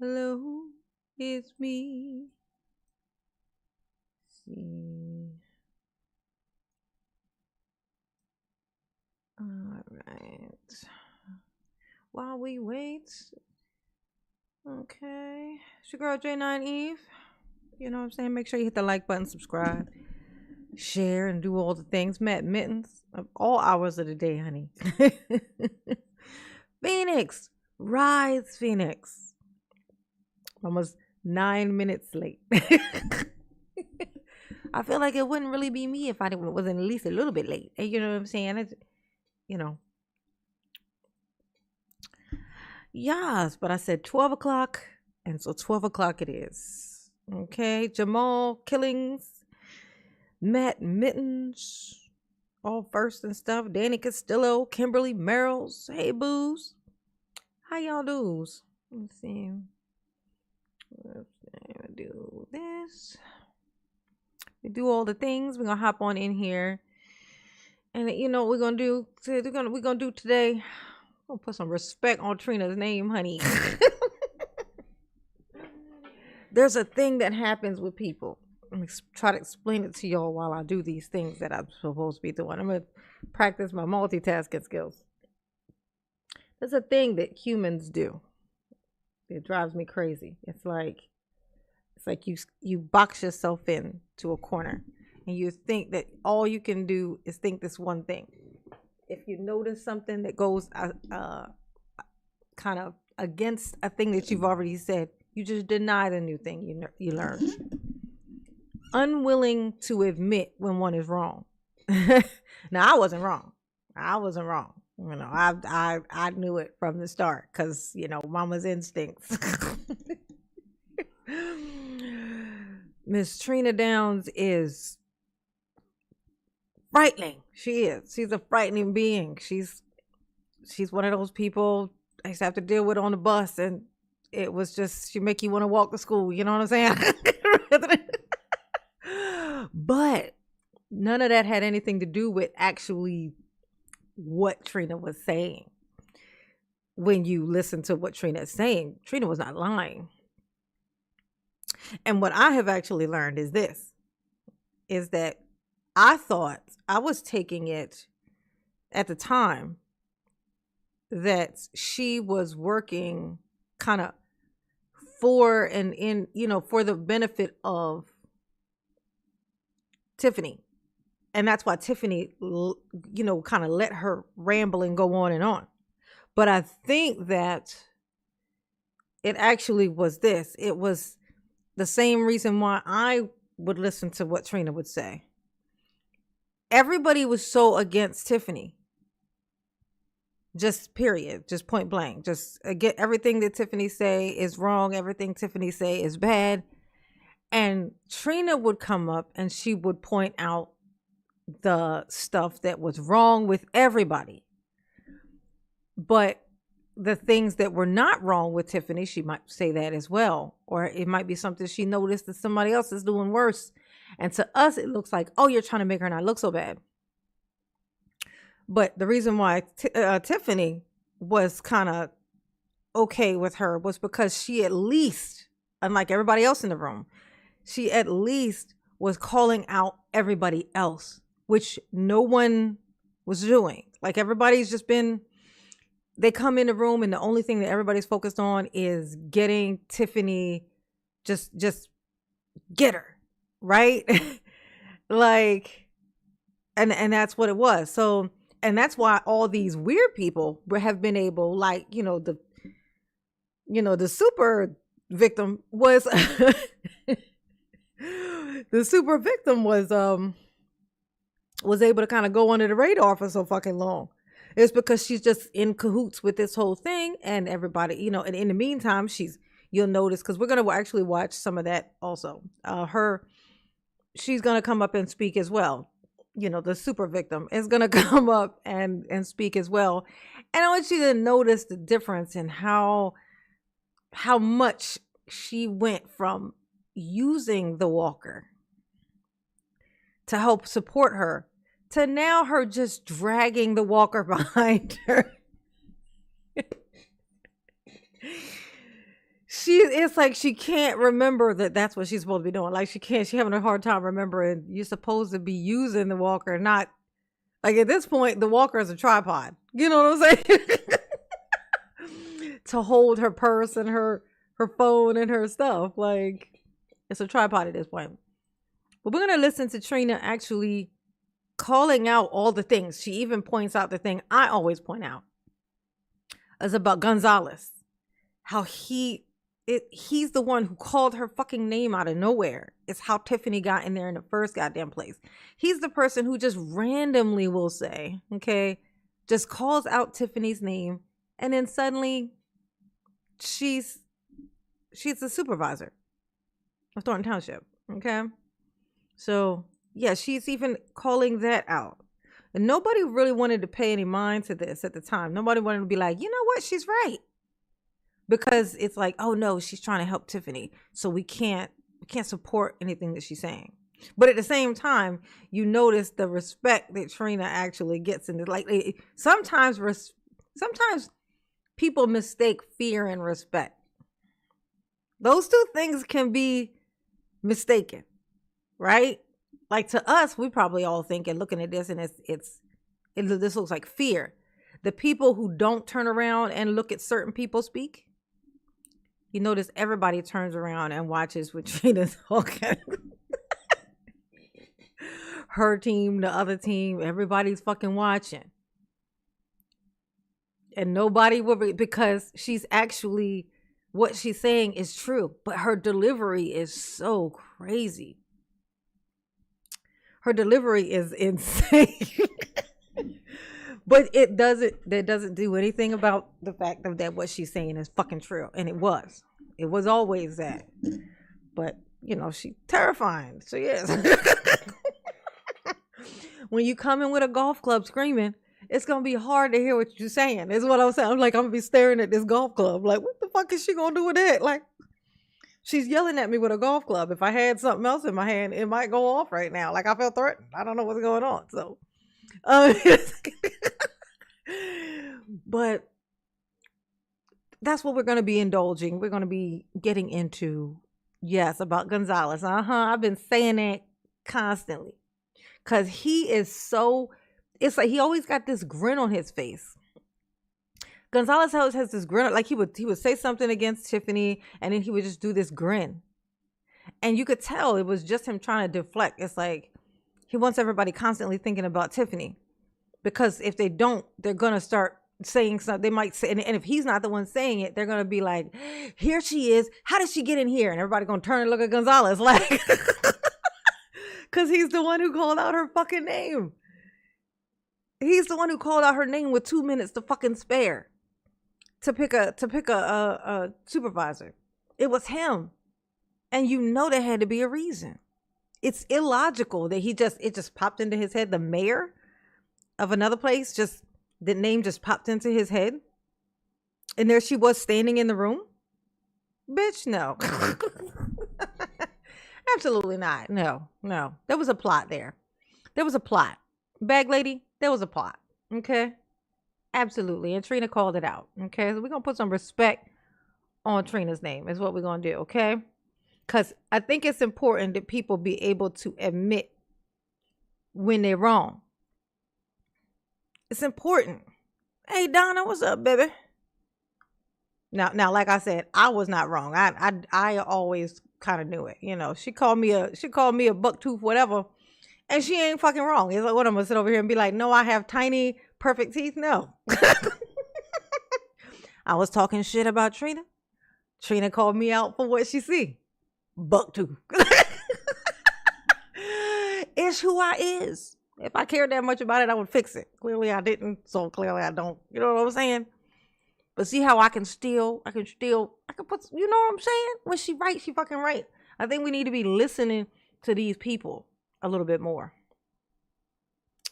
Hello, it's me. See. All right. While we wait, okay. It's your girl J9 Eve. You know what I'm saying? Make sure you hit the like button, subscribe, share, and do all the things. Matt Mittens of all hours of the day, honey. Phoenix, rise, Phoenix. Almost 9 minutes late. I feel like it wouldn't really be me if I wasn't at least a little bit late. You know what I'm saying? It's, you know. Yes, but I said 12 o'clock, and so 12 o'clock it is. Okay, Jamal Killings, Matt Mittens, all first and stuff. Danny Castillo, Kimberly Merrills. Hey, boos. How y'all do's? Let's see. Let's do this. We do all the things. We're gonna hop on in here, and you know what we're gonna do. We're gonna do today. We're gonna put some respect on Trina's name, honey. There's a thing that happens with people. Let me try to explain it to y'all while I do these things that I'm supposed to be doing. I'm gonna practice my multitasking skills. There's a thing that humans do. It drives me crazy. It's like you box yourself in to a corner, and you think that all you can do is think this one thing. If you notice something that goes kind of against a thing that you've already said, you just deny the new thing you learned. Unwilling to admit when one is wrong. Now, I wasn't wrong. You know, I knew it from the start because, you know, mama's instincts. Miss Trina Downs is frightening. She is. She's a frightening being. She's one of those people I used to have to deal with on the bus, and it was just, she make you want to walk to school. You know what I'm saying? But none of that had anything to do with actually what Trina was saying. When you listen to what Trina is saying, Trina was not lying. And what I have actually learned is this, is that I thought I was taking it at the time that she was working kind of for and in, you know, for the benefit of Tiffany. And that's why Tiffany, you know, kind of let her ramble and go on and on. But I think that it actually was this. It was the same reason why I would listen to what Trina would say. Everybody was so against Tiffany. Just period. Just point blank. Just get everything that Tiffany say is wrong. Everything Tiffany say is bad. And Trina would come up and she would point out the stuff that was wrong with everybody. But the things that were not wrong with Tiffany, she might say that as well. Or it might be something she noticed that somebody else is doing worse. And to us, it looks like, oh, you're trying to make her not look so bad. But the reason why Tiffany was kind of okay with her was because she at least, unlike everybody else in the room, she at least was calling out everybody else, which no one was doing. Like everybody's just been, they come in the room and the only thing that everybody's focused on is getting Tiffany, just get her, right? Like, and that's what it was. So, and that's why all these weird people have been able, like, the super victim was, the super victim was able to kind of go under the radar for so fucking long. It's because she's just in cahoots with this whole thing, and everybody, and in the meantime, you'll notice, because we're going to actually watch some of that also. She's going to come up and speak as well. The super victim is going to come up and speak as well. And I want you to notice the difference in how much she went from using the walker to help support her, to now her just dragging the walker behind her. It's like she can't remember that that's what she's supposed to be doing. Like she's having a hard time remembering you're supposed to be using the walker, not like at this point, the walker is a tripod. You know what I'm saying? To hold her purse and her phone and her stuff. Like it's a tripod at this point. But we're going to listen to Trina actually calling out all the things. She even points out the thing I always point out. It's about Gonzalez. How he's the one who called her fucking name out of nowhere. It's how Tiffany got in there in the first goddamn place. He's the person who just randomly will say, okay, just calls out Tiffany's name. And then suddenly she's the supervisor of Thornton Township. Okay. So yeah, she's even calling that out. And nobody really wanted to pay any mind to this at the time. Nobody wanted to be like, you know what? She's right. Because it's like, oh no, she's trying to help Tiffany. So we can't support anything that she's saying. But at the same time, you notice the respect that Trina actually gets in it. Like sometimes people mistake fear and respect. Those two things can be mistaken, right? Like to us, we probably all think and looking at this and this looks like fear. The people who don't turn around and look at certain people speak, you notice everybody turns around and watches what Trina's talking. Her team, the other team, everybody's fucking watching. And nobody will be, because she's actually, what she's saying is true, but her delivery is so crazy. Her delivery is insane. But that doesn't do anything about the fact of that what she's saying is fucking true. And it was always that. But, you know, she's terrifying. She is. When you come in with a golf club screaming, it's going to be hard to hear what you're saying. Is what I'm saying. I'm like, I'm going to be staring at this golf club. Like, what the fuck is she going to do with that? Like, she's yelling at me with a golf club. If I had something else in my hand, it might go off right now. Like, I felt threatened. I don't know what's going on. So, but that's what we're going to be indulging. We're going to be getting into, yes, about Gonzalez. I've been saying it constantly because he is so, it's like he always got this grin on his face. Gonzalez always has this grin, like he would say something against Tiffany and then he would just do this grin. And you could tell it was just him trying to deflect. It's like he wants everybody constantly thinking about Tiffany, because if they don't, they're going to start saying something. They might say, and if he's not the one saying it, they're going to be like, here she is. How did she get in here? And everybody going to turn and look at Gonzalez like, because he's the one who called out her fucking name. He's the one who called out her name with 2 minutes to fucking spare to pick a supervisor. It was him. And you know there had to be a reason. It's illogical that it just popped into his head. The mayor of another place, the name just popped into his head. And there she was standing in the room. Bitch, no. Absolutely not. No. There was a plot there. There was a plot. Bag lady, there was a plot. Okay? Absolutely. And Trina called it out. Okay? So we're going to put some respect on Trina's name is what we're going to do. Okay? Because I think it's important that people be able to admit when they're wrong. It's important. Hey, Donna, what's up, baby? Now, like I said, I was not wrong. I always kind of knew it. You know, she called me a buck tooth, whatever, and she ain't fucking wrong. It's like, what, I'm gonna sit over here and be like, no, I have tiny, perfect teeth? No. I was talking shit about Trina. Trina called me out for what she see. Buck tooth. It's who I is. If I cared that much about it, I would fix it. Clearly I didn't, so clearly I don't. You know what I'm saying? But see how I can put, you know what I'm saying? When she right, she fucking right. I think we need to be listening to these people a little bit more.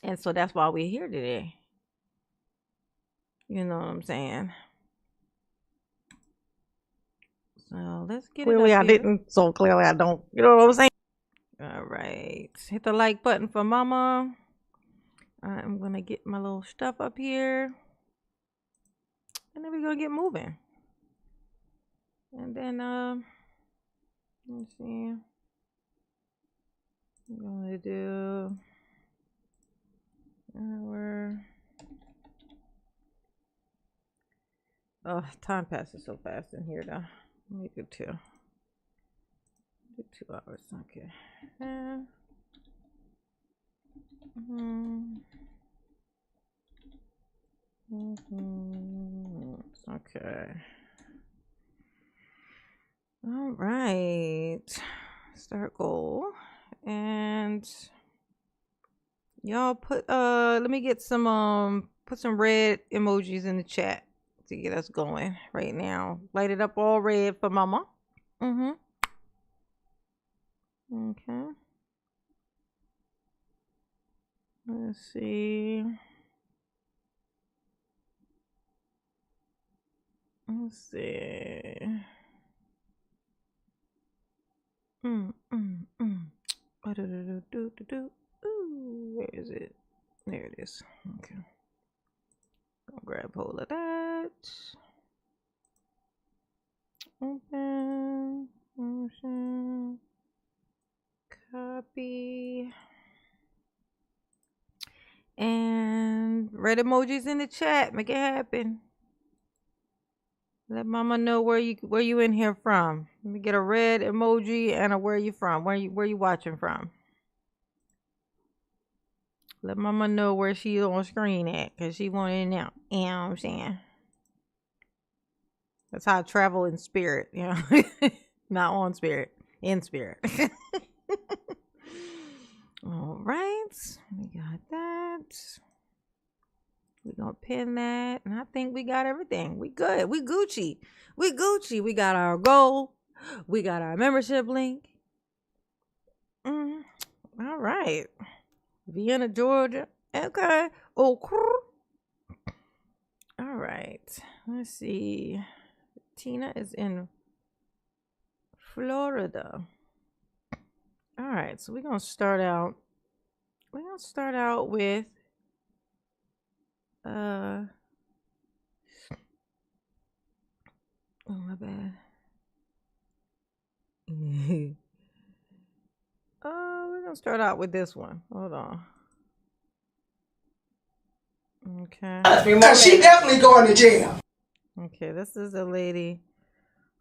And so that's why we're here today. You know what I'm saying? So let's get it. Clearly I didn't, so clearly I don't. You know what I'm saying? All right. Hit the like button for mama. I'm going to get my little stuff up here. And then we're going to get moving. And then, let's see. I'm going to do our... Oh, time passes so fast in here, though. Let me do 2. Do 2 hours. Okay. Okay. All right. Start goal. And y'all put let me get some put some red emojis in the chat to get us going right now. Light it up all red for mama. Okay. Let's see. Let's see. Ooh, where is it? There it is. Okay. Gonna grab hold of that. Open. Motion. Copy. And red emojis in the chat. Make it happen. Let mama know where you in here from. Let me get a red emoji and a where you from. Where you watching from. Let mama know where she's on screen at, cause she want in now. You know what I'm saying? That's how I travel in spirit, you know. Not on spirit, in spirit. All right, we got that. We're gonna pin that, and I think we got everything. We good. We Gucci. We Gucci. We got our goal. We got our membership link. All right. Vienna, Georgia. Okay. Oh, all right. Let's see. Tina is in Florida. All right. So we're gonna start out. We're gonna start out with. Oh, my bad. We're gonna start out with this one. Hold on. Okay. Because she definitely going to jail. Okay, this is a lady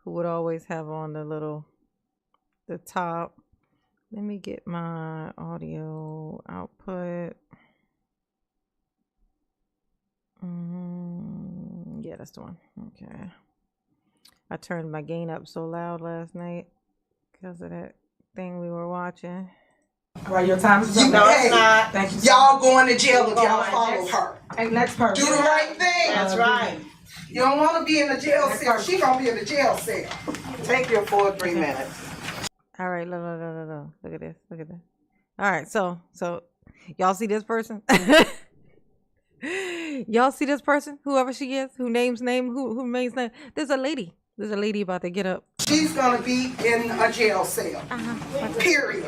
who would always have on the top. Let me get my audio output. Yeah, that's the one. Okay. I turned my gain up so loud last night because of that thing we were watching. All right, your time is up. No, it's not. Thank you. Y'all going to jail if y'all follow her. Hey, next person. Do the right thing. That's right. You don't want to be in the jail cell. She gonna be in the jail cell. Take your full 3 minutes. All right, look. Look at this. Look at this. All right, so y'all see this person? Y'all see this person? Whoever she is, who remains name. There's a lady. There's a lady about to get up. She's gonna be in a jail cell. Period.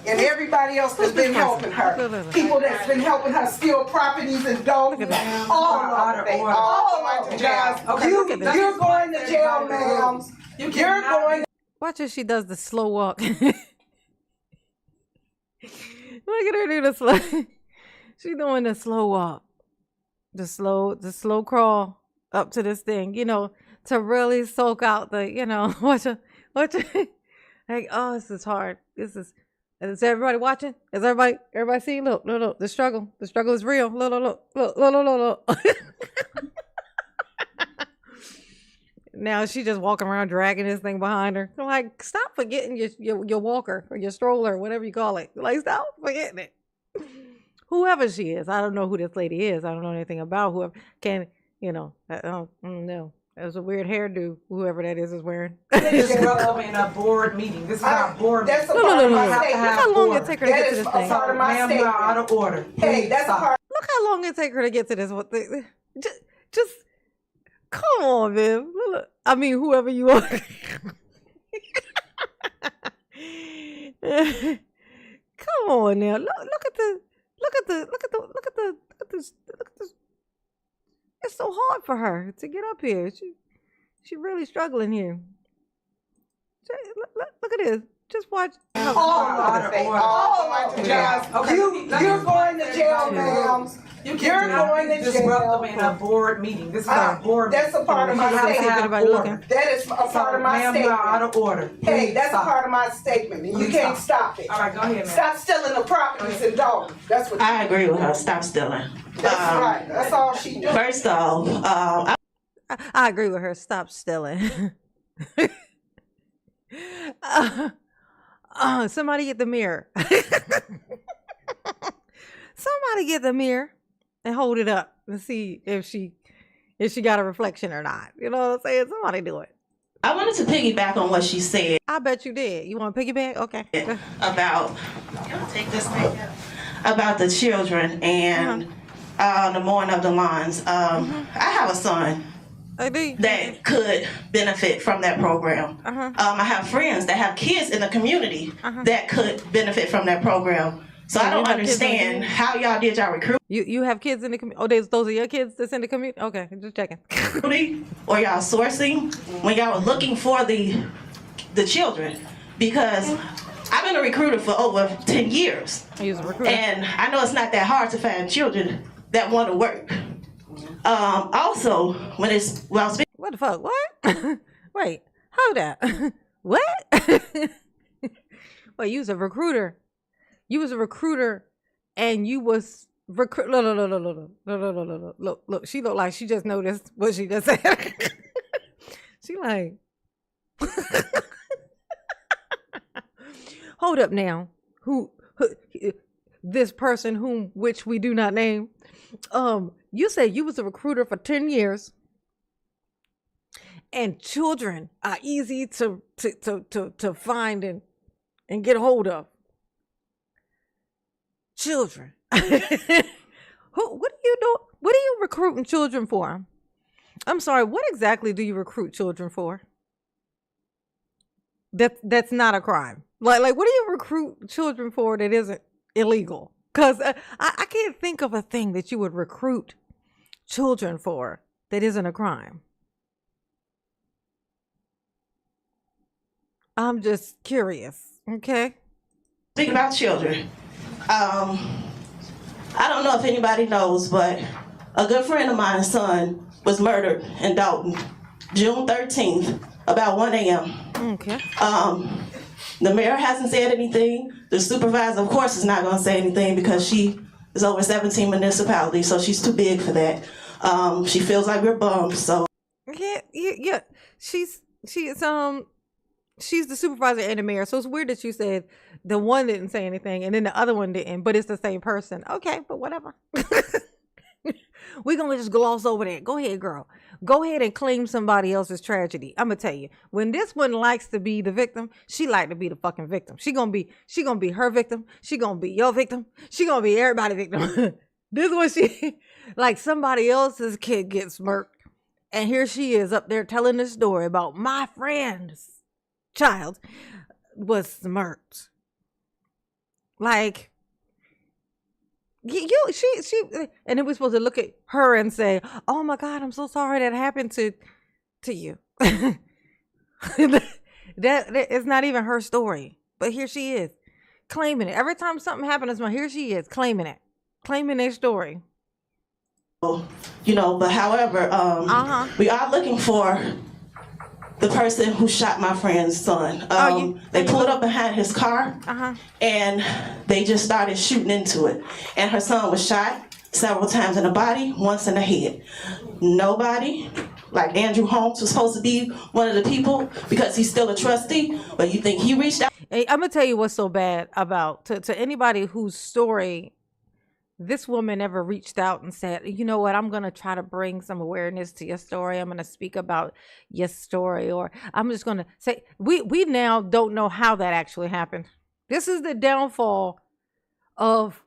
And everybody else that's been helping her. People that's been helping her steal properties and dogs. All of them. All of them. You're going to jail, ma'am. You're going. Watch as she does the slow walk. Look at her do the slow. She's doing the slow walk. The slow crawl up to this thing, to really soak out the, watch her, like, oh, this is hard. Is everybody watching? Is everybody see? Look, the struggle is real. Look. Now she just walking around dragging this thing behind her. I'm like, stop forgetting your walker or your stroller, whatever you call it. Like, stop forgetting it. Whoever she is, I don't know who this lady is. I don't know anything about whoever. I don't know. That was a weird hairdo, whoever that is wearing. This is in a board meeting. This is not board meeting. No. Look how long it take her to get to this thing. Ma'am, you're out of order. Hey, that's a part. Look how long it take her to get to this. Just come on, man. Look. I mean, whoever you are. Come on now. Look at this. It's so hard for her to get up here. She really struggling here. Look at this. Just watch. All of it. You're going to jail, ma'am. You're going to disrupt in a board meeting. This is a board meeting. That's a part of my statement. That is a part of my statement. Out of order. Hey, that's a part of my statement. And you can't stop it. All right, go ahead, ma'am. Stop stealing the properties in Dalton. That's what I agree with her. Stop stealing. That's right. That's all she does. First off, I agree with her. Stop stealing. Somebody get the mirror. Somebody get the mirror and hold it up and see if she got a reflection or not. You know what I'm saying? Somebody do it. I wanted to piggyback on what she said. I bet you did. You want to piggyback? Okay. About, take this thing out. About the children and the mowing of the lawns. I have a son that could benefit from that program. I have friends that have kids in the community that could benefit from that program. So I don't understand how y'all did y'all recruit. You have kids in the community? Oh, those are your kids that's in the community? Okay, just checking. Or y'all sourcing when y'all were looking for the children, because I've been a recruiter for over 10 years. You was a recruiter. And I know it's not that hard to find children that want to work. Also, when I was speaking. What the fuck? What? Wait, hold up. What? Wait, you was a recruiter. You was a recruiter, and you was look. She looked like she just noticed what she just said. She like, hold up now. Who this person which we do not name? You said you was a recruiter for 10 years, and children are easy to find and get hold of. Children. What do you do? What are you recruiting children for? I'm sorry, what exactly do you recruit children for? That's not a crime. Like what do you recruit children for that isn't illegal? Because I can't think of a thing that you would recruit children for that isn't a crime. I'm just curious, okay? Speak about children. I don't know if anybody knows, but a good friend of mine's son was murdered in Dalton, June 13th, about 1 a.m. Okay. The mayor hasn't said anything. The supervisor, of course, is not going to say anything because she is over 17 municipalities, so she's too big for that. She feels like we're bums, so. Yeah. She's the supervisor and the mayor, so it's weird that you said the one didn't say anything and then the other one didn't, but it's the same person. Okay, but whatever. We're gonna just gloss over that. Go ahead, girl. Go ahead and claim somebody else's tragedy. I'm gonna tell you, when this one likes to be the victim, she like to be the fucking victim. She gonna be her victim. She gonna be your victim. She gonna be everybody's victim. This is what she like. Somebody else's kid gets murked, and here she is up there telling this story about my friend's child was murked. Like, she and then we're supposed to look at her and say, "Oh my God, I'm so sorry that happened to you." that is not even her story, but here she is claiming it. Every time something happens, here she is claiming their story. But however, we are looking for the person who shot my friend's son. They pulled up behind his car and they just started shooting into it. And her son was shot several times in the body, once in the head. Nobody, like Andrew Holmes was supposed to be one of the people because he's still a trustee, but you think he reached out? Hey, I'm gonna tell you what's so bad about to anybody whose story this woman ever reached out and said, you know what, I'm going to try to bring some awareness to your story. I'm going to speak about your story, or I'm just going to say, we now don't know how that actually happened. This is the downfall of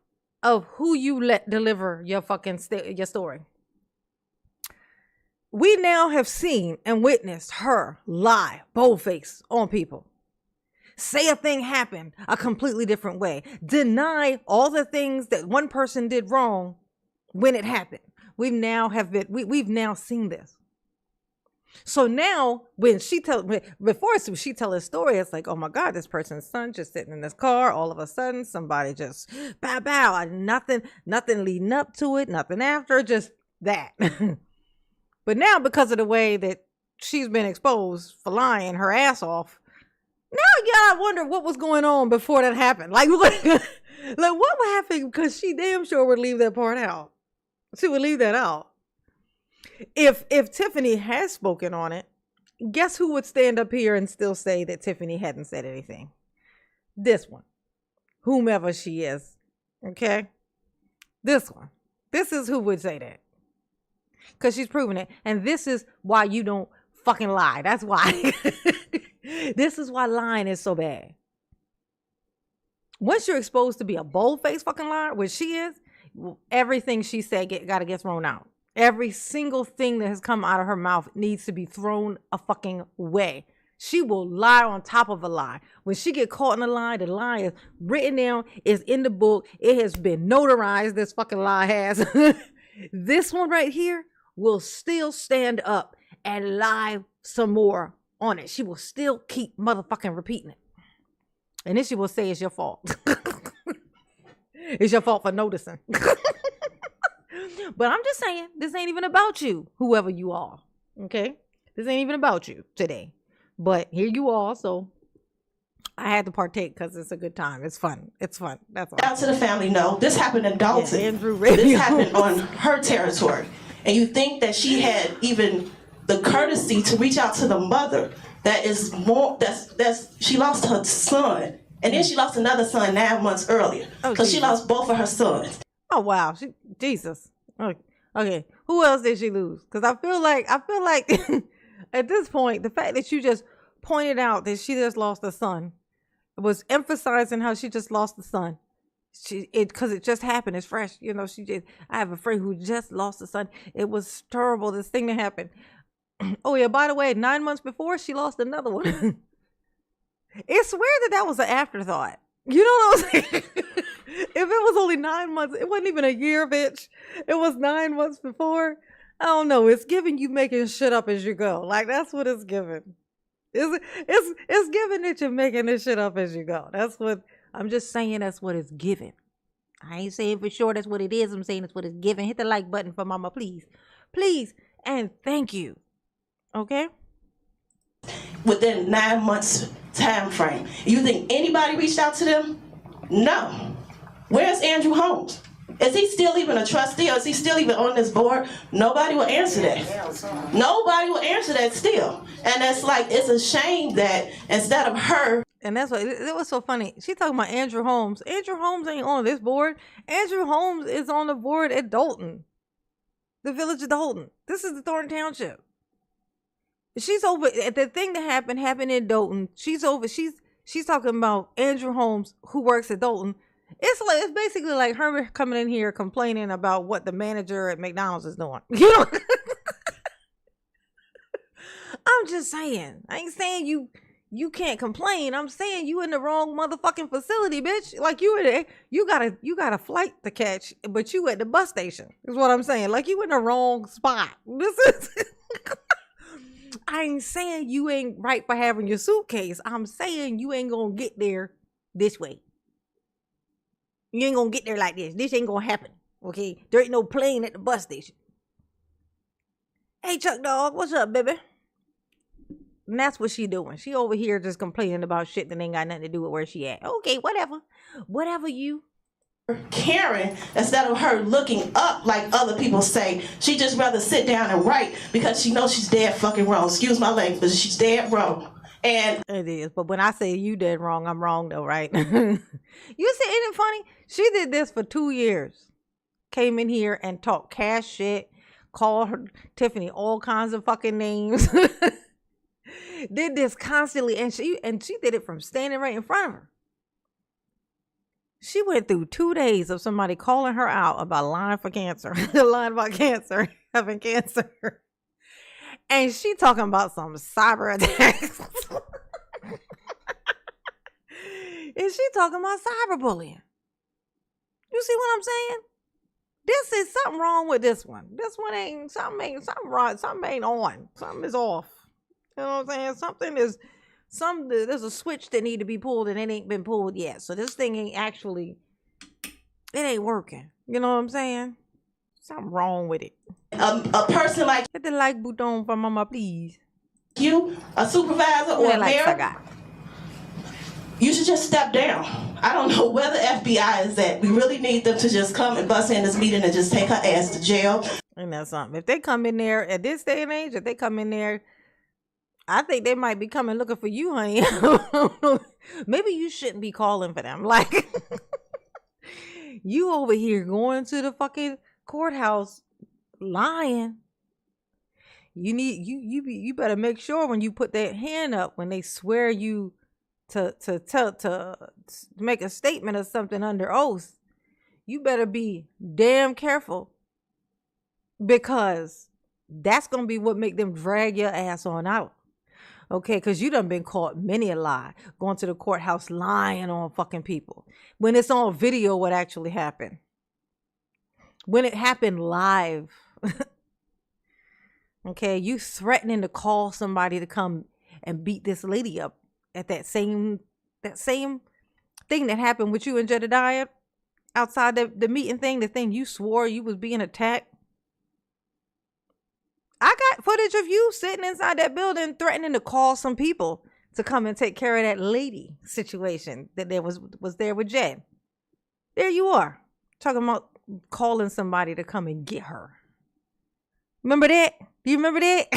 who you let deliver your fucking your story. We now have seen and witnessed her lie boldface on people. say a thing happened a completely different way, deny all the things that one person did wrong when it happened. We've now seen this. So now when she tell his story, it's like, oh my God, this person's son just sitting in this car. All of a sudden, somebody just bow, bow, nothing leading up to it, nothing after, just that. But now because of the way that she's been exposed for lying her ass off, now you gotta wonder what was going on before that happened. Like what would happen? Because she damn sure would leave that part out. She would leave that out. If Tiffany has spoken on it, guess who would stand up here and still say that Tiffany hadn't said anything? This one. Whomever she is. Okay? This one. This is who would say that. Because she's proven it. And this is why you don't fucking lie. That's why. This is why lying is so bad. Once you're exposed to be a bold-faced fucking liar, which she is, everything she said gotta get thrown out. Every single thing that has come out of her mouth needs to be thrown a fucking way. She will lie on top of a lie. When she get caught in a lie, the lie is written down, is in the book. It has been notarized, this fucking lie has. This one right here will still stand up and lie some more on it. She will still keep motherfucking repeating it. And then she will say it's your fault. It's your fault for noticing. But I'm just saying, this ain't even about you, whoever you are. Okay? This ain't even about you today. But here you are, so I had to partake because it's a good time. It's fun. It's fun. That's all. Out to the family, no. This happened in Dalton. Yeah, this happened on her territory. And you think that she had even the courtesy to reach out to the mother. That is more, she lost her son. And then she lost another son 9 months earlier. So she lost both of her sons. Oh, wow. Jesus. Okay. Who else did she lose? Because I feel like at this point, the fact that you just pointed out that she just lost a son was emphasizing how she just lost the son. Because it just happened. It's fresh. You know, I have a friend who just lost a son. It was terrible, this thing that happened. Oh, yeah, by the way, 9 months before, she lost another one. It's weird that was an afterthought. You know what I'm saying? If it was only 9 months, it wasn't even a year, bitch. It was 9 months before. I don't know. It's giving you making shit up as you go. Like, that's what it's giving. It's giving that you're making this shit up as you go. That's what, I'm just saying that's what it's giving. I ain't saying for sure that's what it is. I'm saying that's what it's giving. Hit the like button for mama, please. Please. And thank you. Okay? Within 9 months time frame. You think anybody reached out to them? No. Where's Andrew Holmes? Is he still even a trustee, or is he still even on this board? Nobody will answer that. Nobody will answer that still. And it's like, it's a shame that instead of her. And that's what, it was so funny. She talking about Andrew Holmes. Andrew Holmes ain't on this board. Andrew Holmes is on the board at Dalton. The village of Dalton. This is the Thornton Township. She's over, the thing that happened in Dalton. She's talking about Andrew Holmes, who works at Dalton. It's basically like her coming in here complaining about what the manager at McDonald's is doing. You know? I'm just saying. I ain't saying you can't complain. I'm saying you in the wrong motherfucking facility, bitch. Like you got a flight to catch, but you at the bus station. Is what I'm saying. Like you in the wrong spot. This is I ain't saying you ain't right for having your suitcase. I'm saying you ain't gonna get there this way. You ain't gonna get there like this. This ain't gonna happen. Okay? There ain't no plane at the bus station. Hey, Chuck Dog, what's up, baby? And that's what she doing. She over here just complaining about shit that ain't got nothing to do with where she at. Okay, whatever. Whatever you. Karen, instead of her looking up like other people say, she just rather sit down and write because she knows she's dead fucking wrong. Excuse my language, but she's dead wrong. And it is, but when I say you dead wrong, I'm wrong though, right? You see, ain't it funny? She did this for 2 years. Came in here and talked cash shit, called her Tiffany all kinds of fucking names. Did this constantly, and she did it from standing right in front of her. She went through 2 days of somebody calling her out about lying for cancer, lying about cancer, having cancer. And she talking about some cyber attacks. And she talking about cyberbullying. You see what I'm saying? This is something wrong with this one. This one ain't something wrong. Something ain't on. Something is off. You know what I'm saying? There's a switch that need to be pulled and it ain't been pulled yet. So this thing it ain't working. You know what I'm saying? Something wrong with it. A person like Hit the like button for mama, please. you, a supervisor or a likes I mayor, got. you should just step down. I don't know where the FBI is at. We really need them to just come and bust in this meeting and just take her ass to jail. And that's something. If they come in there at this day and age, if they come in there, I think they might be coming looking for you, honey. Maybe you shouldn't be calling for them. Like, you over here going to the fucking courthouse lying. You better make sure when you put that hand up, when they swear you to make a statement or something under oath, you better be damn careful, because that's gonna be what make them drag your ass on out. Okay, because you done been caught many a lie, going to the courthouse lying on fucking people when it's on video what actually happened, when it happened live. Okay, you threatening to call somebody to come and beat this lady up at that same thing that happened with you and Jedediah outside the meeting thing, the thing you swore you was being attacked. I got footage of you sitting inside that building threatening to call some people to come and take care of that lady situation that there was there with Jed. There you are, talking about calling somebody to come and get her. Remember that? Do you remember that?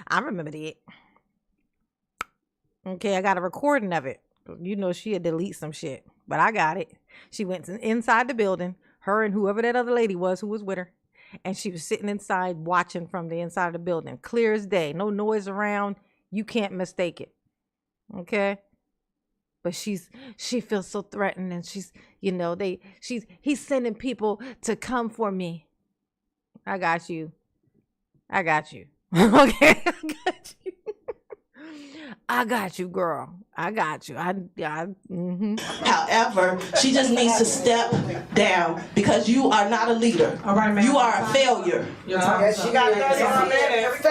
I remember that. Okay, I got a recording of it. You know she'd delete some shit, but I got it. She went inside the building, her and whoever that other lady was who was with her, and she was sitting inside watching from the inside of the building. Clear as day. No noise around. You can't mistake it. Okay? But she feels so threatened, and she's sending people to come for me. I got you. Okay, I got you. I got you, girl. I got you. However, she just needs to step down because you are not a leader. All right, ma'am. You are a failure. Yes, she got 30 more minutes.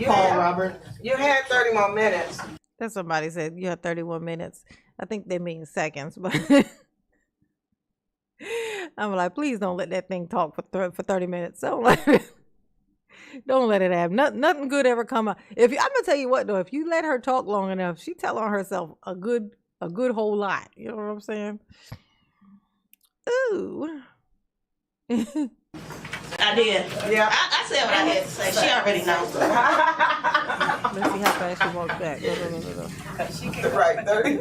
Paul Robert. You had 30 more minutes. That's somebody said you have 31 minutes. I think they mean seconds, but I'm like, please don't let that thing talk for 30 minutes. Don't let it have nothing good ever come out. I'm gonna tell you what though, if you let her talk long enough, she tell on herself a good whole lot. You know what I'm saying? Ooh. I did. Yeah. I said what I had to say. She already knows. Let's see how fast she walks back. Go. She can write 30.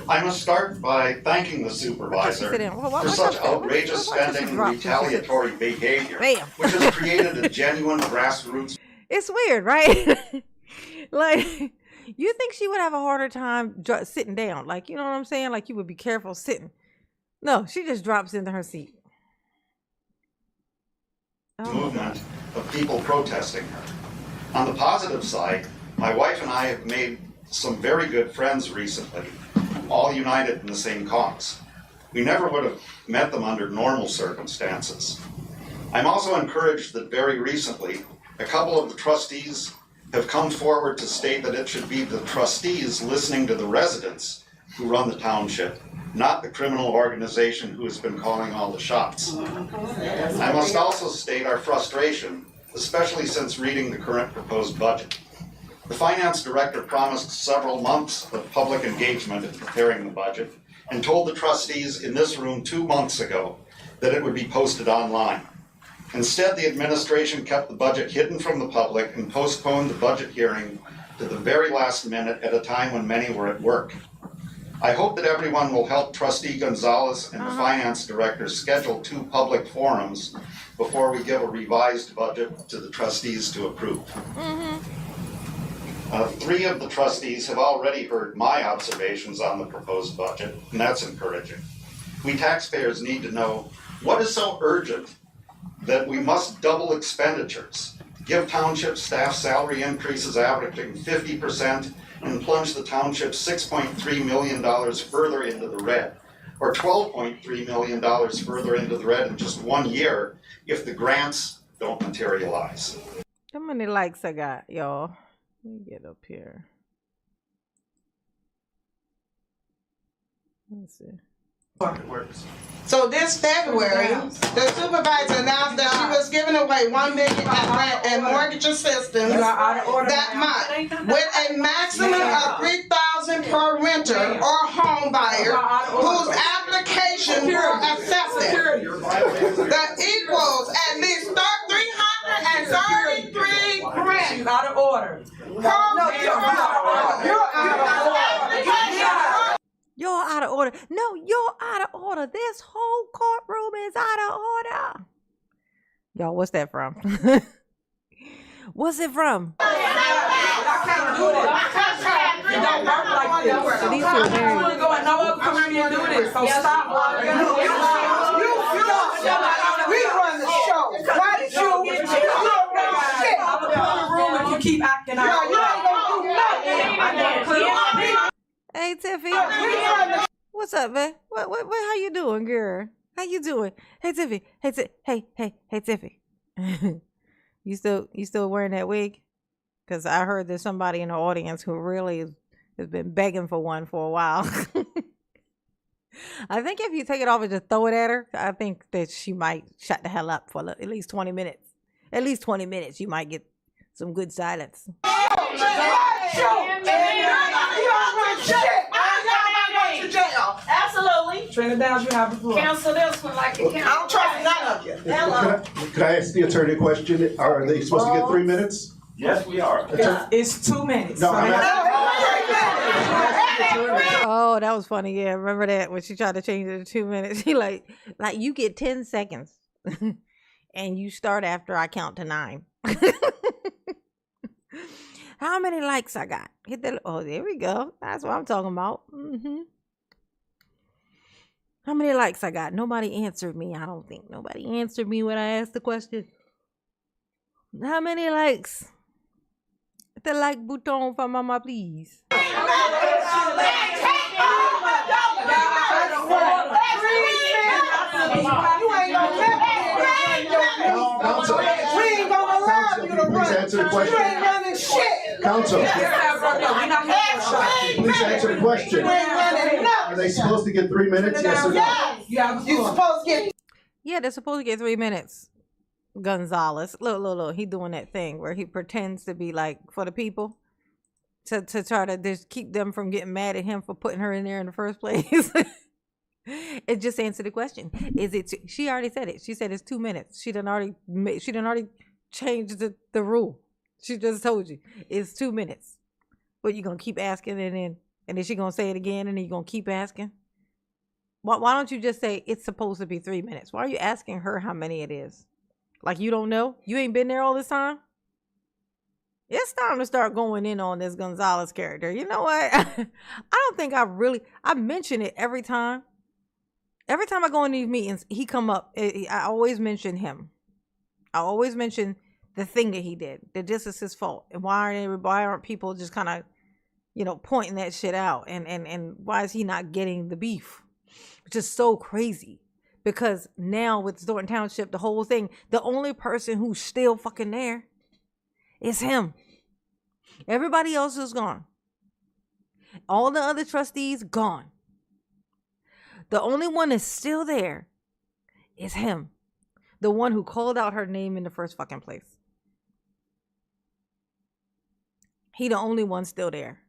I must start by thanking the supervisor for such outrageous spending and retaliatory behavior, which has created a genuine grassroots. It's weird, right? Like, you think she would have a harder time sitting down? Like, you know what I'm saying? Like, you would be careful sitting. No, she just drops into her seat. Movement of people protesting her. On the positive side, my wife and I have made some very good friends recently, all united in the same cause. We never would have met them under normal circumstances. I'm also encouraged that very recently, a couple of the trustees have come forward to state that it should be the trustees listening to the residents who run the township, not the criminal organization who has been calling all the shots. I must also state our frustration, especially since reading the current proposed budget. The finance director promised several months of public engagement in preparing the budget and told the trustees in this room 2 months ago that it would be posted online. Instead, the administration kept the budget hidden from the public and postponed the budget hearing to the very last minute at a time when many were at work. I hope that everyone will help Trustee Gonzalez and the finance director schedule 2 public forums before we give a revised budget to the trustees to approve. 3 of the trustees have already heard my observations on the proposed budget, and that's encouraging. We taxpayers need to know what is so urgent that we must double expenditures. give township staff salary increases averaging 50%, and plunge the township $6.3 million further into the red, or $12.3 million further into the red in just 1 year if the grants don't materialize. How many likes I got, y'all? Let me get up here. Let's see. It works. So this February, the supervisor announced that she was giving away $1 million in rent and mortgage assistance that month, with a maximum of $3,000 per renter or home buyer whose application was accepted. That equals at least 333 grants. She's out of order. You're out of order. No, you're out of order. This whole courtroom is out of order. Y'all, what's that from? What's it from? I can't do this. It don't work like this. These two are married. You want to go in no other community and do this, so stop. We run the show. Why did you don't run shit? I'm gonna put in the room if you keep acting out. You ain't gonna do nothing. Hey, Tiffy. What's up, man? What, how you doing, girl? How you doing? Hey, Tiffy. Hey, Tiffy. You still wearing that wig? Because I heard there's somebody in the audience who really has been begging for one for a while. I think if you take it off and just throw it at her, I think that she might shut the hell up for at least 20 minutes. At least 20 minutes, you might get some good silence. Absolutely. Trina Downs, you have the floor. Cancel this one like you can. I don't trust none of you. Hello. Can I ask the attorney a question? Are they supposed to get 3 minutes? Yes, we are. It's 2 minutes. No, So I'm they- Oh, that was funny. Yeah, remember that when she tried to change it to 2 minutes? She like you get 10 seconds, and you start after I count to 9. How many likes I got? Hit that. Oh, there we go. That's what I'm talking about. How many likes I got? Nobody answered me. I don't think nobody answered me when I asked the question. How many likes? Hit the like button for mama, please. Please answer the question. Counsel, please answer the question. Are they supposed to get 3 minutes? Yes or no? You're supposed to get. Yeah, they're supposed to get 3 minutes. Gonzalez, look, he doing that thing where he pretends to be like for the people to try to just keep them from getting mad at him for putting her in there in the first place. It just answered the question. Is it? She already said it. She said it's 2 minutes. She done already changed the rule. She just told you it's 2 minutes. But you're gonna keep asking, and then she gonna say it again, and then you're gonna keep asking. Why don't you just say it's supposed to be 3 minutes? Why are you asking her how many it is? Like you don't know? You ain't been there all this time? It's time to start going in on this Gonzalez character. You know what? I don't think I mention it every time. Every time I go in these meetings, he come up. I always mention him. I always mention the thing that he did. That this is his fault. And why aren't people just kind of, pointing that shit out? And why is he not getting the beef? Which is so crazy. Because now with Thornton Township, the whole thing, the only person who's still fucking there is him. Everybody else is gone. All the other trustees gone. The only one that's still there is him. The one who called out her name in the first fucking place. He the only one still there.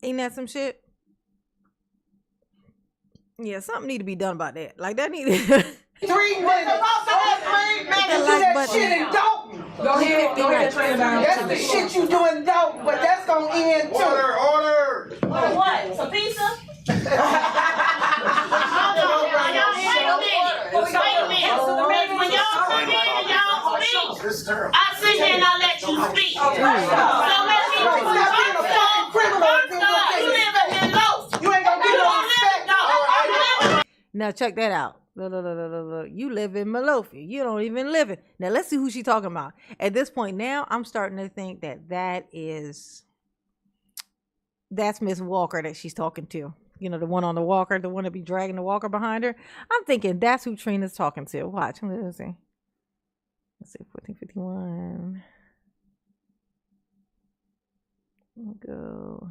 Ain't that some shit? Yeah, something need to be done about that. Like that need to 3 minutes. 3 minutes to that shit in Dalton. Go ahead, Trina Downs. That's the shit you do in Dalton, but that's gonna end too. Order! What? Some pizza? Wait a minute. So the reason when y'all come in and y'all speak, This is terrible. I sit here and I let you speak. So let me you live in low. You ain't gonna get no respect. Now check that out. Look. You live in Malofi. You don't even live it. Now let's see who she talking about. At this point now, I'm starting to think that's Miss Walker that she's talking to. You know, the one on the walker, the one that be dragging the walker behind her. I'm thinking that's who Trina's talking to. Watch. Let's see. 1451. We'll go.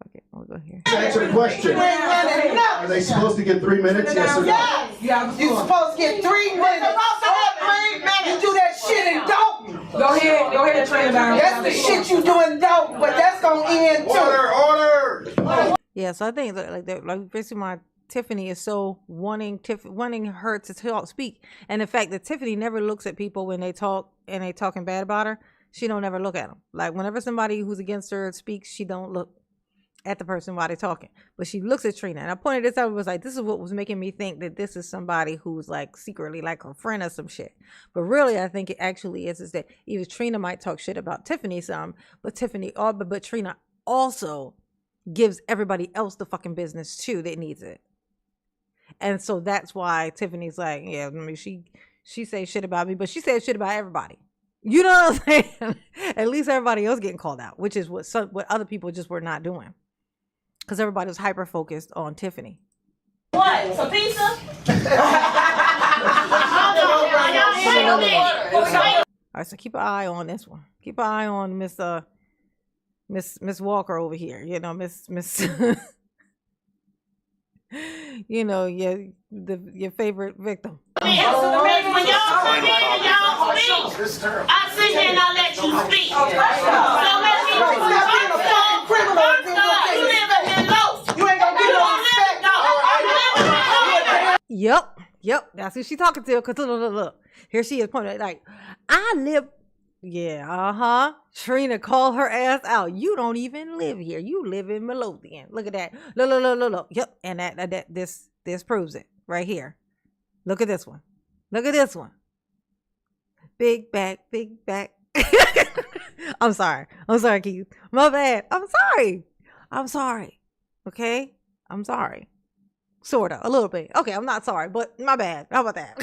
Okay, we'll go here. Answer the question. Are they supposed to get 3 minutes? Yes or no? Yes. You're supposed to get 3 minutes. You do that shit and don't. Go ahead, Trina. That's the shit you doing don't, but that's gonna end too. Order! Yeah, so I think like basically my Tiffany is so wanting her to speak, and the fact that Tiffany never looks at people when they talk and they talking bad about her, she don't ever look at them. Like whenever somebody who's against her speaks, she don't look at the person while they're talking, but she looks at Trina. And I pointed this out, was like, this is what was making me think that this is somebody who's like secretly like her friend or some shit. But really, I think it actually is that even Trina might talk shit about Tiffany some, but Trina also gives everybody else the fucking business too that needs it. And so that's why Tiffany's like, yeah, I mean, she says shit about me, but she says shit about everybody. You know what I'm saying? At least everybody else getting called out, which is what other people just were not doing. Because everybody was hyper focused on Tiffany. What? Some pizza? All right, so keep an eye on this one. Keep an eye on Miss Walker over here. You know, Miss you know, your favorite victim. When y'all come in and y'all speak, I sit here and I let you speak. So let me you live in Los. You ain't gonna get no respect. Yep. That's who she talking to. Cause look. Here she is pointing like, I live. Yeah, Trina called her ass out. You don't even live here. You live in Midlothian. Look at that. Look. Yep. And this proves it right here. Look at this one. Big back. I'm sorry, Keith. My bad. I'm sorry. Okay? I'm sorry. Sorta. A little bit. Okay, I'm not sorry, but my bad. How about that?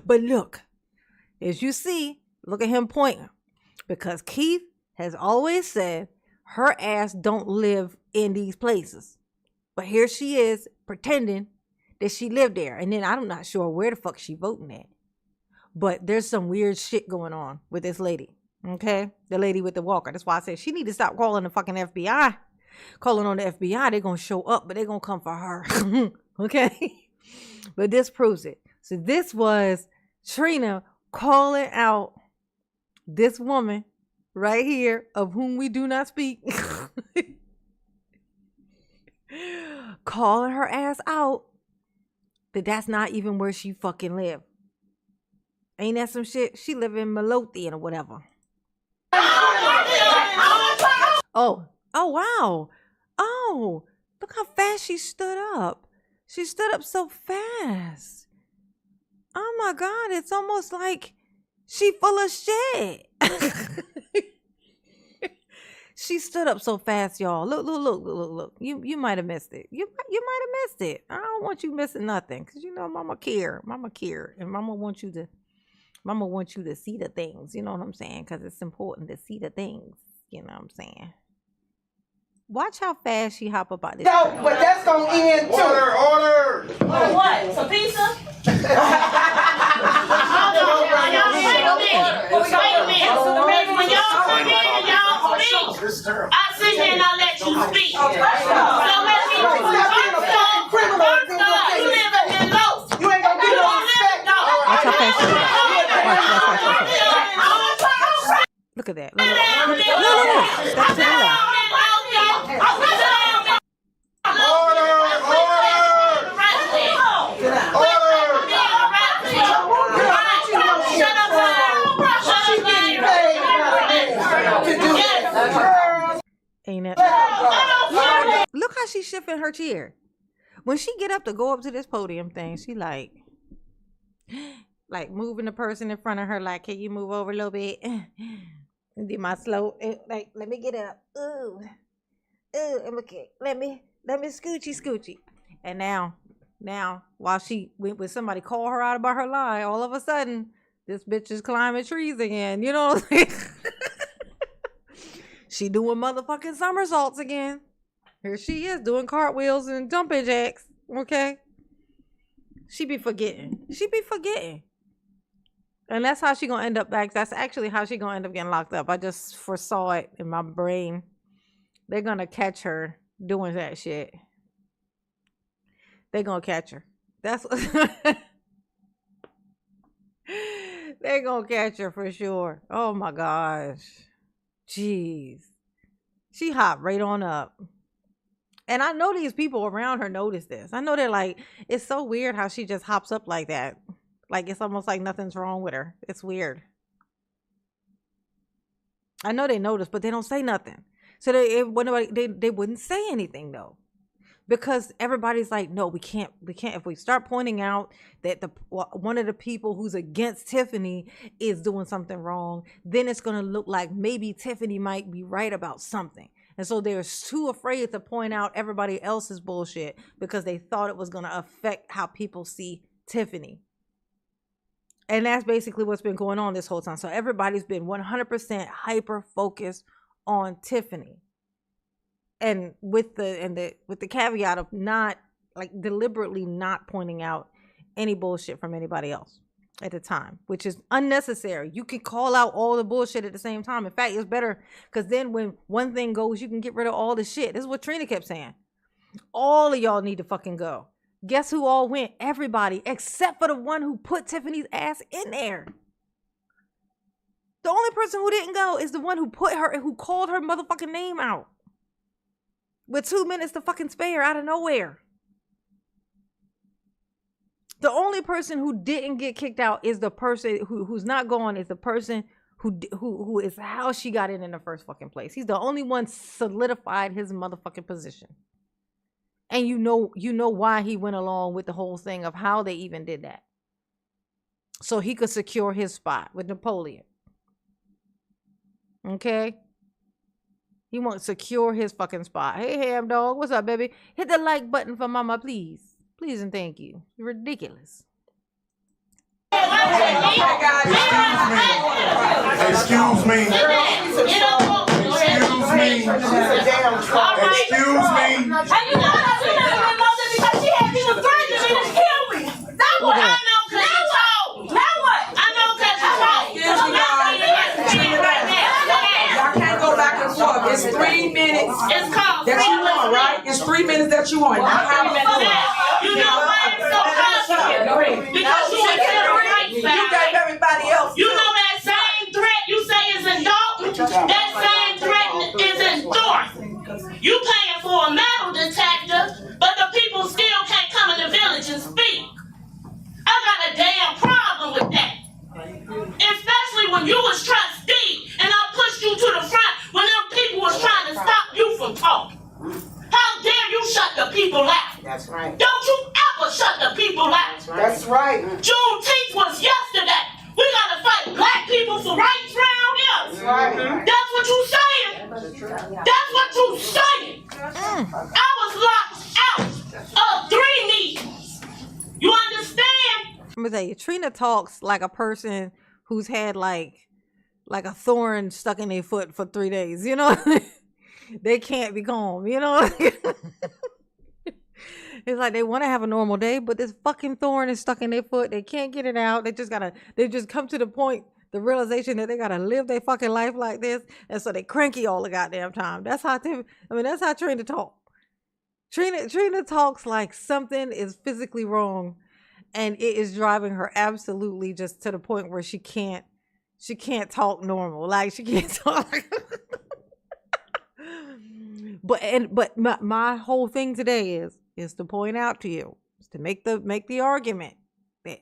But look, as you see, look at him pointing. Because Keith has always said her ass don't live in these places. But here she is pretending that she lived there. And then I'm not sure where the fuck she voting at. But there's some weird shit going on with this lady. Okay? The lady with the walker. That's why I said she need to stop calling the fucking FBI. Calling on the FBI, they're going to show up, but they're going to come for her. Okay? But this proves it. So this was Trina calling out this woman right here of whom we do not speak. Calling her ass out that's not even where she fucking live. Ain't that some shit? She live in Midlothian or whatever. Oh, wow. Oh, look how fast she stood up. She stood up so fast. Oh my God, it's almost like she full of shit. She stood up so fast, y'all. Look. You might have missed it. You might have missed it. I don't want you missing nothing. Cause you know Mama care. And Mama wants you to see the things. You know what I'm saying? Cause it's important to see the things. You know what I'm saying? Watch how fast she hop up out this. No, but that's gonna end too. Order! What? Some pizza? Wait a minute. When y'all come in and y'all speak, I sit here and I let you speak. So let me you live in Los. You ain't gonna get no respect. Watch how fast she Watch. Look at that. Look. Step to the left. Ain't it? Look how she's shifting her chair. When she get up to go up to this podium thing, she like moving the person in front of her. Like, can you move over a little bit? And do my slow, like, let me get up. Ooh, okay. Let me scoochy. And now Now, while she went with somebody call her out about her lie, all of a sudden, this bitch is climbing trees again. You know what I'm saying? She doing motherfucking somersaults again. Here she is doing cartwheels and jumping jacks. Okay? She be forgetting. And that's how she gonna end up back. That's actually how she gonna end up getting locked up. I just foresaw it in my brain. They're gonna catch her doing that shit. They're gonna catch her. That's what they're gonna catch her for sure. Oh my gosh. Jeez. She hopped right on up. And I know these people around her notice this. I know they're like, it's so weird how she just hops up like that. Like it's almost like nothing's wrong with her. It's weird. I know they notice, but they don't say nothing. So they wouldn't say anything though. Because everybody's like, no, we can't. If we start pointing out that one of the people who's against Tiffany is doing something wrong, then it's going to look like maybe Tiffany might be right about something. And so they're too afraid to point out everybody else's bullshit because they thought it was going to affect how people see Tiffany. And that's basically what's been going on this whole time. So everybody's been 100% hyper focused on Tiffany. And with the caveat of not like deliberately not pointing out any bullshit from anybody else at the time, which is unnecessary. You can call out all the bullshit at the same time. In fact, it's better because then when one thing goes, you can get rid of all the shit. This is what Trina kept saying. All of y'all need to fucking go. Guess who all went? Everybody except for the one who put Tiffany's ass in there. The only person who didn't go is the one who called her motherfucking name out. With 2 minutes to fucking spare out of nowhere. The only person who didn't get kicked out is the person who's not going, is the person who is how she got in the first fucking place. He's the only one solidified his motherfucking position. And you know why he went along with the whole thing of how they even did that. So he could secure his spot with Napoleon. Okay? He wants to secure his fucking spot. Hey, ham dog. What's up, baby? Hit the like button for mama, please. Please and thank you. You're ridiculous. Excuse me. It's 3 minutes. It's called that you want, right? It's 3 minutes that you want. Not how many minutes. You know why it's so complicated? Because you were right. You gave everybody else. You know that same threat you say is indictment, that same threat is endorsement. You paying for a metal detector, but the people still can't come in the village and speak. I got a damn problem with that. Especially when you was trustee and I pushed you to the front when them people was trying to stop you from talking. How dare you shut the people out? That's right. Don't you ever shut the people out. That's right. Juneteenth was yesterday. We gotta fight black people for rights around here. That's right. That's what you saying. That's what you saying. I was locked out of 3 meetings. You understand? I'm gonna tell you, Trina talks like a person who's had like a thorn stuck in their foot for 3 days. You know, they can't be calm. You know, it's like they want to have a normal day, but this fucking thorn is stuck in their foot. They can't get it out. They just come to the point, the realization that they gotta live their fucking life like this, and so they cranky all the goddamn time. That's how that's how Trina talk. Trina talks like something is physically wrong. And it is driving her absolutely just to the point where she can't talk normal. Like she can't talk. but my whole thing today is to point out to you, is to make the argument that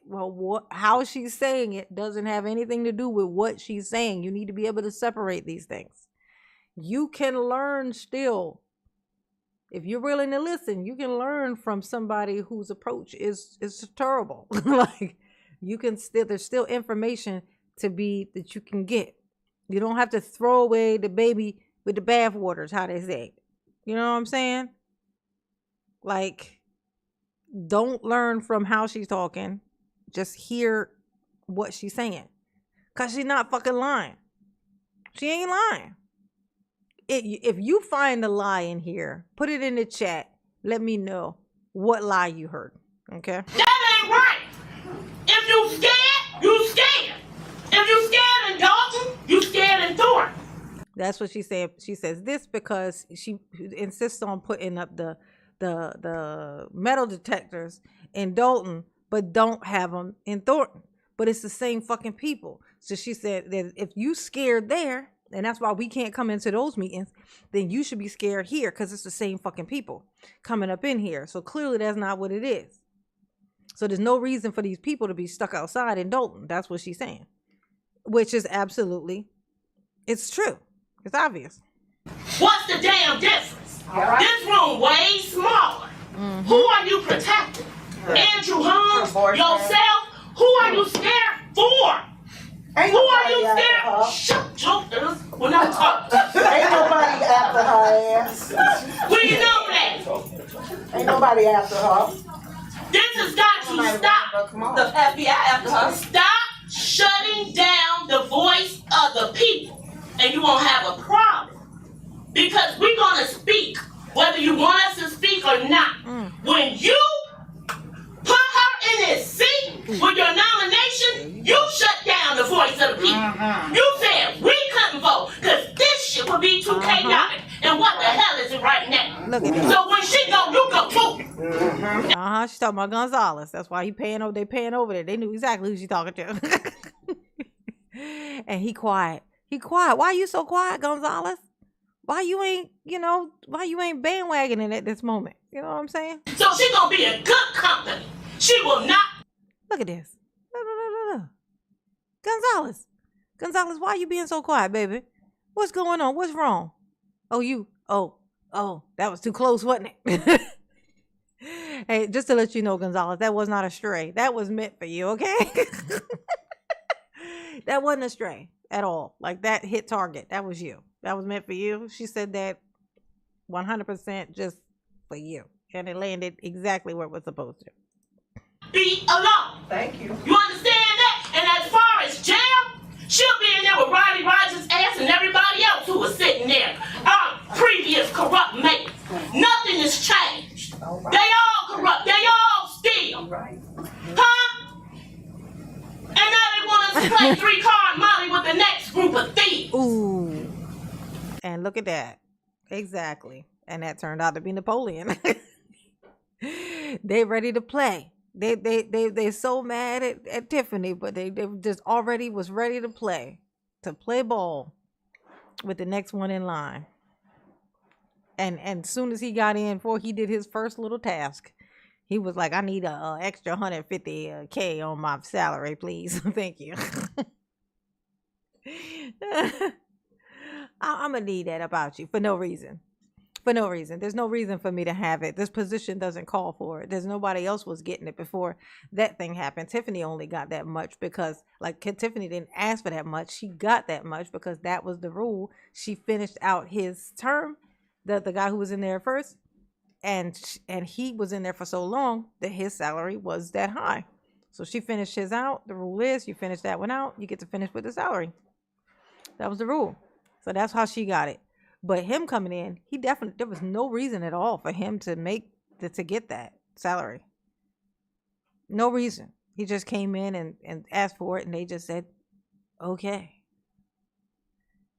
how she's saying it doesn't have anything to do with what she's saying. You need to be able to separate these things. You can learn still. If you're willing to listen, you can learn from somebody whose approach is terrible. Like there's still information that you can get. You don't have to throw away the baby with the bathwater, is how they say. You know what I'm saying? Like, Don't learn from how she's talking. Just hear what she's saying. Because she's not fucking lying. She ain't lying. If you find a lie in here, put it in the chat. Let me know what lie you heard. Okay? That ain't right. If you scared, you scared. If you scared in Dalton, you scared in Thornton. That's what she said. She says this because she insists on putting up the metal detectors in Dalton, but don't have them in Thornton. But it's the same fucking people. So she said that if you scared there, and that's why we can't come into those meetings, then you should be scared here because it's the same fucking people coming up in here. So clearly that's not what it is. So there's no reason for these people to be stuck outside in Dalton. That's what she's saying, which is absolutely, it's true. It's obvious. What's the damn difference? Right. This room way smaller. Mm-hmm. Who are you protecting? Right. Andrew Holmes? Yourself? Who are you scared for? Ain't who are you scared? Shut up. We're not talking. Ain't nobody after her ass. We know that. Ain't nobody after her. This has got to stop. The FBI after her. Stop shutting down the voice of the people. And you won't have a problem. Because we're going to speak, whether you want us to speak or not. When you put her in this seat with your nomination, you shut down the voice of the people. You said we couldn't vote because this shit would be too chaotic. And what the hell is it right now? Look at that. So when she go, you go too. She's talking about Gonzalez. That's why they paying over there. They knew exactly who she's talking to. And he quiet. He quiet. Why you so quiet, Gonzalez? Why you ain't bandwagoning at this moment? You know what I'm saying? So she gonna be a good company. She will not. Look at this. Look. Gonzalez, why you being so quiet, baby? What's going on? What's wrong? Oh, that was too close, wasn't it? Hey, just to let you know, Gonzalez, that was not a stray. That was meant for you, okay? That wasn't a stray at all. Like, that hit target. That was you. That was meant for you. She said that 100% just for you. And it landed exactly where it was supposed to. Be alone. Thank you. You understand that? And as far as jail, she'll be in there with Roddy Rogers' ass and everybody else who was sitting there. Our previous corrupt mates. Nothing has changed. Right. They all corrupt. They all steal. Right. Huh? And now they want us to play 3-card Molly with the next group of thieves. Ooh. And look at that. Exactly. And that turned out to be Napoleon. They ready to play. They so mad at Tiffany, but they just already was ready to play ball with the next one in line. And soon as he got in, before he did his first little task, he was like, I need a extra $150K on my salary, please. Thank you. I'm gonna need that about you for no reason. For no reason. There's no reason for me to have it. This position doesn't call for it. There's nobody else was getting it before that thing happened. Tiffany only got that much because, like, Tiffany didn't ask for that much. She got that much because that was the rule. She finished out his term, the guy who was in there first, and he was in there for so long that his salary was that high. So she finished his out. The rule is you finish that one out, you get to finish with the salary. That was the rule. So that's how she got it. But him coming in, there was no reason at all for him to get that salary. No reason. He just came in and asked for it, and they just said, okay.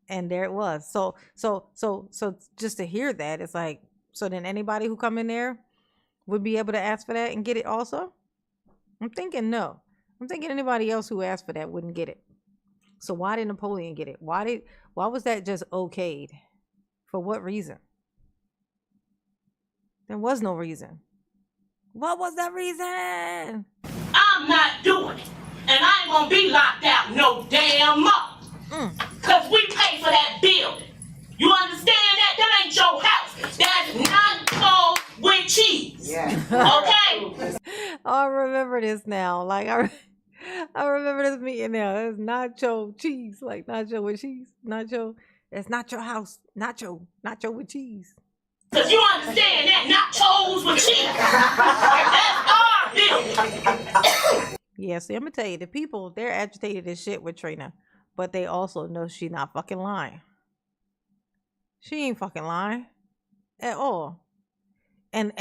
And there it was. So just to hear that, it's like, so then anybody who come in there would be able to ask for that and get it also? I'm thinking no. I'm thinking anybody else who asked for that wouldn't get it. So why did Napoleon get it? Why was that just okayed? For what reason? There was no reason. What was that reason? I'm not doing it. And I ain't gonna be locked out no damn more. Cause we pay for that building. You understand that? That ain't your house. That's not with cheese. Yeah. Okay? I remember this now. Like I remember this meeting now. It's nacho cheese. Like nacho with cheese. Nacho. It's not your house. Nacho with cheese. Cause you understand that nachos with cheese. That's our business. Yeah, see, I'm gonna tell you, the people, they're agitated as shit with Trina, but they also know she's not fucking lying. She ain't fucking lying at all. And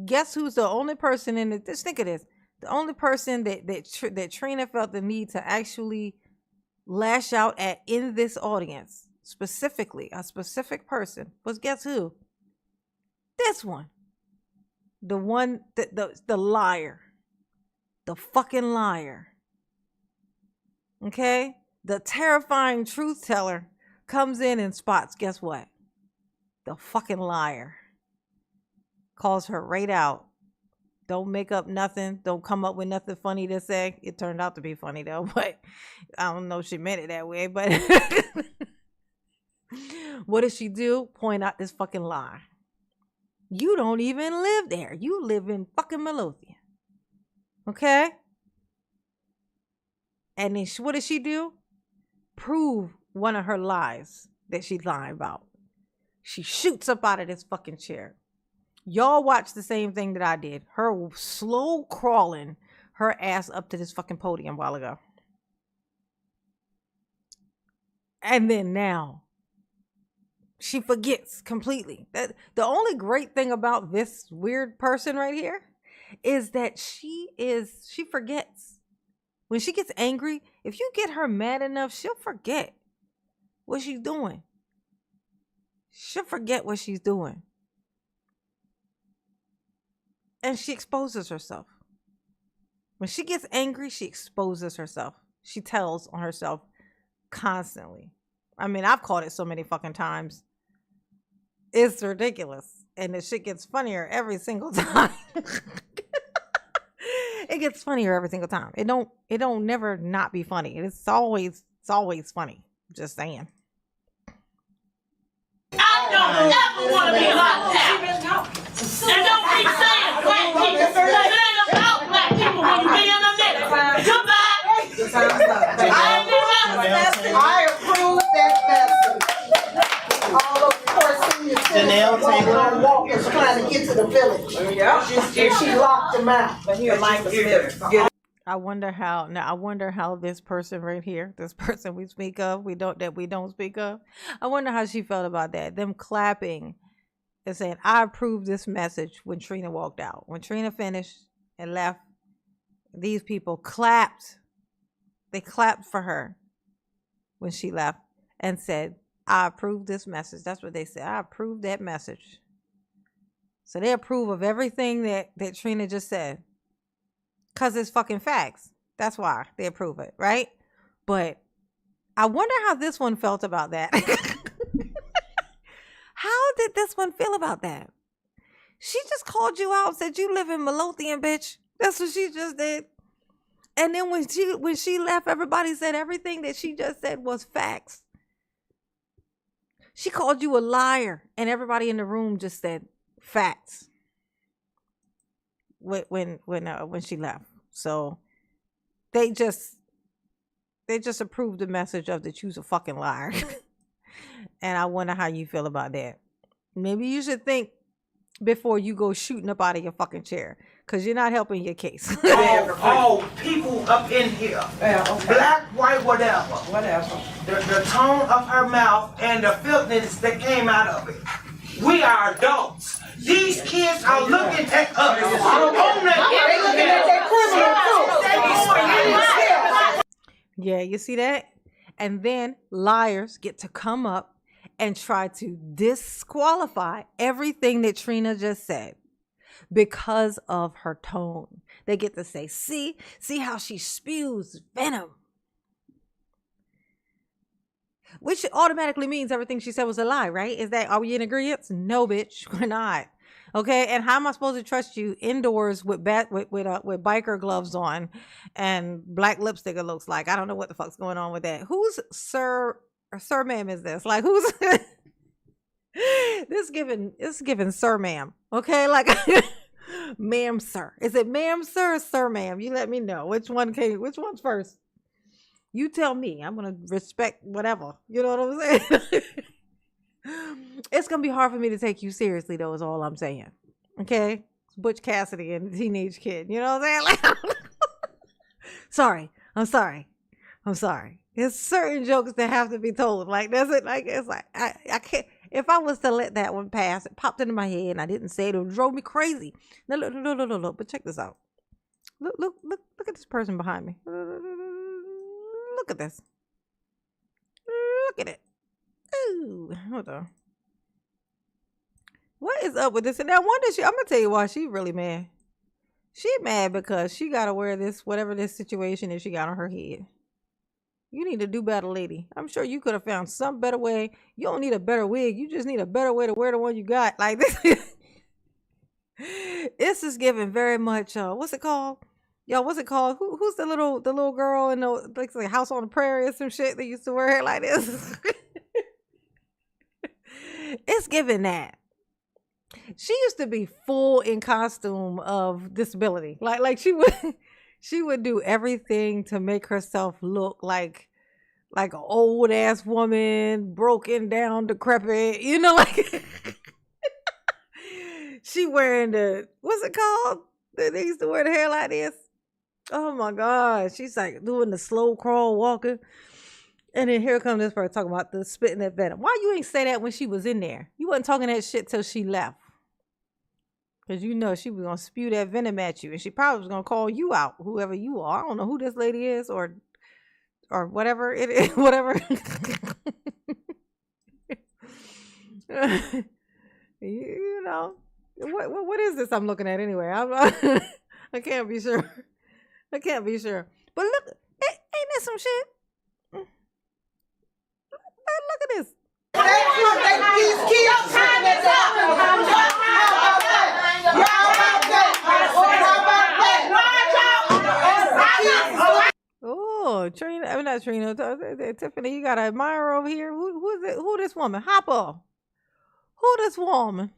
guess who's the only person in it? Just think of this: the only person that Trina felt the need to actually lash out at in this audience, specifically a specific person, was guess who? This one, the one, the liar, the fucking liar. Okay, the terrifying truth teller comes in and spots. Guess what? The fucking liar. Calls her right out. Don't make up nothing. Don't come up with nothing funny to say. It turned out to be funny though, but I don't know if she meant it that way. But what does she do? Point out this fucking lie. You don't even live there. You live in fucking Midlothian. Okay? And then what does she do? Prove one of her lies that she's lying about. She shoots up out of this fucking chair. Y'all watched the same thing that I did. Her slow crawling her ass up to this fucking podium a while ago. And then now she forgets completely. That the only great thing about this weird person right here is that she forgets. When she gets angry, if you get her mad enough, she'll forget what she's doing. She'll forget what she's doing. And she exposes herself. When she gets angry, she exposes herself. She tells on herself constantly. I mean, I've caught it so many fucking times. It's ridiculous. And the shit gets funnier every single time. It gets funnier every single time. It don't never not be funny. It's always funny. Just saying. I don't ever want to be locked out. And don't keep saying black people. Because it ain't about black people when you be in the middle. Goodbye. I approve that message. All of course senior citizens on walkers trying to get to the village. And she locked them out. But here, Mike Smith. I wonder how this person right here, this person we speak of, we don't speak of, I wonder how she felt about that. Them clapping and saying, I approve this message when Trina walked out. When Trina finished and left, these people clapped. They clapped for her when she left and said, I approve this message. That's what they said. I approve that message. So they approve of everything that Trina just said. Because it's fucking facts. That's why they approve it, right? But I wonder how this one felt about that. How did this one feel about that? She just called you out, said you live in Midlothian, bitch. That's what she just did. And then when she left, everybody said everything that she just said was facts. She called you a liar, and everybody in the room just said facts. When she left, so they just approved the message of that you's a fucking liar. And I wonder how you feel about that. Maybe you should think before you go shooting up out of your fucking chair, because you're not helping your case. all people up in here, black, white, whatever. The tone of her mouth and the filthiness that came out of it. We are adults. These kids are looking at us. They looking at that criminal too. Yeah, you see that? And then liars get to come up and try to disqualify everything that Trina just said because of her tone. They get to say, see how she spews venom. Which automatically means everything she said was a lie, right? Are we in agreement? No, bitch, we're not. Okay, and how am I supposed to trust you indoors with biker gloves on and black lipstick? It looks like I don't know what the fuck's going on with that. Who's sir ma'am is this? Like who's this giving sir ma'am? Okay, like ma'am sir. Is it ma'am sir or sir ma'am? You let me know which one's first. You tell me. I'm gonna respect whatever. You know what I'm saying? It's gonna be hard for me to take you seriously, though. Is all I'm saying. Okay, Butch Cassidy and the Teenage Kid. You know what I'm saying? Like, sorry. I'm sorry. There's certain jokes that have to be told. Like, that's it. Like, it's like I can't. If I was to let that one pass, it popped into my head and I didn't say it. It drove me crazy. Now look. But check this out. Look at this person behind me. Look at this. Look at it. Ooh, hold on. What is up with this? And that one that I'm gonna tell you why she really mad. She mad because she gotta wear this, whatever this situation is she got on her head. You need to do better, lady. I'm sure you could have found some better way. You don't need a better wig. You just need a better way to wear the one you got. Like this. This is giving very much, what's it called? Yo, what's it called? Who's the little girl in the like House on the Prairie or some shit that used to wear hair like this? It's giving that. She used to be full in costume of disability. Like she would do everything to make herself look like an old ass woman, broken down, decrepit, you know, like she wearing the, what's it called? They used to wear the hair like this. Oh my God. She's like doing the slow crawl walking. And then here comes this person talking about the spitting that venom. Why you ain't say that when she was in there? You wasn't talking that shit till she left. Because you know she was going to spew that venom at you. And she probably was going to call you out, whoever you are. I don't know who this lady is or whatever it is. Whatever. You know. What is this I'm looking at anyway? I can't be sure. But look, ain't that some shit? Look at this. Oh, Trina, I mean not Trina. Tiffany, you got an admirer over here. Who is it? Who this woman? Hopper. Who this woman?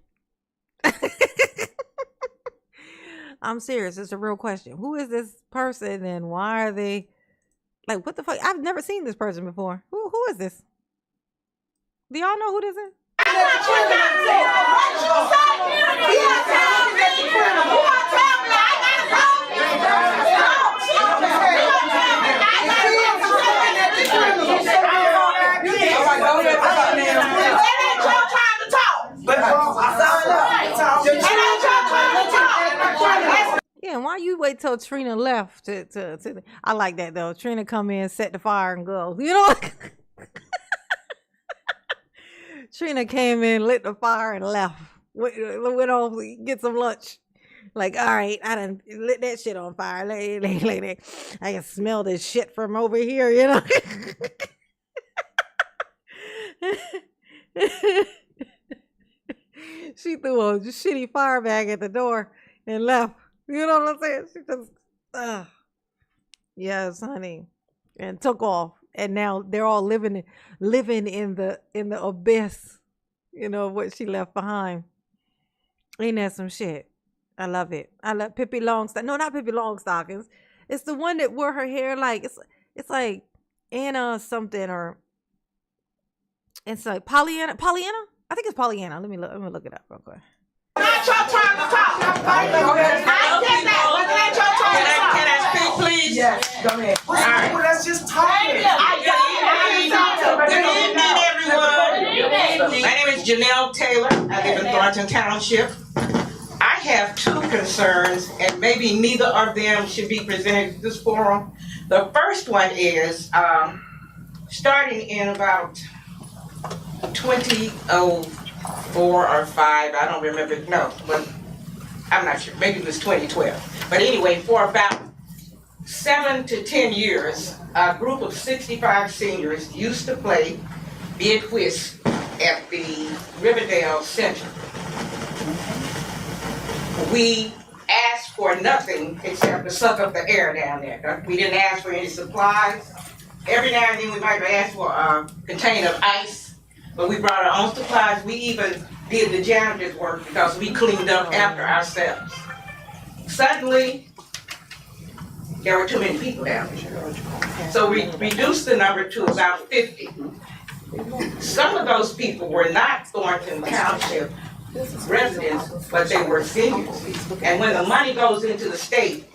I'm serious. It's a real question. Who is this person and why are they like what the fuck? I've never seen this person before. Who is this? Do y'all know who this is? Yeah, why you wait till Trina left to I like that though. Trina come in, set the fire and go. You know? Trina came in, lit the fire and left. Went off, get some lunch. Like, all right, I done lit that shit on fire. I can smell this shit from over here, you know? She threw a shitty fire bag at the door and left. You know what I'm saying? She just, yes, honey, and took off. And now they're all living in the abyss, you know, what she left behind. Ain't that some shit? I love it. I love Pippi Longstocking. No, not Pippi Longstockings. It's the one that wore her hair like it's like Anna something or it's like Pollyanna. I think it's Pollyanna. Let me look it up real quick. Not your time to talk. I get that, but it ain't your time to talk. Can I speak, please? Yes, go ahead. All right. Let's just talk. Good evening, everyone. My name is Janelle Taylor. I live in Thornton Township. I have two concerns, and maybe neither of them should be presented at this forum. The first one is starting in about 2004 or 5, I don't remember, no, but I'm not sure, maybe it was 2012. But anyway, for about 7 to 10 years, a group of 65 seniors used to play bid whist at the Riverdale Center. We asked for nothing except to suck up the air down there. We didn't ask for any supplies. Every now and then we might have asked for a container of ice, but we brought our own supplies. We even did the janitor's work because we cleaned up after ourselves. Suddenly, there were too many people down there. So we reduced the number to about 50. Some of those people were not Thornton Township residents, but they were seniors. And when the money goes into the state,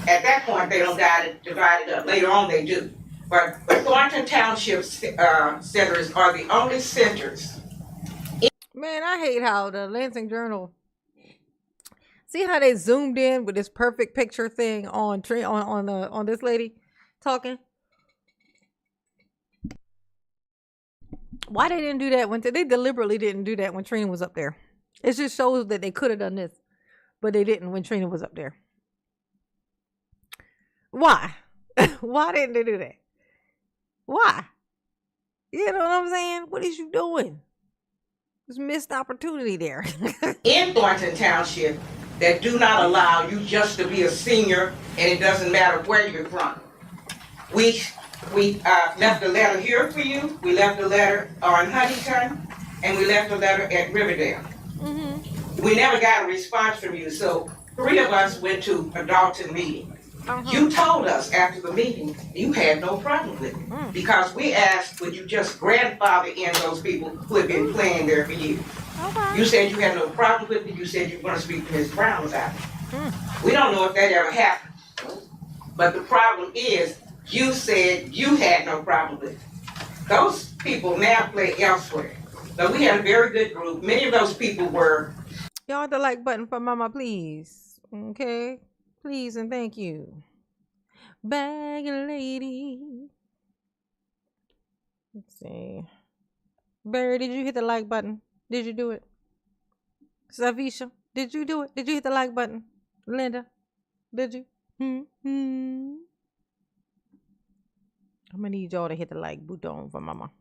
at that point, they don't divide it up. Later on, they do. But Thornton Township centers are the only centers. Man, I hate how the Lansing Journal. See how they zoomed in with this perfect picture thing on this lady talking. Why they didn't do that when they deliberately didn't do that when Trina was up there? It just shows that they could have done this, but they didn't when Trina was up there. Why? Why didn't they do that? Why? You know what I'm saying? What is you doing? There's missed opportunity there. In Thornton Township, that do not allow you just to be a senior, and it doesn't matter where you're from. We left a letter here for you. We left a letter on Huntington, and we left a letter at Riverdale. Mm-hmm. We never got a response from you, so 3 of us went to a Dalton meeting. You told us after the meeting you had no problem with it because we asked, would you just grandfather in those people who had been playing there for years? Okay. You said you had no problem with it. You said you were going to speak to Ms. Brown about it. We don't know if that ever happened. But the problem is, you said you had no problem with it. Those people now play elsewhere. So we had a very good group. Many of those people were. Y'all hit the like button for Mama, please. Okay? Please and thank you. Bag lady. Let's see. Barry, did you hit the like button? Did you do it? Savisha, did you do it? Did you hit the like button? Linda, did you? I'm gonna need y'all to hit the like button for Mama.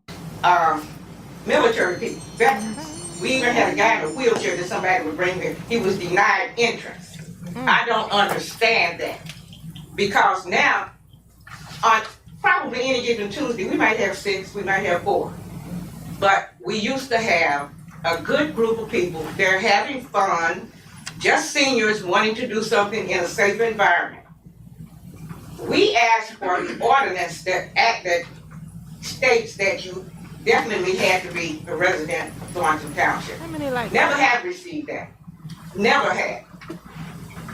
Military people, veterans. We even had a guy in a wheelchair that somebody would bring there. He was denied entrance. I don't understand that. Because now, on probably any given Tuesday, we might have 6, we might have 4. But we used to have a good group of people. They're having fun, just seniors wanting to do something in a safe environment. We asked for an ordinance that states that you definitely had to be a resident of Thornton Township. Never have received that. Never had.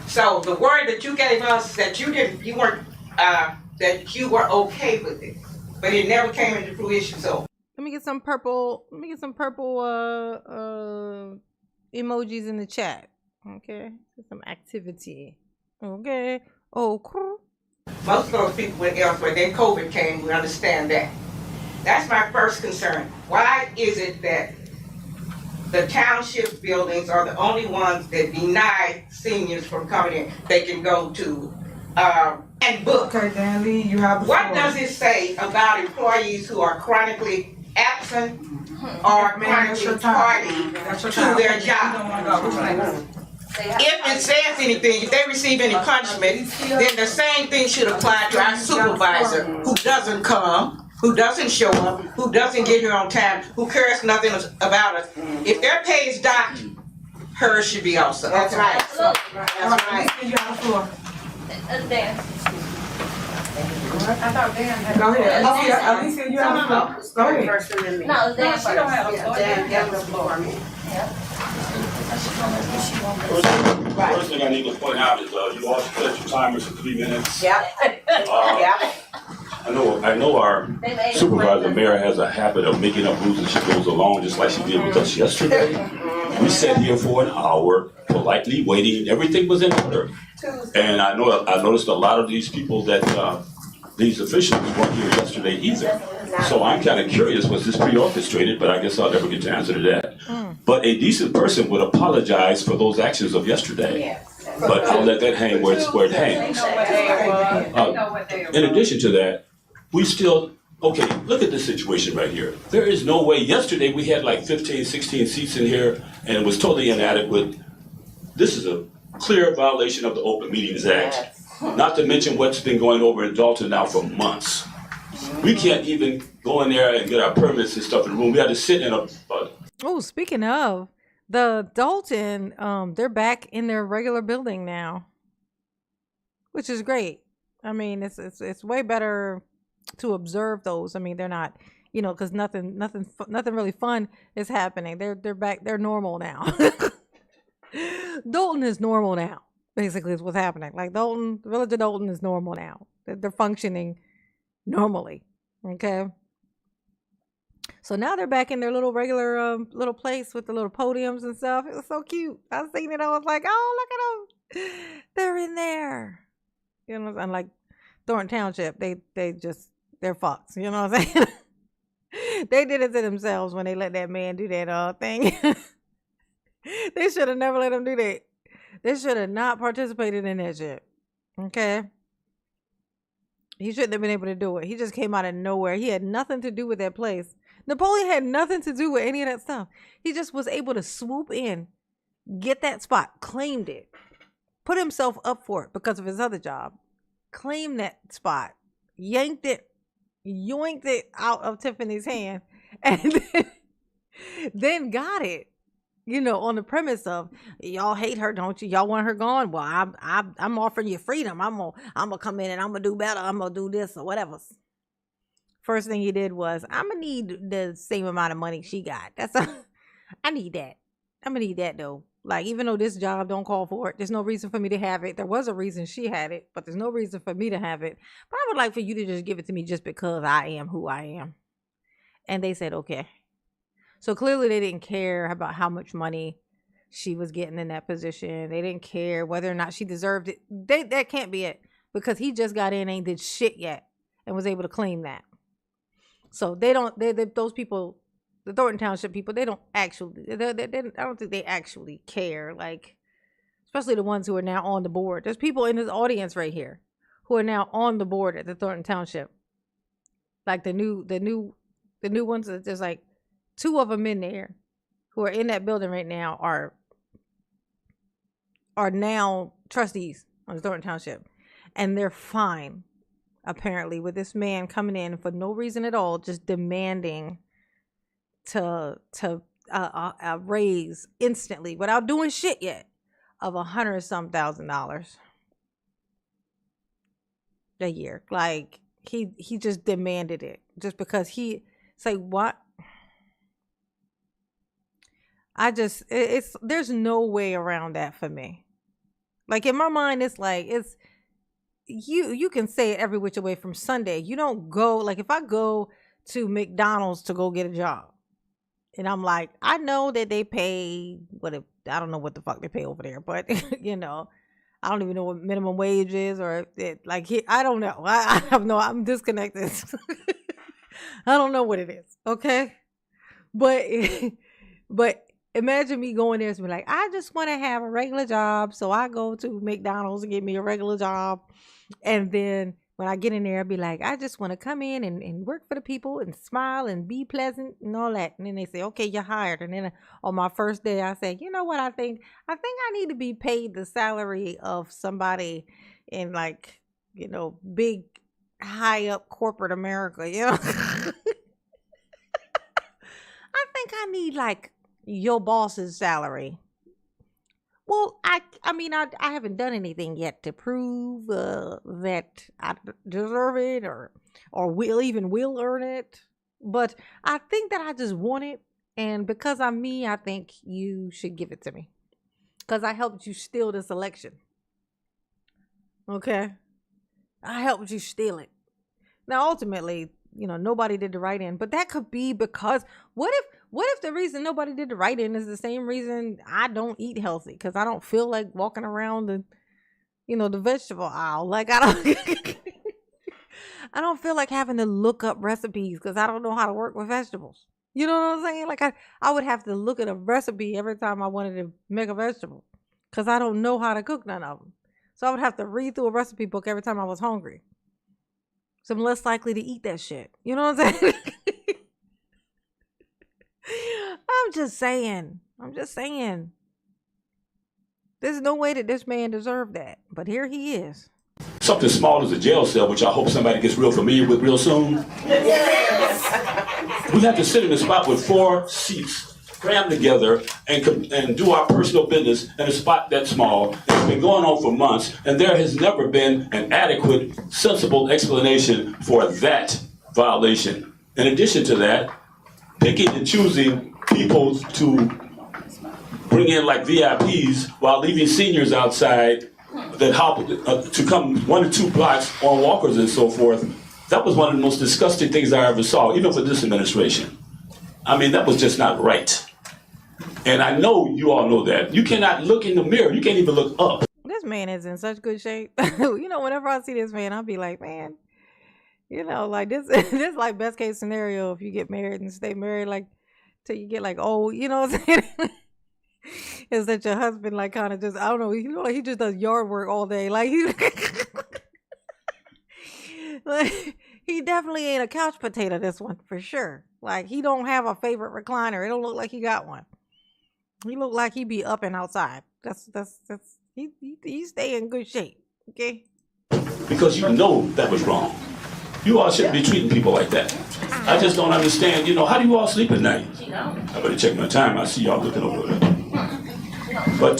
So the word that you gave us that you weren't that you were okay with it, but it never came into fruition. So let me get some purple emojis in the chat. Okay, some activity. Okay. Oh, cool. Most of those people went elsewhere. Then COVID came. We understand that. That's my first concern. Why is it that the township buildings are the only ones that deny seniors from coming in? They can go to and book. Okay, Dan Lee, you have the floor. What does it say about employees who are chronically absent or chronically tardy to their job? If it says anything, if they receive any punishment, then the same thing should apply to our supervisor who doesn't come, who doesn't show up, who doesn't get here on time, who cares nothing about us. If their pay is docked, hers should be also. That's right. That's right. You have the floor. Dan. I thought Dan had. Go ahead. Alicia, you have the floor. Go ahead. No, Dan, she don't have a floor. Dan, have the floor. First thing I need to point out is you all set your timers for 3 minutes. Yep. Yep. I know our supervisor mayor has a habit of making up rules as she goes along, just like she did with us yesterday. We sat here for an hour, politely waiting. Everything was in order. And I noticed a lot of these people that these officials weren't here yesterday either. So I'm kind of curious, was this pre-orchestrated? But I guess I'll never get to answer to that. But a decent person would apologize for those actions of yesterday. But I'll let that hang where it hangs. In addition to that, we still, okay, look at this situation right here. There is no way, yesterday we had like 15, 16 seats in here and it was totally inadequate. This is a clear violation of the Open Meetings Act. Not to mention what's been going over in Dalton now for months. We can't even go in there and get our permits and stuff in the room. We had to sit in a... Oh, speaking of, the Dalton, they're back in their regular building now, which is great. I mean, it's way better to observe those. I mean, they're not, because nothing really fun is happening. They're back. They're normal now. Dalton is normal now. Basically, is what's happening. Like the village of Dalton is normal now. They're functioning normally. Okay. So now they're back in their little regular little place with the little podiums and stuff. It was so cute. I seen it. I was like, oh, look at them. They're in there. Unlike Thornton Township, they're fucks. You know what I'm saying? They did it to themselves when they let that man do that thing. They should have never let him do that. They should have not participated in that shit. Okay? He shouldn't have been able to do it. He just came out of nowhere. He had nothing to do with that place. Napoleon had nothing to do with any of that stuff. He just was able to swoop in, get that spot, claimed it, put himself up for it because of his other job, claimed that spot, yoinked it out of Tiffany's hand, and then got it. On the premise of y'all hate her, don't you? Y'all want her gone? Well, I'm offering you freedom. I'm gonna come in and I'm gonna do better. I'm gonna do this or whatever. First thing he did was, I'm gonna need the same amount of money she got. I need that. I'm gonna need that though. Like, even though this job don't call for it, there's no reason for me to have it. There was a reason she had it, but there's no reason for me to have it. But I would like for you to just give it to me just because I am who I am. And they said, okay. So clearly they didn't care about how much money she was getting in that position. They didn't care whether or not she deserved it. That can't be it, because he just got in, ain't did shit yet, and was able to claim that. So those people, the Thornton Township people, they don't actually, I don't think they actually care. Like, especially the ones who are now on the board. There's people in this audience right here who are now on the board at the Thornton Township. Like the new ones. There's like 2 of them in there who are in that building right now are now trustees on the Thornton Township, and they're fine. Apparently, with this man coming in for no reason at all, just demanding to raise instantly without doing shit yet of $100,000 a year. Like, he just demanded it just because say what? There's no way around that for me. Like, in my mind, it's like, you can say it every which way from Sunday. You don't go, like, if I go to McDonald's to go get a job, and I'm like, I know that they pay I don't know what the fuck they pay over there, but I don't even know what minimum wage is, or I don't know. I have no, I'm disconnected. I don't know what it is. Okay. But imagine me going there and be like, I just want to have a regular job. So I go to McDonald's and get me a regular job. And then when I get in there, I'll be like, I just want to come in and work for the people and smile and be pleasant and all that. And then they say, okay, you're hired. And then on my first day, I say, you know what? I think I need to be paid the salary of somebody in, like, big, high up corporate America. I think I need, like, your boss's salary. Well, I mean, I haven't done anything yet to prove that I deserve it or will earn it. But I think that I just want it. And because I'm me, I think you should give it to me. Because I helped you steal this election. Okay? I helped you steal it. Now, ultimately, nobody did the write-in. But that could be because, what if the reason nobody did the write-in is the same reason I don't eat healthy? Because I don't feel like walking around the vegetable aisle. Like, I don't feel like having to look up recipes because I don't know how to work with vegetables. You know what I'm saying? Like, I would have to look at a recipe every time I wanted to make a vegetable because I don't know how to cook none of them. So I would have to read through a recipe book every time I was hungry. So I'm less likely to eat that shit. You know what I'm saying? I'm just saying. There's no way that this man deserved that. But here he is. Something small as a jail cell, which I hope somebody gets real familiar with real soon. Yes. We have to sit in a spot with 4 seats crammed together and do our personal business in a spot that small. It's been going on for months, and there has never been an adequate, sensible explanation for that violation. In addition to that, picking and choosing people to bring in like VIPs while leaving seniors outside that hop to come 1 or 2 blocks on walkers and so forth. That was one of the most disgusting things I ever saw, even for this administration. I mean, that was just not right. And I know you all know that. You cannot look in the mirror. You can't even look up. This man is in such good shape. Whenever I see this man, I'll be like, man, like this is like best case scenario if you get married and stay married like till you get like old, you know what I'm saying? Is that your husband like kind of just, I don't know, like he just does yard work all day. Like he definitely ain't a couch potato, this one for sure. Like he don't have a favorite recliner. It don't look like he got one. He look like he be up and outside. He stay in good shape. Okay. Because you know that was wrong. You all shouldn't be treating people like that. I just don't understand, how do you all sleep at night? I better check my time. I see y'all looking over there. But,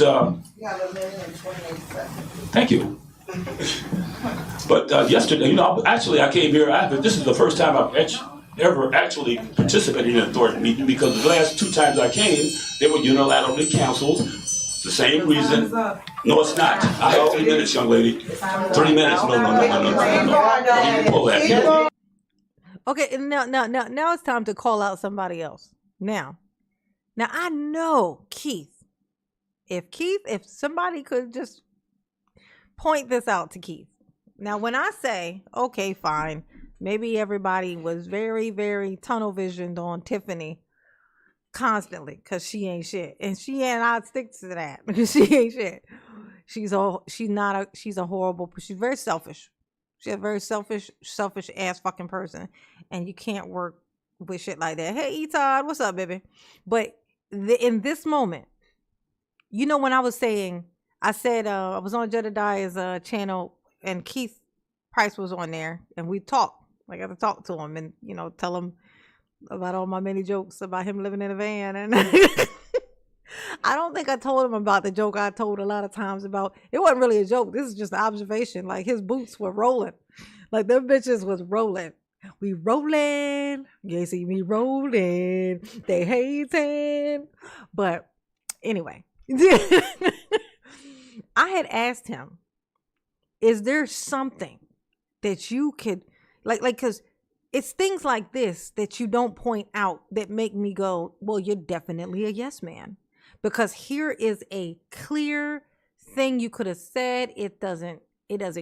thank you. But yesterday, actually I came here, this is the first time I've ever actually participated in an authority meeting because the last 2 times I came, they were unilaterally canceled. It's the same reason. No, it's not. I have 3 minutes, young lady. 3 minutes. No. Don't even pull that. Okay, now it's time to call out somebody else. Now I know Keith. If somebody could just point this out to Keith. Now, when I say, okay, fine, maybe everybody was very, very tunnel visioned on Tiffany constantly because she ain't shit. And I'd stick to that because she ain't shit. She's a horrible, she's very selfish. She's a very selfish ass fucking person. And you can't work with shit like that. Hey, Todd, what's up, baby? But in this moment, when I was saying, I said, I was on Jedediah's channel and Keith Price was on there and we talked. I got to talk to him and, tell him about all my many jokes about him living in a van. And I don't think I told him about the joke I told a lot of times about, it wasn't really a joke. This is just an observation. Like his boots were rolling. Like them bitches was rolling. We rolling. You see me rolling. They hating. But anyway. I had asked him, is there something that you could like because it's things like this that you don't point out that make me go, well, you're definitely a yes man, because here is a clear thing you could have said. It doesn't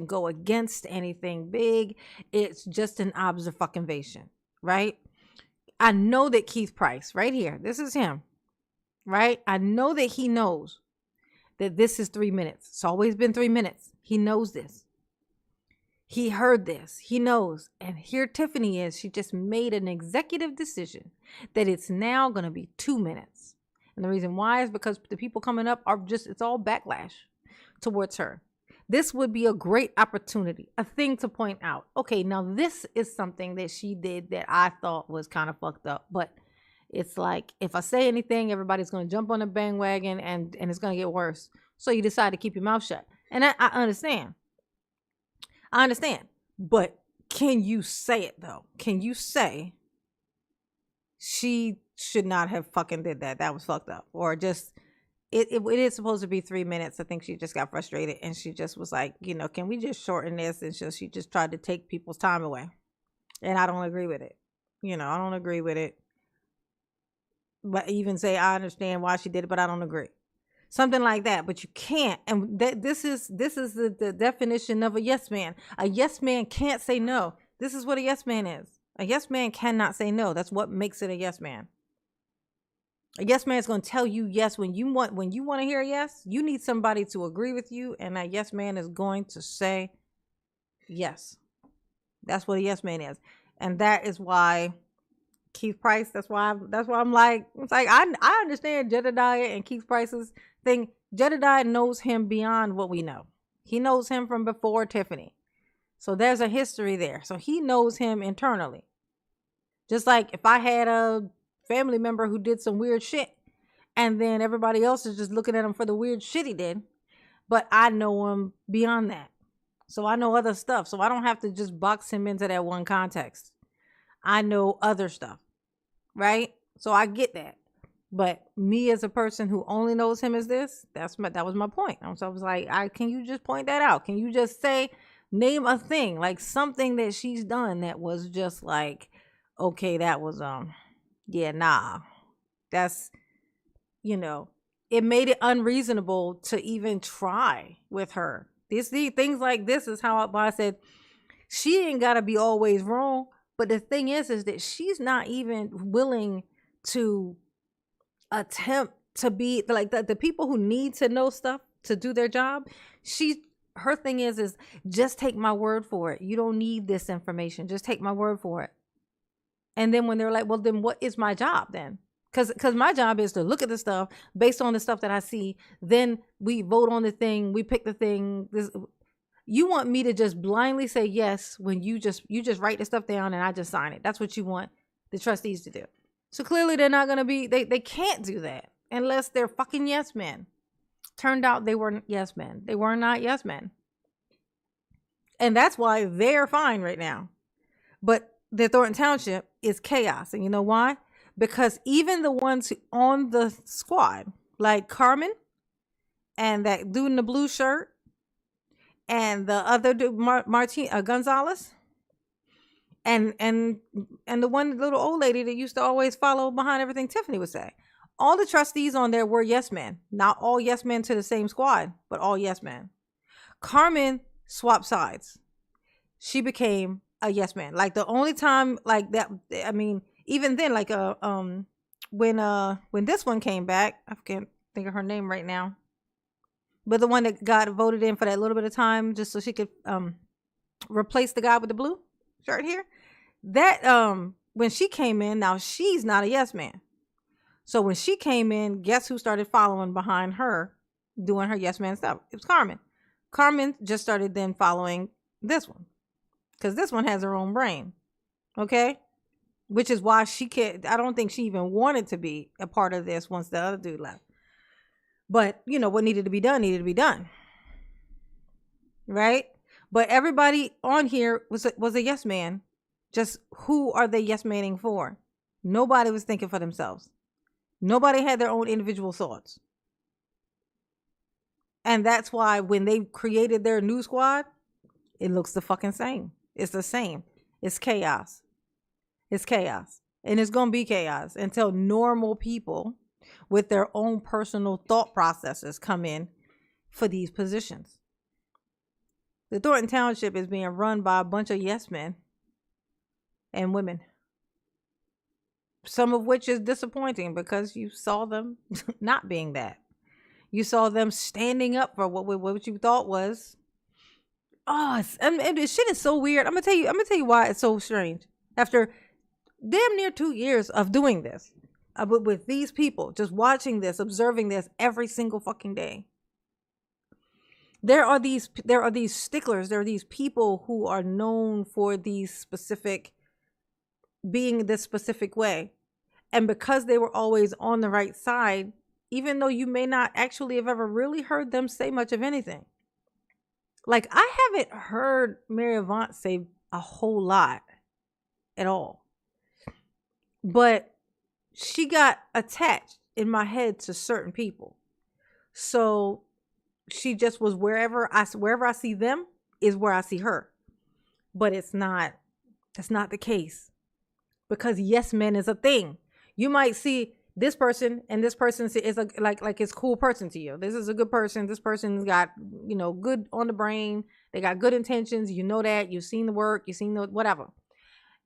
go against anything big. It's just an observation, right? I know that Keith Price right here, this is him. Right? I know that he knows that this is 3 minutes. It's always been 3 minutes. He knows this. He heard this. He knows. And here Tiffany is. She just made an executive decision that it's now going to be 2 minutes. And the reason why is because the people coming up are it's all backlash towards her. This would be a great opportunity, a thing to point out. Okay, now this is something that she did that I thought was kind of fucked up. But it's like, if I say anything, everybody's going to jump on the bandwagon and it's going to get worse. So you decide to keep your mouth shut. And I understand. But can you say it, though? Can you say she should not have fucking did that? That was fucked up. Or just, it is supposed to be 3 minutes. I think she just got frustrated and she just was like, can we just shorten this? And so she just tried to take people's time away. And I don't agree with it. I don't agree with it. But even say I understand why she did it, but I don't agree. Something like that. But you can't. And this is the definition of a yes man. A yes man can't say no. This is what a yes man is. A yes man cannot say no. That's what makes it a yes man. A yes man is going to tell you yes when you want to hear a yes. You need somebody to agree with you, and that yes man is going to say yes. That's what a yes man is, and that is why Keith Price. That's why I'm like, it's like I understand Jedediah and Keith Price's thing. Jedediah knows him beyond what we know. He knows him from before Tiffany, so there's a history there. So he knows him internally. Just like if I had a family member who did some weird shit and then everybody else is just looking at him for the weird shit he did, but I know him beyond that. So I know other stuff. So I don't have to just box him into that one context. I know other stuff, right? So I get that. But me as a person who only knows him as this, that was my point. So I was like, can you just point that out? Can you just name a thing, like something that she's done that was just like, okay, that was yeah, nah. That's, it made it unreasonable to even try with her. These things like this is how I said she ain't gotta be always wrong. But the thing is that she's not even willing to attempt to be like the people who need to know stuff to do their job. Her thing is just take my word for it. You don't need this information. Just take my word for it. And then when they're like, well, then what is my job then? Because my job is to look at the stuff based on the stuff that I see. Then we vote on the thing. We pick the thing. You want me to just blindly say yes when you just write the stuff down and I just sign it. That's what you want the trustees to do. So clearly they're not going to be, they can't do that unless they're fucking yes men. Turned out they weren't yes men. They were not yes men. And that's why they're fine right now. But the Thornton Township is chaos. And you know why? Because even the ones on the squad, like Carmen and that dude in the blue shirt and the other dude, Gonzalez, and the one little old lady that used to always follow behind everything Tiffany would say. All the trustees on there were yes men. Not all yes men to the same squad, but all yes men. Carmen swapped sides. She became a yes man. Like the only time like that, I mean, even then, like when this one came back, I can't think of her name right now, but the one that got voted in for that little bit of time just so she could replace the guy with the blue shirt here. That when she came in, now she's not a yes man. So when she came in, guess who started following behind her, doing her yes man stuff? It was Carmen. Carmen just started then following this one, because this one has her own brain. Okay. Which is why she can't, I don't think she even wanted to be a part of this once the other dude left. But, what needed to be done. Right? But everybody on here was a yes man. Just who are they yes manning for? Nobody was thinking for themselves. Nobody had their own individual thoughts. And that's why when they created their new squad, it looks the fucking same. It's the same. It's chaos. It's chaos. And it's going to be chaos until normal people with their own personal thought processes come in for these positions. The Thornton Township is being run by a bunch of yes men and women. Some of which is disappointing because you saw them not being that. You saw them standing up for what you thought was. Oh, this shit is so weird. I'm gonna tell you why it's so strange. After damn near 2 years of doing this, with these people, just watching this, observing this every single fucking day. There are these sticklers. There are these people who are known for being this specific way. And because they were always on the right side, even though you may not actually have ever really heard them say much of anything. Like, I haven't heard Mary Avant say a whole lot at all. But she got attached in my head to certain people. So she just was wherever I see them is where I see her. But that's not the case. Because yes men is a thing. You might see this person and this person is like it's a cool person to you. This is a good person. This person's got, good on the brain. They got good intentions. You know that. You've seen the work. You've seen the whatever.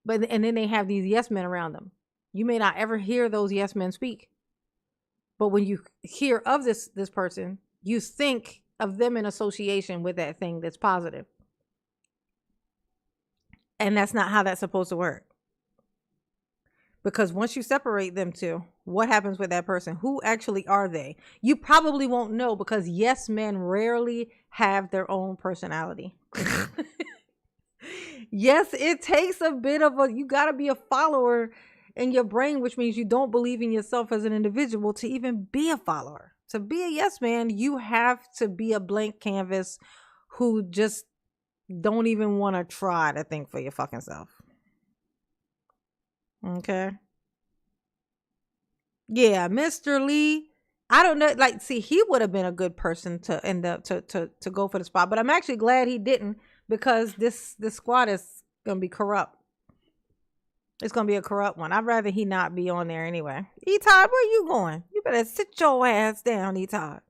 And then they have these yes men around them. You may not ever hear those yes men speak. But when you hear of this person, you think of them in association with that thing that's positive. And that's not how that's supposed to work. Because once you separate them two, what happens with that person? Who actually are they? You probably won't know, because yes men rarely have their own personality. Yes, it takes a bit of you got to be a follower in your brain, which means you don't believe in yourself as an individual to even be a follower. To be a yes man, you have to be a blank canvas who just don't even want to try to think for your fucking self. Okay. Yeah, Mr. Lee. I don't know. Like, see, he would have been a good person to end up to go for the spot, but I'm actually glad he didn't, because this squad is gonna be corrupt. It's gonna be a corrupt one. I'd rather he not be on there anyway. E-Todd, where you going? You better sit your ass down, E-Todd.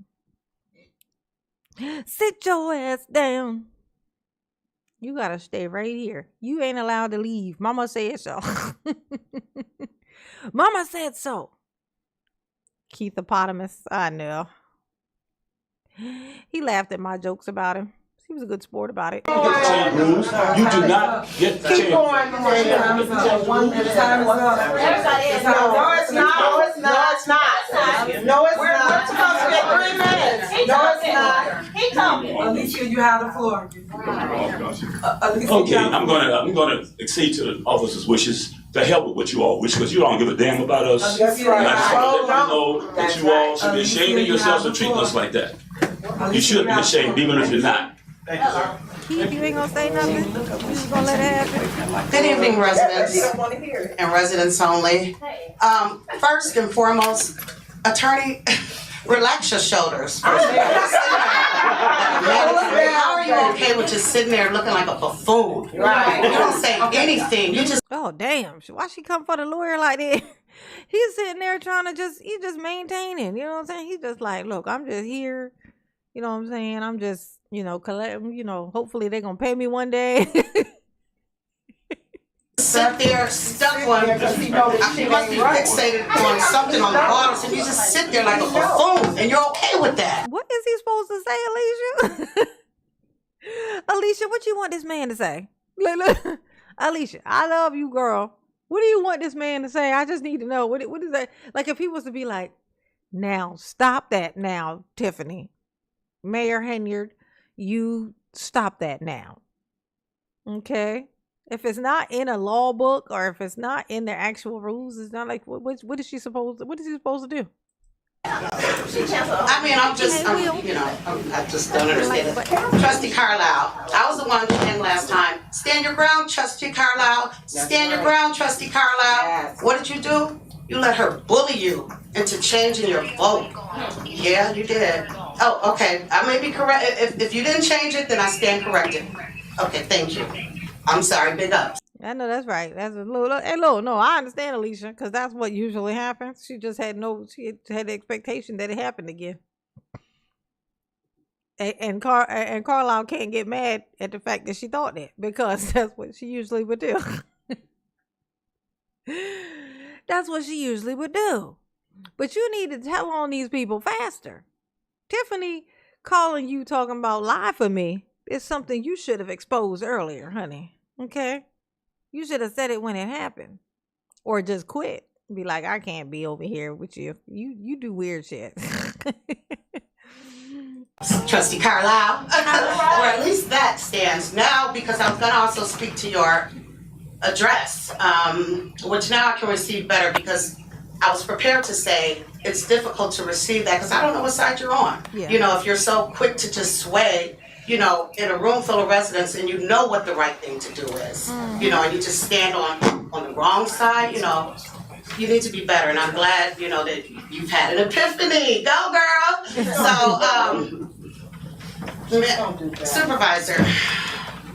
Sit your ass down. You gotta stay right here. You ain't allowed to leave. Mama said so. Mama said so. Keithopotamus. I know. He laughed at my jokes about him. He was a good sport about it. You get to change rules. You do not get to change. Keep going. No, it's not. No, it's not. No, it's We're not. supposed to get 3 minutes. No, it's not. He talking. Alicia, you have the floor. Okay, I'm gonna accede to the officer's wishes to help with what you all wish, because you don't give a damn about us. That's right. And I just want to let you know that you all should be ashamed of yourselves for treating us like that. You should be ashamed, even if you're not. Thank you, sir. Keith, you ain't gonna say nothing? You just gonna let it happen? Good evening, residents and residents only. First and foremost, attorney, relax your shoulders. How are you okay with just sitting there looking like a buffoon? Right. You don't say anything. You just. Oh, damn. Why she come for the lawyer like that? He's sitting there trying to he's just maintaining. You know what I'm saying? He's just like, look, I'm just here. You know what I'm saying? I'm just, hopefully they're going to pay me one day. Sit there, stuck on. You must be fixated on something on the bottom, and you just sit there like a buffoon, and you're okay with that. What is he supposed to say, Alicia? Alicia, what you want this man to say? Look. Alicia, I love you, girl. What do you want this man to say? I just need to know. What is that? Like, if he was to be like, now, stop that now, Tiffany. Mayor Henyard, you stop that now. Okay? If it's not in a law book, or if it's not in their actual rules, it's not like, what is he supposed to do? I mean, I just don't understand it. Trustee Carlisle, I was the one who came last time. Stand your ground, Trustee Carlisle. Stand your ground, Trustee Carlisle. What did you do? You let her bully you into changing your vote. Yeah, you did. Oh, okay. I may be correct. If you didn't change it, then I stand corrected. Okay, thank you. I'm sorry, big ups. I know that's right. That's a little. Hey, no, I understand, Alicia, because that's what usually happens. She just had the expectation that it happened again. And Carlisle can't get mad at the fact that she thought that, because that's what she usually would do. That's what she usually would do. But you need to tell on these people faster. Tiffany calling you talking about lie for me is something you should have exposed earlier, honey. Okay? You should have said it when it happened. Or just quit. Be like, I can't be over here with you. You do weird shit. Trustee Carlisle. Or at least that stands now, because I was going to also speak to your address, which now I can receive better, because I was prepared to say it's difficult to receive that because I don't know what side you're on. Yeah. If you're so quick to just sway, in a room full of residents, and you know what the right thing to do is, and you just stand on the wrong side, you need to be better. And I'm glad, that you've had an epiphany. Go, girl. So, Supervisor,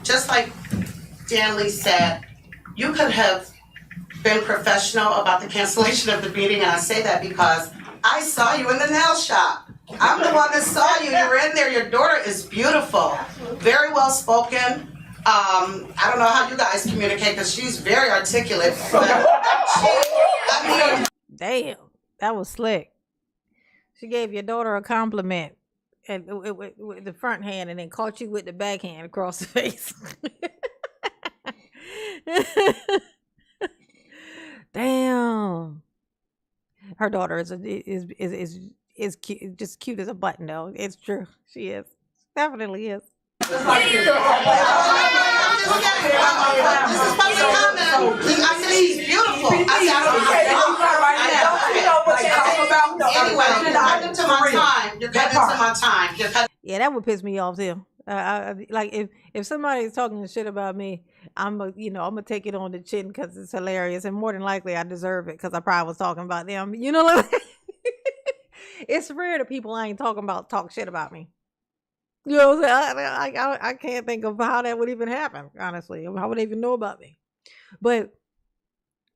just like Dan Lee said, you could have been professional about the cancellation of the meeting, and I say that because I saw you in the nail shop. I'm the one that saw you. You were in there. Your daughter is beautiful, very well spoken. I don't know how you guys communicate because she's very articulate. But damn, that was slick. She gave your daughter a compliment and with the front hand, and then caught you with the back hand across the face. Damn. Her daughter is cute, just cute as a button, though. It's true. She is. Definitely is. This is public comment. I said she's beautiful. Anyway, you're cutting into my time. Yeah, that would piss me off too. Like if somebody's talking shit about me, I'm gonna take it on the chin because it's hilarious, and more than likely I deserve it because I probably was talking about them. You know, like, it's rare that people I ain't talking about talk shit about me. You know what I'm saying? I can't think of how that would even happen, honestly. How would they even know about me? But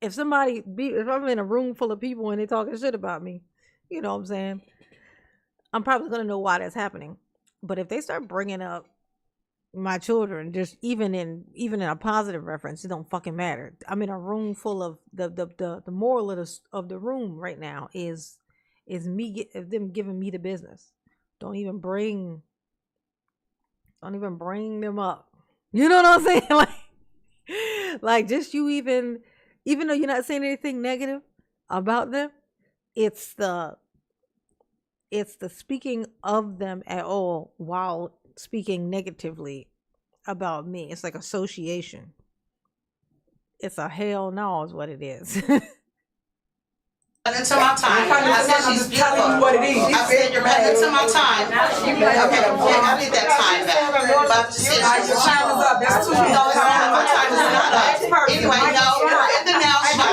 if I'm in a room full of people and they talking shit about me, you know what I'm saying? I'm probably going to know why that's happening. But if they start bringing up my children, just even in a positive reference, it don't fucking matter. I'm in a room full of the moral of the room right now is them giving me the business. Don't even bring them up. You know what I'm saying? Like just you even though you're not saying anything negative about them, it's the speaking of them at all while speaking negatively about me. It's like association. It's a hell no is what it is. Into my time. I said she's beautiful. What it is. I said you're running into my time. Okay, I need that time back. But your time is up. That's too long. No, it's not. My time is not up. Anyway, no, we're in the nail shop.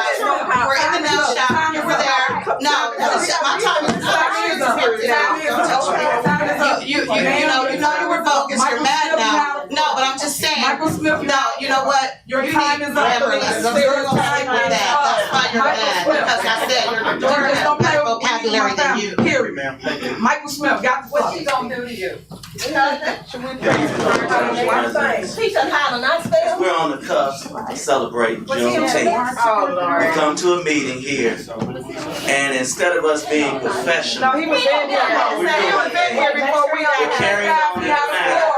We're in the nail shop. You were there. No, my time is up. You know you were focused. You're mad now. No, but I'm just saying. No, you know what? Your time is up. Let's stick with that. That's why you're mad. Because I said you're doing better vocabulary than you. Period. Michael Smith got the what she gonna do to you? We're on the cusp to celebrate Juneteenth. Oh, Lord. We come to a meeting here, and instead of us being professional, No, he was in here. He was in here before we got carrying on the matter.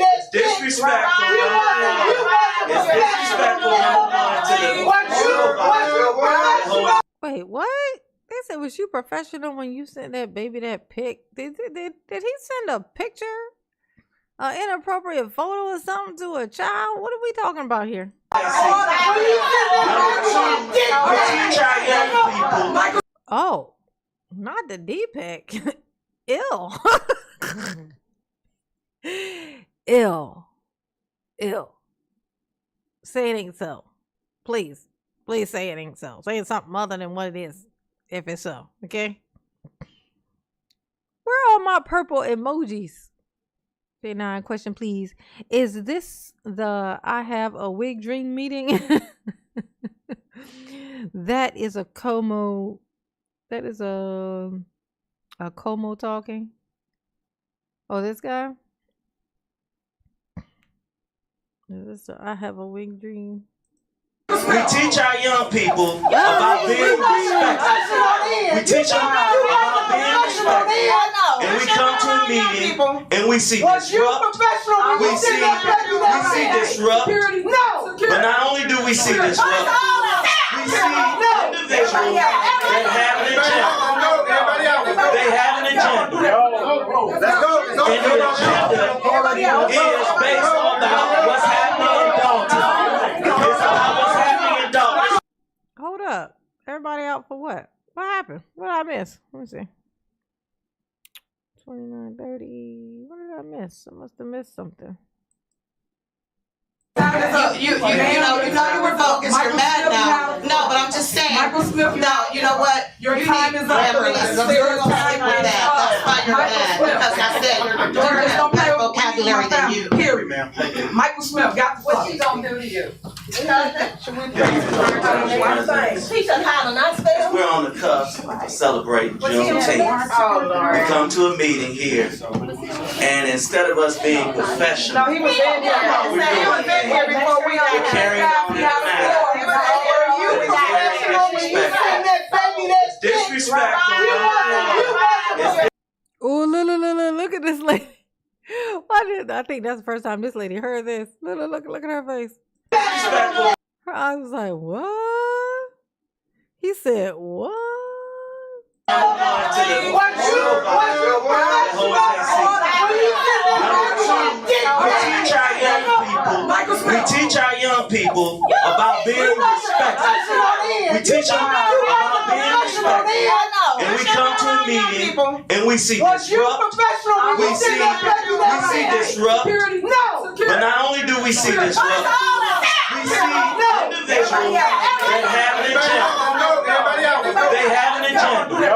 It's disrespectful. It's disrespectful to the Wait, what? They said, was you professional when you sent that baby that pic? Did he send a picture? An inappropriate photo or something to a child? What are we talking about here? Oh, not the D-pic. Ill. Ill. Say it ain't so. Please say it ain't so. Say something other than what it is if it's so. Okay? Where are all my purple emojis? J9, question please. Is this the I have a wig dream meeting? That is a Como. That is a Como talking. Oh, this guy? Is this a I have a wig dream? We teach our young people about being respectful. We teach them about being respectful. And we come to a meeting and we see disrupt. We see disrupt. But not only do we see disrupt, we see individuals that have an agenda. They have an agenda. And the agenda is based on what's happening in Dalton. It's about what's happening in Dalton. Hold up. Everybody out for what? What happened? What did I miss? Let me see. 29:30. What did I miss? I must have missed something. You know you were focused. You're mad now. No, but I'm just saying. No, you know what? Your time is up. Let's stick with that. That's why you're mad. Because I said you're doing better vocabulary than you. Period. Michael Smith got the what she gonna do to you? We're on the cusp to celebrate Juneteenth. Oh, Lord. We come to a meeting here, and instead of us being professional, No, he was in here. He was in here before we got carrying on the matter. It's disrespectful. Oh, look at this lady. I think that's the first time this lady heard this. Look at her face. Disrespectful. Her eyes was like, what? He said, what? We teach our young people people, we teach our young people about being respectful. We teach them about being respectful. And we come to a meeting and we see disrupt. We see disrupt. But not only do we see disrupt, we see individuals that have an agenda. They have an agenda.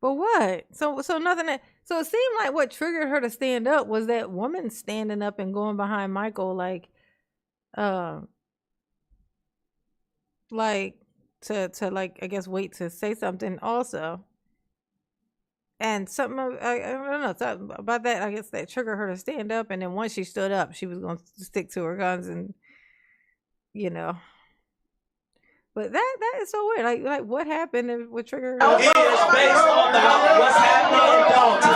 But what? So nothing. So it seemed like what triggered her to stand up was that woman standing up and going behind Michael, like to like I guess wait to say something also. And something I don't know something about that. I guess that triggered her to stand up. And then once she stood up, she was going to stick to her guns and But that is so weird. Like what happened and what triggered? It is based on what's happening in Dalton.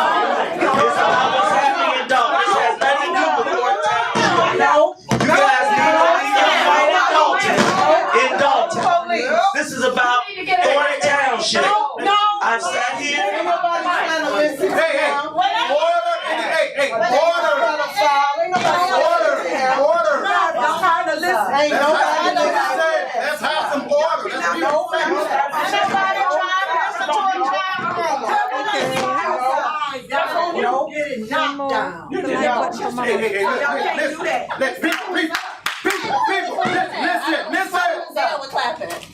It's about what's happening in Dalton. This has nothing to do with Thornton Township. No. You guys need to leave your fight in Dalton. This is about Thornton Township. I've sat here. Let's have some order.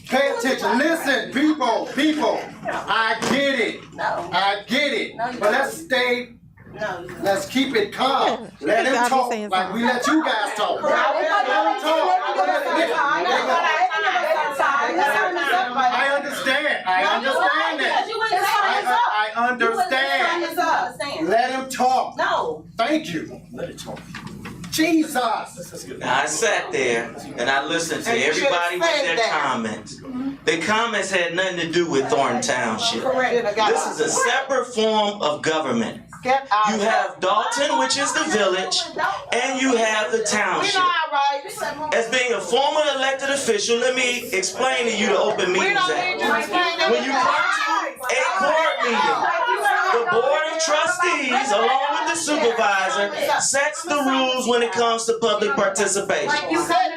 Pay attention. Listen, people. I get it. But let's keep it calm. Let him talk like we let you guys talk. I understand. Let him talk. No. Thank you. Let it talk. Jesus. Now I sat there and I listened to everybody with their comments. The comments had nothing to do with Thornton Township. This is a separate form of government. You have Dalton, which is the village, and you have the township. As being a former elected official, let me explain to you the Open Meetings Act. When you come to a court meeting, the Board of Trustees, along with the supervisor, sets the rules when it comes to public participation.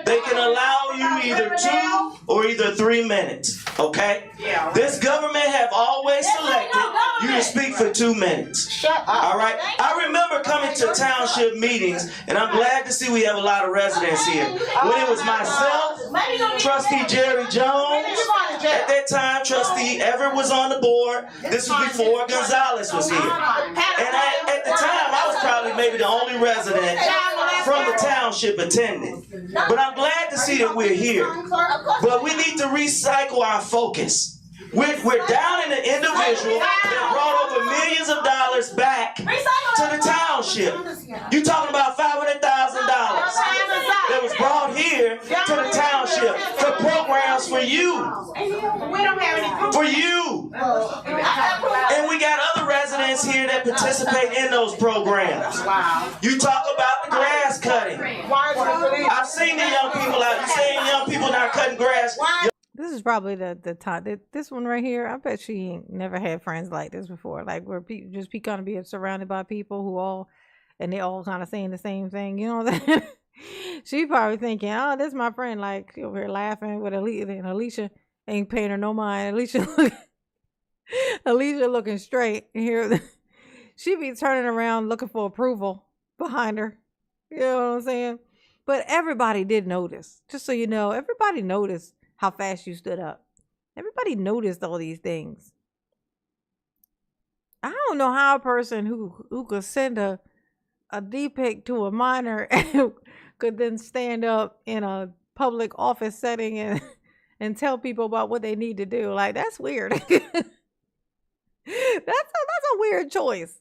They can allow you either 2 or either 3 minutes, okay? This government have always selected you to speak for 2 minutes. All right? I remember coming to township meetings, and I'm glad to see we have a lot of residents here. When it was myself, Trustee Jerry Jones, at that time, Trustee Everett was on the board. This was before Gonzalez was here. And at the time, I was probably maybe the only resident from the township attending. But I'm glad to see that we're here. But we need to recycle our focus. We're down in an individual that brought over millions of dollars back to the township. You talking about $500,000 that was brought here to the township for programs for you. For you. And we got other residents here that participate in those programs. You talk about the grass cutting. I've seen the young people out. You saying young people not cutting grass. This is probably the time. This one right here, I bet she ain't never had friends like this before. Like where people just be kind of being surrounded by people who they all kind of saying the same thing. You know what I'm saying? She probably thinking, oh, this is my friend. Like over here laughing with Alicia, and Alicia ain't paying her no mind. Alicia looking straight. And here, she be turning around looking for approval behind her. You know what I'm saying? But everybody did notice. Just so you know, everybody noticed how fast you stood up. Everybody noticed all these things. I don't know how a person who could send a D-pic to a minor and could then stand up in a public office setting and tell people about what they need to do. Like, that's weird. That's a weird choice.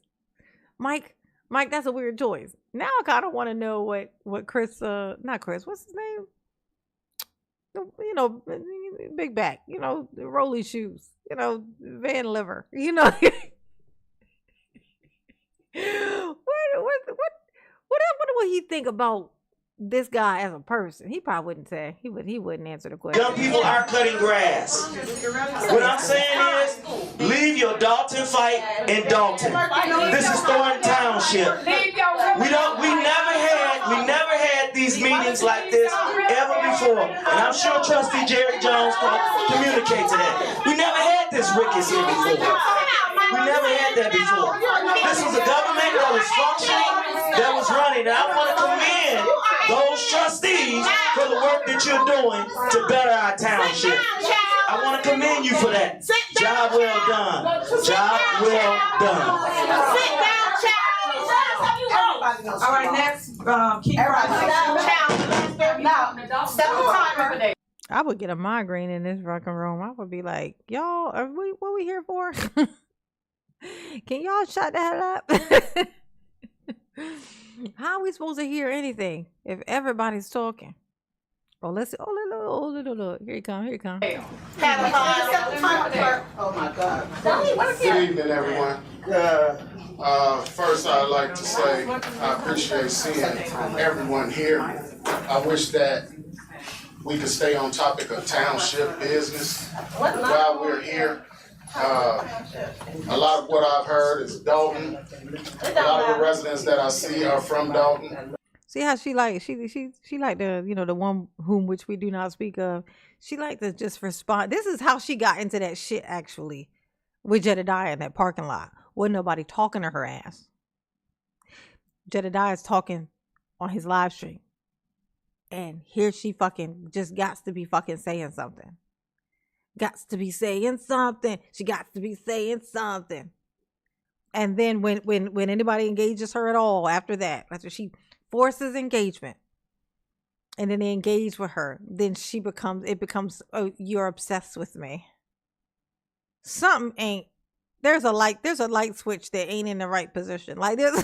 Mike, that's a weird choice. Now I kind of want to know what Chris, not Chris, what's his name? You know, big back, you know, rolly shoes, you know, Van Liver, you know. What would he think about this guy as a person? He probably wouldn't say. He wouldn't answer the question. Young people are cutting grass. What I'm saying is, leave your Dalton fight in Dalton. This is Thornton Township. We never had these meetings like this ever before. And I'm sure Trustee Jerry Jones can communicate to that. We never had this ruckus here before. We never had that before. This was a government that was functioning, that was running. And I want to commend those trustees for the work that you're doing to better our township. I want to commend you for that. Job well done. Job well done. Sit down, child. All right, next, keep now, step the timer. I would get a migraine in this fucking room. I would be like, y'all, what we here for? Can y'all shut the hell up? How are we supposed to hear anything if everybody's talking? Oh, let's see. Oh, look. Here you come. Oh my God. Good evening, everyone. First, I'd like to say I appreciate seeing everyone here. I wish that we could stay on topic of township business while we're here. A lot of what I've heard is Dalton. A lot of the residents that I see are from Dalton. See how she like the the one whom which we do not speak of. She like to just respond. This is how she got into that shit actually with Jedediah in that parking lot. Wasn't nobody talking to her ass. Jedediah's talking on his live stream. And here she fucking just got to be fucking saying something. Got to be saying something. She got to be saying something. And then when anybody engages her at all after that, after she forces engagement, and then they engage with her, then it becomes, oh, you're obsessed with me. Something ain't, there's a light switch that ain't in the right position. Like there's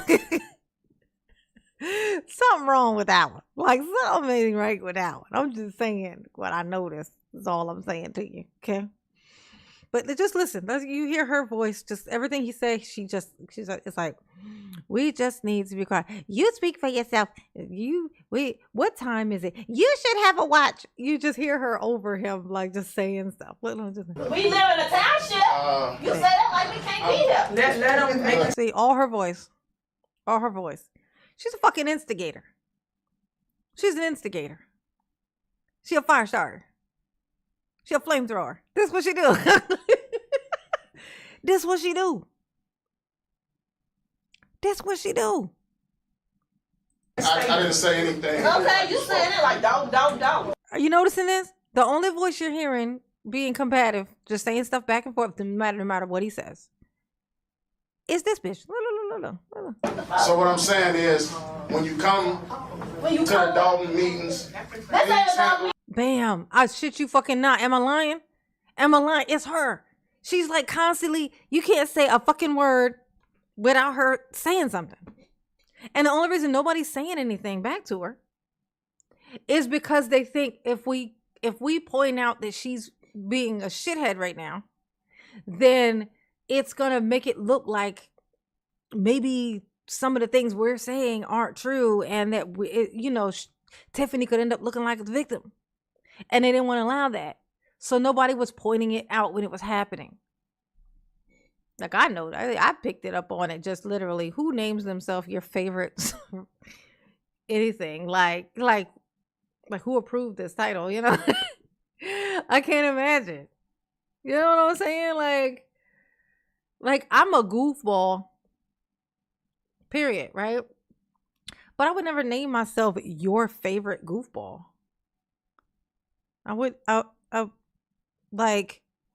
something wrong with that one. Like something ain't right with that one. I'm just saying what I noticed is all I'm saying to you. Okay. But just listen. You hear her voice. Just everything he says. It's like, we just need to be quiet. You speak for yourself. What time is it? You should have a watch. You just hear her over him, like just saying stuff. We live in a township. You say that like we can't be here. Let them make See, all her voice. She's a fucking instigator. She's an instigator. She a fire starter. She a flamethrower. This what she do. This what she do. I didn't say anything. Okay, you saying it like don't. Are you noticing this? The only voice you're hearing being combative, just saying stuff back and forth, no matter what he says, is this bitch. So what I'm saying is, when you come to the Dalton meetings, bam, I shit you fucking not. Am I lying? It's her. She's like constantly, you can't say a fucking word without her saying something. And the only reason nobody's saying anything back to her is because they think if we point out that she's being a shithead right now, then it's gonna make it look like maybe some of the things we're saying aren't true, and that Tiffany could end up looking like the victim. And they didn't want to allow that. So nobody was pointing it out when it was happening. Like I know, I picked it up on it just literally. Who names themselves your favorite anything? Like who approved this title, I can't imagine. You know what I'm saying? Like I'm a goofball. Period, right? But I would never name myself your favorite goofball.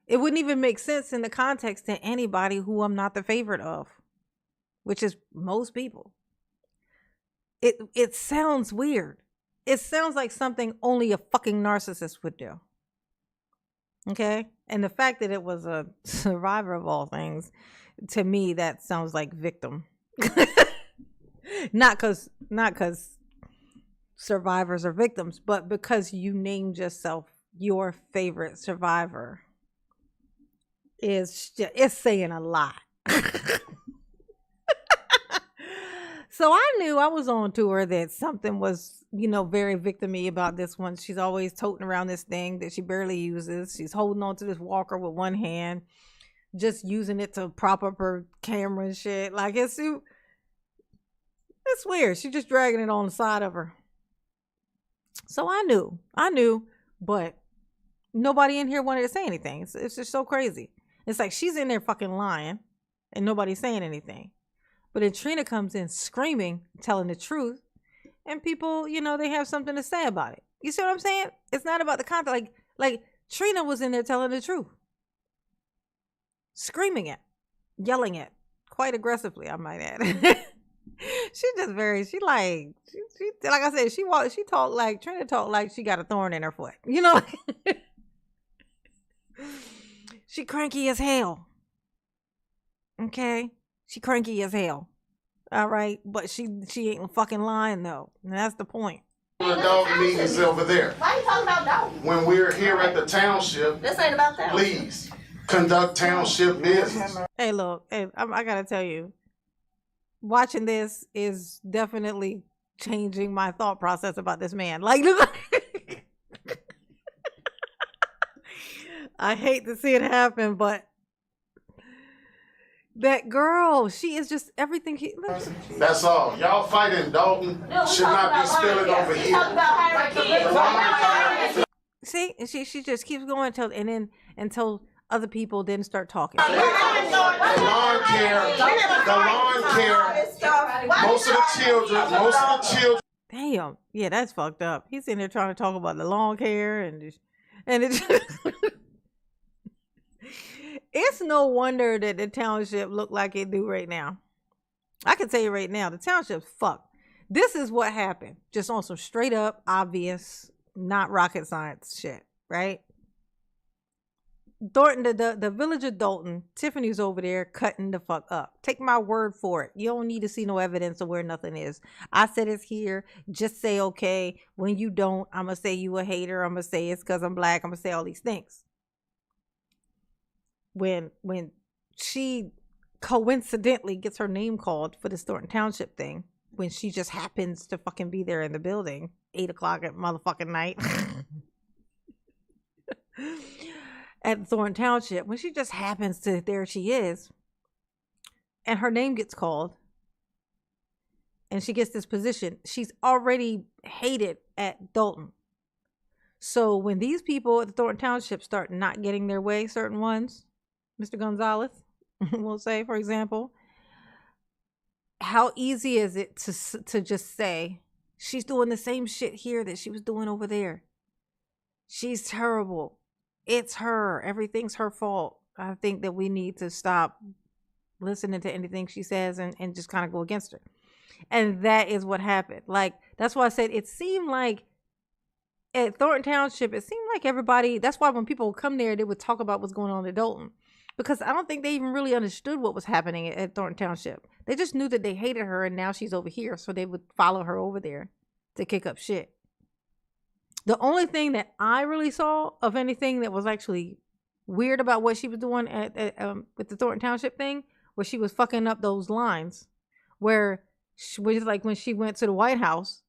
It wouldn't even make sense in the context to anybody who I'm not the favorite of, which is most people. It sounds weird. It sounds like something only a fucking narcissist would do. Okay? And the fact that it was a survivor of all things, to me, that sounds like victim. Not because survivors are victims, but because you named yourself your favorite survivor it's saying a lot. So I knew I was on to her that something was, very victim-y about this one. She's always toting around this thing that she barely uses. She's holding on to this walker with one hand, just using it to prop up her camera and shit. Like it's It's weird. She's just dragging it on the side of her. So I knew, but nobody in here wanted to say anything. It's just so crazy. It's like she's in there fucking lying and nobody's saying anything. But then Trina comes in screaming, telling the truth, and people, you know, they have something to say about it. You see what I'm saying? It's not about the content. Like Trina was in there telling the truth. Screaming it, yelling it, quite aggressively, I might add. She just like I said, she talked like, Trina talked like she got a thorn in her foot. You know? She cranky as hell. Okay? She cranky as hell. All right? But she ain't fucking lying though. And that's the point. The dog meetings over there. Why are you talking about dogs? When we're here at the township, This ain't about that. please conduct township business. Hey, look, hey, I gotta tell you, watching this is definitely changing my thought process about this man. Like, I hate to see it happen, but that girl, she is just everything. That's all. Y'all fighting Dalton should not be spilling over here. See, and she just keeps going until other people didn't start talking. The lawn care, most of the children. Damn, yeah, that's fucked up. He's in there trying to talk about the lawn care and it's it's no wonder that the township look like it do right now. I can tell you right now, the township's fucked. This is what happened, just on some straight up, obvious, not rocket science shit, right? Thornton, the village of Dalton, Tiffany's over there cutting the fuck up. Take my word for it. You don't need to see no evidence of where nothing is. I said it's here. Just say okay. When you don't, I'm going to say you a hater. I'm going to say it's because I'm black. I'm going to say all these things. When she coincidentally gets her name called for this Thornton Township thing, when she just happens to fucking be there in the building, 8 o'clock at motherfucking night. At Thornton Township, when she just happens to, there she is, and her name gets called, and she gets this position, she's already hated at Dalton. So when these people at the Thornton Township start not getting their way, certain ones, Mr. Gonzalez, we'll say, for example, how easy is it to just say, she's doing the same shit here that she was doing over there. She's terrible. It's her. Everything's her fault. I think that we need to stop listening to anything she says and just kind of go against her. And that is what happened. Like, that's why I said it seemed like at Thornton Township, it seemed like everybody, that's why when people would come there, they would talk about what's going on in Dalton. Because I don't think they even really understood what was happening at Thornton Township. They just knew that they hated her and now she's over here. So they would follow her over there to kick up shit. The only thing that I really saw of anything that was actually weird about what she was doing with the Thornton Township thing, where she was fucking up those lines, where she was like when she went to the White House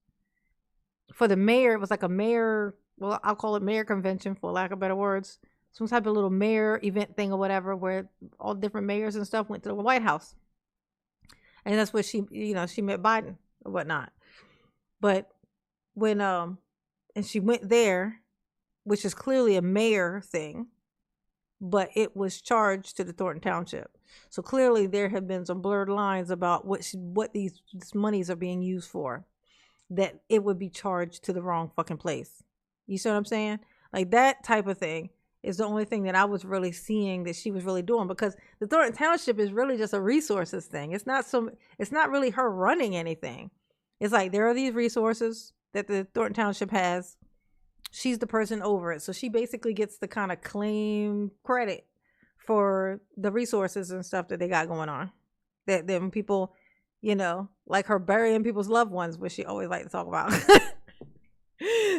for the mayor, it was like a mayor, well, I'll call it mayor convention for lack of better words, some type of little mayor event thing or whatever, where all different mayors and stuff went to the White House, and that's where she met Biden or whatnot. But when and she went there, which is clearly a mayor thing, but it was charged to the Thornton Township. So clearly there have been some blurred lines about what these monies are being used for, that it would be charged to the wrong fucking place. You see what I'm saying? Like that type of thing is the only thing that I was really seeing that she was really doing, because the Thornton Township is really just a resources thing. It's not really her running anything. It's like there are these resources that the Thornton Township has. She's the person over it. So she basically gets to kind of claim credit for the resources and stuff that they got going on. That when people, like her burying people's loved ones, which she always like to talk about.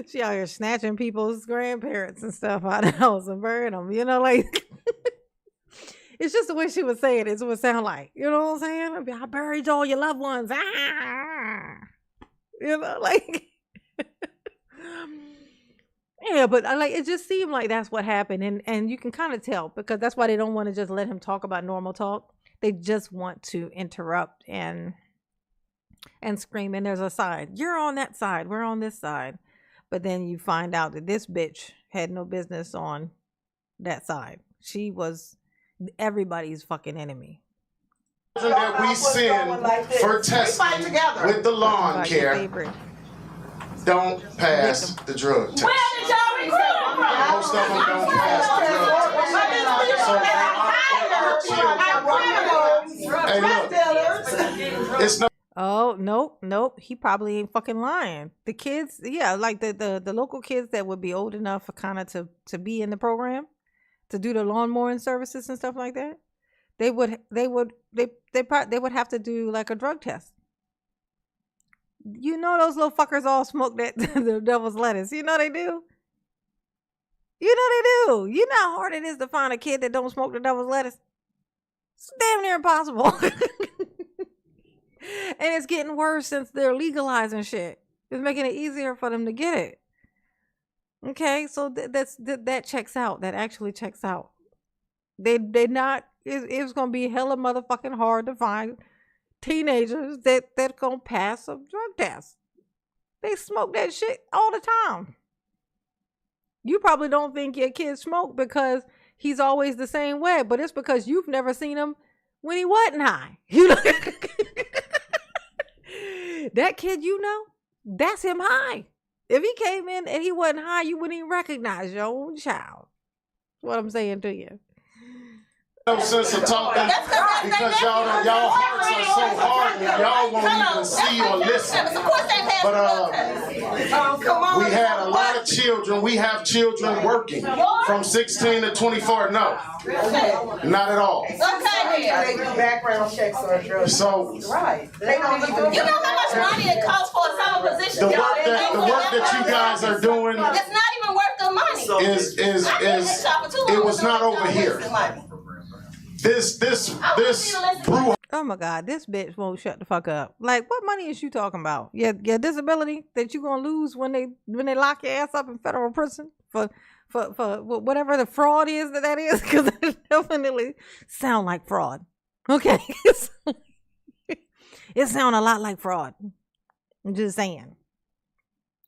She out here snatching people's grandparents and stuff out of the house and burying them, like it's just the way she would say it. It would sound like, you know what I'm saying? I buried all your loved ones. Like yeah, but it just seemed like that's what happened, and you can kind of tell, because that's why they don't want to just let him talk about normal talk. They just want to interrupt and and screaming, there's a side. You're on that side. We're on this side. But then you find out that this bitch had no business on that side. She was everybody's fucking enemy. That we send for testing with the lawn care don't pass the drug test. Where did y'all recruit them from? Most of them don't pass the drug test. It's no. Oh, nope. He probably ain't fucking lying. The kids, yeah, like the local kids that would be old enough for kind of to be in the program, to do the lawn mowing services and stuff like that. They would have to do like a drug test. You know those little fuckers all smoke that the devil's lettuce. You know they do. You know they do. You know how hard it is to find a kid that don't smoke the devil's lettuce. It's damn near impossible. And it's getting worse since they're legalizing shit. It's making it easier for them to get it. Okay, so that checks out. That actually checks out. They not. It's gonna be hella motherfucking hard to find teenagers that gonna pass a drug test. They smoke that shit all the time. You probably don't think your kid smoked because he's always the same way, but it's because you've never seen him when he wasn't high. You know. That kid, you know, that's him high. If he came in and he wasn't high, you wouldn't even recognize your own child. That's what I'm saying to you. No sense of talking because y'all hearts are so hard and y'all won't even see or listen. But we had a lot of children. We have children working from 16 to 24. No, not at all. They do background checks on drugs. So right. They don't even. You know how much money it costs for a summer position? the work that you guys are doing it's not even worth the money. It was not over here. This brew. Oh my God, this bitch won't shut the fuck up. Like, what money is you talking about? Your disability that you gonna lose when they lock your ass up in federal prison for whatever the fraud is that is, because it definitely sound like fraud. Okay, it sound a lot like fraud. I'm just saying.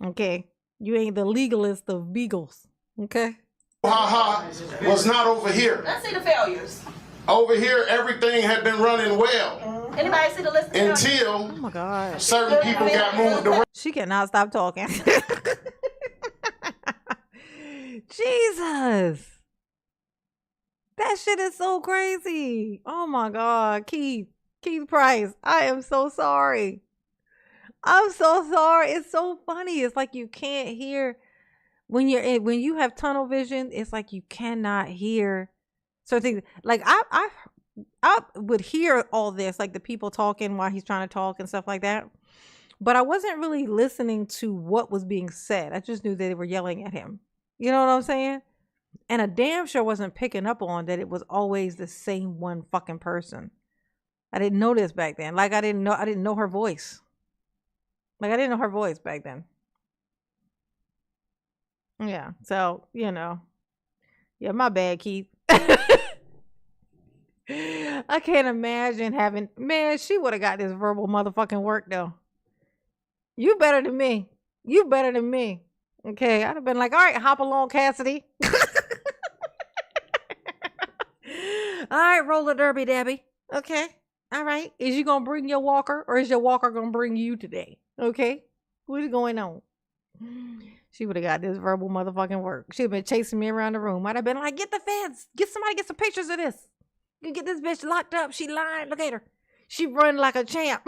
Okay, you ain't the legalist of beagles. Okay. Was not over here. Let's see the failures. Over here, everything had been running well. Anybody see the list? Until oh my God, certain people got moved around. She cannot stop talking. Jesus. That shit is so crazy. Oh my God, Keith Price. I am so sorry. I'm so sorry. It's so funny. It's like you can't hear when you have tunnel vision. It's like you cannot hear certain things. Like I would hear all this, like the people talking while he's trying to talk and stuff like that. But I wasn't really listening to what was being said. I just knew that they were yelling at him. You know what I'm saying? And a damn sure wasn't picking up on that it was always the same one fucking person. I didn't know this back then. Like I didn't know her voice. Like I didn't know her voice back then. Yeah. So, you know. Yeah, my bad, Keith. I can't imagine having, man, she would have got this verbal motherfucking work though. You better than me. You better than me. Okay, I'd have been like, all right, hop along, Cassidy. All right, roller derby, Debbie. Okay, all right. Is you gonna bring your walker, or is your walker gonna bring you today? Okay, what is going on? She would have got this verbal motherfucking work. She'd have been chasing me around the room. I'd have been like, get the feds. Get somebody, get some pictures of this. You can get this bitch locked up. She lying. Look at her. She run like a champ.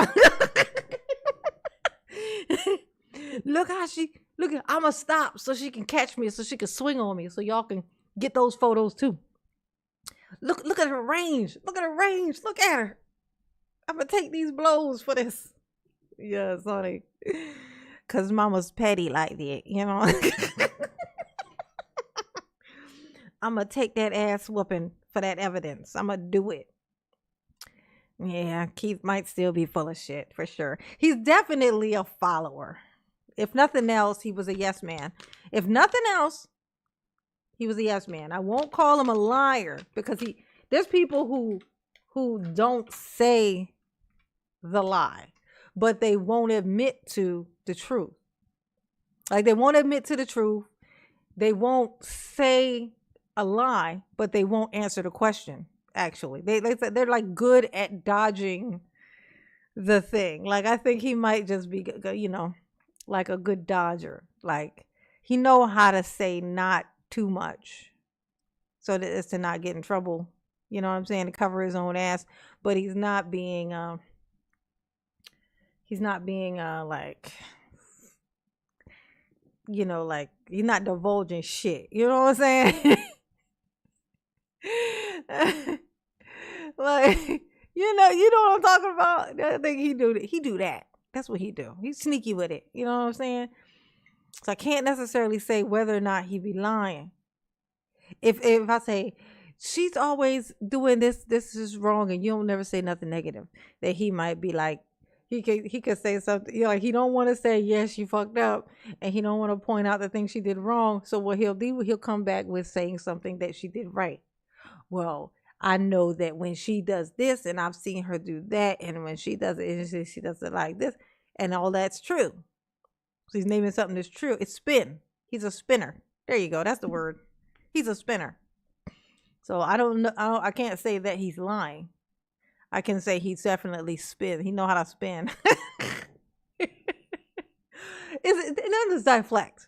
Look how she, look at, I'ma stop so she can catch me, so she can swing on me, so y'all can get those photos too. Look at her range. Look at her range. Look at her. I'm gonna take these blows for this. Yeah, sorry. Cause mama's petty like that, you know. I'm gonna take that ass whooping for that evidence. I'm gonna do it. Yeah, Keith might still be full of shit for sure. He's definitely a follower. If nothing else, he was a yes man. If nothing else, he was a yes man. I won't call him a liar because there's people who don't say the lie. but they won't admit to the truth. Like they won't admit to the truth. They won't say a lie, but they won't answer the question. Actually, they're like good at dodging the thing. Like I think he might just be, like a good dodger. Like he know how to say not too much, so that as to not get in trouble. You know what I'm saying? To cover his own ass, but he's not being like, like he's not divulging shit. You know what I'm saying? Like, you know what I'm talking about? I think he do that. That's what he do. He's sneaky with it. You know what I'm saying? So I can't necessarily say whether or not he be lying. If I say she's always doing this is wrong, and you don't never say nothing negative, that he might be like, he could say something, like he don't want to say yes, you fucked up, and he don't want to point out the things she did wrong. So what he'll do, he'll come back with saying something that she did right. Well, I know that when she does this, and I've seen her do that, and when she does it, she does it like this, and all that's true. So he's naming something that's true. It's spin. He's a spinner. There you go. That's the word. He's a spinner. So I don't know. I can't say that he's lying. I can say he's definitely spin. He know how to spin. It's deflect.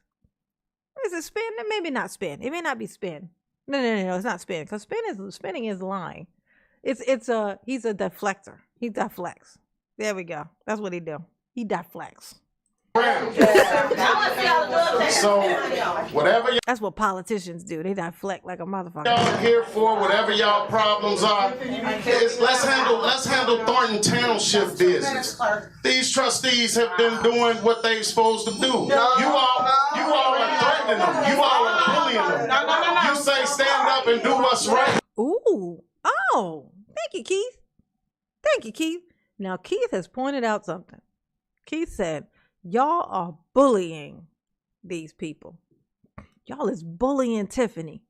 Is it spin? Maybe not spin. It may not be spin. No, it's not spin. Because spinning is lying. He's a deflector. He deflects. There we go. That's what he do. He deflects. So, whatever that's what politicians do. They deflect like a motherfucker. Y'all here for, whatever y'all problems are, let's handle Thornton Township business. These trustees have been doing what they're supposed to do. You all are threatening them. You all are bullying them. You say stand up and do what's right. Ooh. Oh. Thank you, Keith. Thank you, Keith. Now, Keith has pointed out something. Keith said, y'all are bullying these people. Y'all is bullying Tiffany.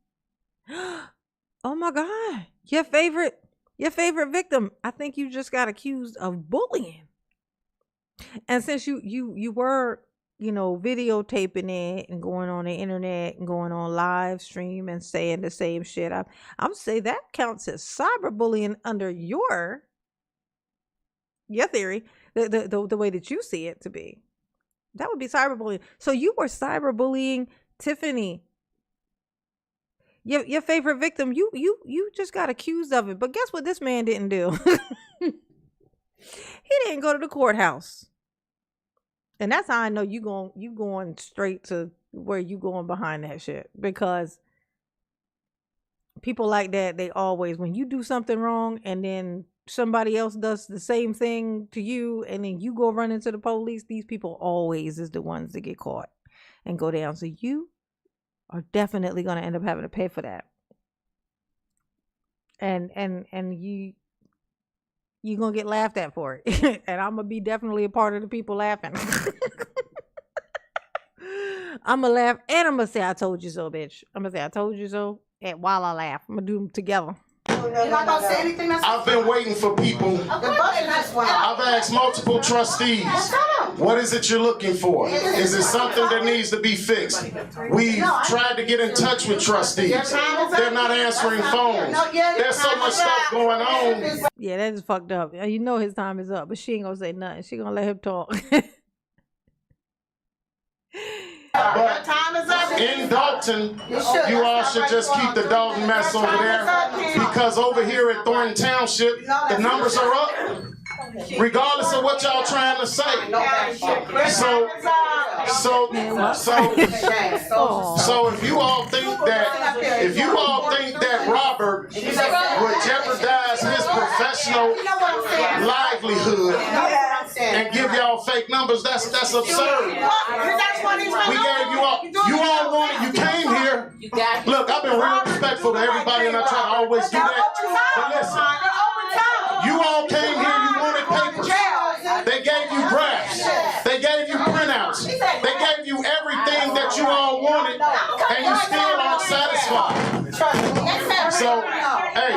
Oh my God. Your favorite victim. I think you just got accused of bullying. And since you were, videotaping it and going on the internet and going on live stream and saying the same shit, I would say that counts as cyberbullying under your theory, the way that you see it to be. That would be cyberbullying. So you were cyberbullying Tiffany, your favorite victim. You just got accused of it. But guess what this man didn't do? He didn't go to the courthouse. And that's how I know you going straight to where you going behind that shit. Because people like that, they always, when you do something wrong and then somebody else does the same thing to you and then you go run into the police, these people always is the ones that get caught and go down. So you are definitely going to end up having to pay for that. And you're going to get laughed at for it. And I'm going to be definitely a part of the people laughing. I'm going to laugh and I'm going to say, I told you so, bitch. I'm going to say, I told you so. And while I laugh, I'm going to do them together. You're not gonna say anything that's I've been waiting for people. I've asked multiple trustees, what is it you're looking for? Is it something that needs to be fixed? We've tried to get in touch with trustees. They're not answering phones. There's so much stuff going on. Yeah, that is fucked up. You know his time is up, but she ain't gonna say nothing. She gonna let him talk. But in Dalton, you all should just keep the Dalton mess over there, because over here at Thornton Township, the numbers are up, regardless of what y'all trying to say. So if you all think that Robert would jeopardize his professional livelihood and give y'all fake numbers, that's absurd. We gave you all wanted, you came here. Look, I've been real respectful to everybody and I try to always do that. But listen, you all came here, you wanted papers. They gave you graphs. They gave you printouts. They gave you everything that you all wanted and you still aren't satisfied. So, hey,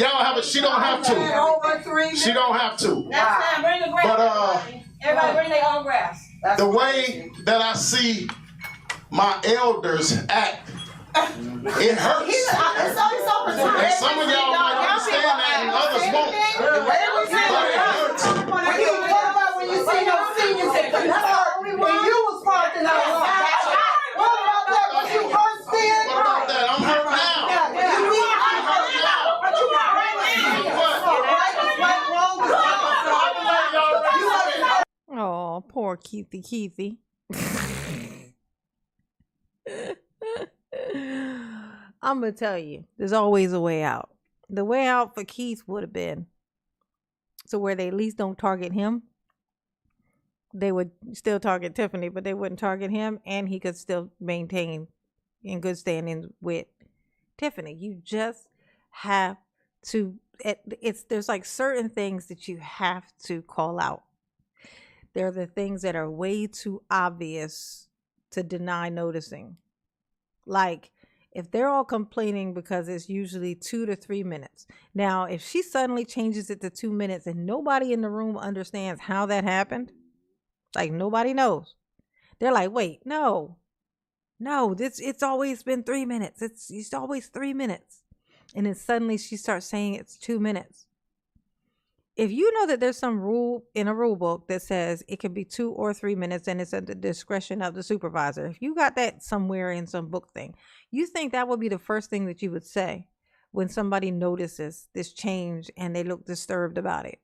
y'all have it. She don't have to. She don't have to. But Everybody bring their own grass. The way that I see my elders act, it hurts. And some of y'all might understand that and others won't. But it hurts. What about when you see those seniors in the park and you was parking out? What about that? Was you hurt then? What about that? I'm hurt now. Oh, poor Keithy. I'm gonna tell you, there's always a way out. The way out for Keith would have been so where they at least don't target him. They would still target Tiffany, but they wouldn't target him, and he could still maintain in good standing with Tiffany. You just have to. There's like certain things that you have to call out. They're the things that are way too obvious to deny noticing. Like, if they're all complaining because it's usually 2 to 3 minutes. Now, if she suddenly changes it to 2 minutes and nobody in the room understands how that happened, like nobody knows. They're like, wait, no, it's always been 3 minutes. It's always 3 minutes. And then suddenly she starts saying it's 2 minutes. If you know that there's some rule in a rule book that says it can be 2 or 3 minutes and it's at the discretion of the supervisor, if you got that somewhere in some book thing, you think that would be the first thing that you would say when somebody notices this change and they look disturbed about it.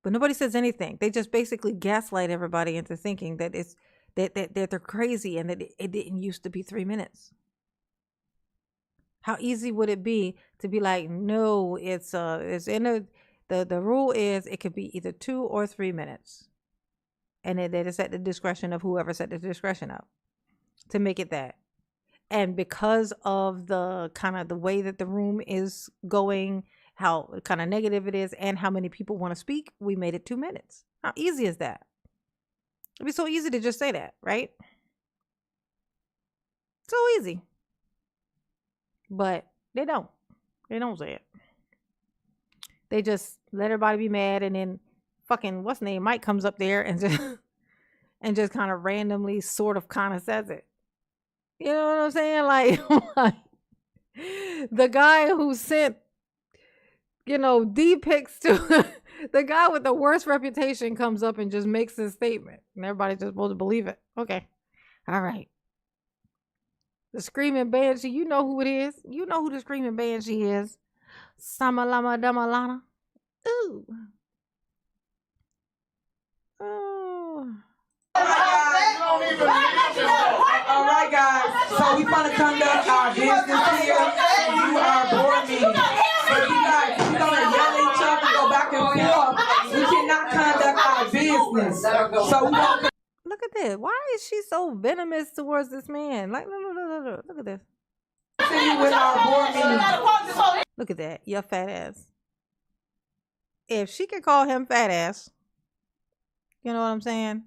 But nobody says anything. They just basically gaslight everybody into thinking that it's that they're crazy and that it didn't used to be 3 minutes. How easy would it be to be like, no, it's in a the rule is it could be either 2 or 3 minutes. And that it's at the discretion of whoever set the discretion up to make it that. And because of the kind of the way that the room is going, how kind of negative it is, and how many people want to speak, we made it 2 minutes. How easy is that? It'd be so easy to just say that, right? So easy. But they don't. They don't say it. They just let everybody be mad, and then fucking what's name Mike comes up there and just kind of randomly sort of kind of says it. You know what I'm saying? Like the guy who sent, D-pics to the guy with the worst reputation comes up and just makes this statement, and everybody's just supposed to believe it. Okay. All right. The screaming banshee, you know who it is. You know who the screaming banshee is. Samalama Damalana. Ooh. Oh. All right, guys. So we're gonna conduct our business here. You are board meeting. So you guys, we're gonna yell at each other, go back and forth. We cannot conduct our business. So we gonna. Look at this. Why is she so venomous towards this man? Like, look. Look at this. With our board meeting. Look at that. Your fat ass. If she can call him fat ass, you know what I'm saying?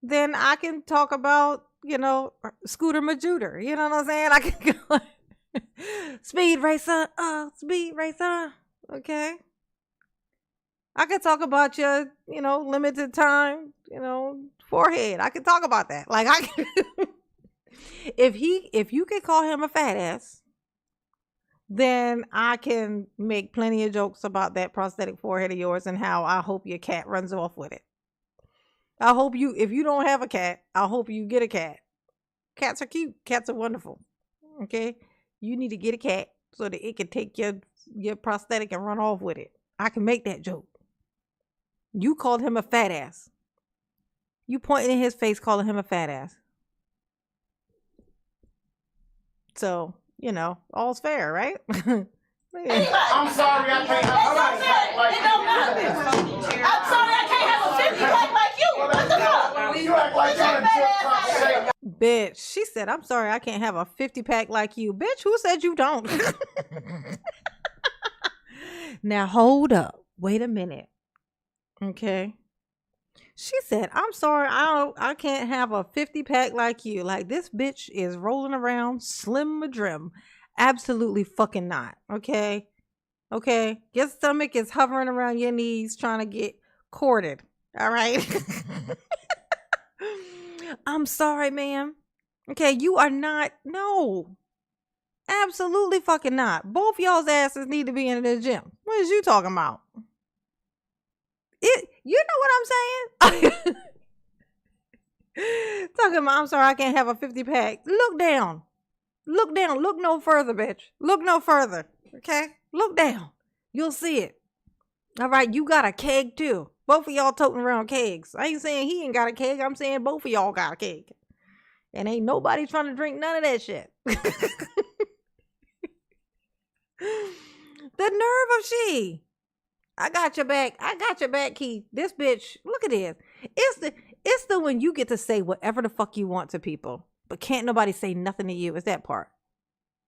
Then I can talk about, Scooter Majuder. You know what I'm saying? I can go speed racer. Speed racer. Okay. I could talk about your, limited time, forehead. I could talk about that. Like I can if you could call him a fat ass, then I can make plenty of jokes about that prosthetic forehead of yours and how I hope your cat runs off with it. I hope if you don't have a cat, I hope you get a cat. Cats are cute. Cats are wonderful. Okay? You need to get a cat so that it can take your prosthetic and run off with it. I can make that joke. You called him a fat ass. You pointing in his face calling him a fat ass. So, all's fair, right? I'm sorry I can't have I'm sorry I can't have a 50 pack like you. What the fuck? You act like you're a jerk. Bitch, she said, I'm sorry I can't have a 50 pack like you. Bitch, who said you don't? Now, hold up. Wait a minute. Okay. She said, I'm sorry, I can't have a 50 pack like you. Like, this bitch is rolling around slim madrim. Absolutely fucking not. Okay. Your stomach is hovering around your knees trying to get courted. All right. I'm sorry, ma'am. Okay, you are not. No. Absolutely fucking not. Both y'all's asses need to be in the gym. What is you talking about? You know what I'm saying? Talking about, I'm sorry, I can't have a 50-pack. Look down. Look down. Look no further, bitch. Look no further. Okay? Look down. You'll see it. All right, you got a keg too. Both of y'all toting around kegs. I ain't saying he ain't got a keg. I'm saying both of y'all got a keg. And ain't nobody trying to drink none of that shit. The nerve of she. I got your back. I got your back, Keith. This bitch, look at this. It's the when you get to say whatever the fuck you want to people, but can't nobody say nothing to you. It's that part.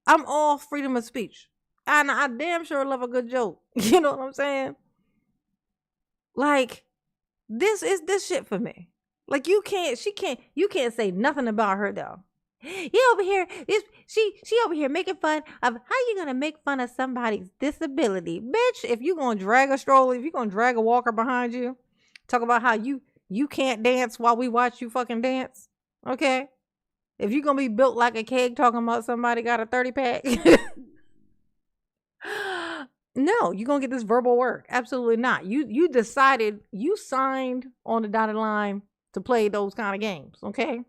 I'm all freedom of speech. And I damn sure love a good joke. You know what I'm saying? Like, this is this shit for me. Like, you can't say nothing about her though. You over here, she over here making fun of how you gonna make fun of somebody's disability. Bitch, if you gonna drag a stroller, if you gonna drag a walker behind you, talk about how you can't dance while we watch you fucking dance. Okay? If you gonna be built like a keg talking about somebody got a 30-pack. No, you gonna get this verbal work. Absolutely not. You decided, you signed on the dotted line to play those kind of games, okay?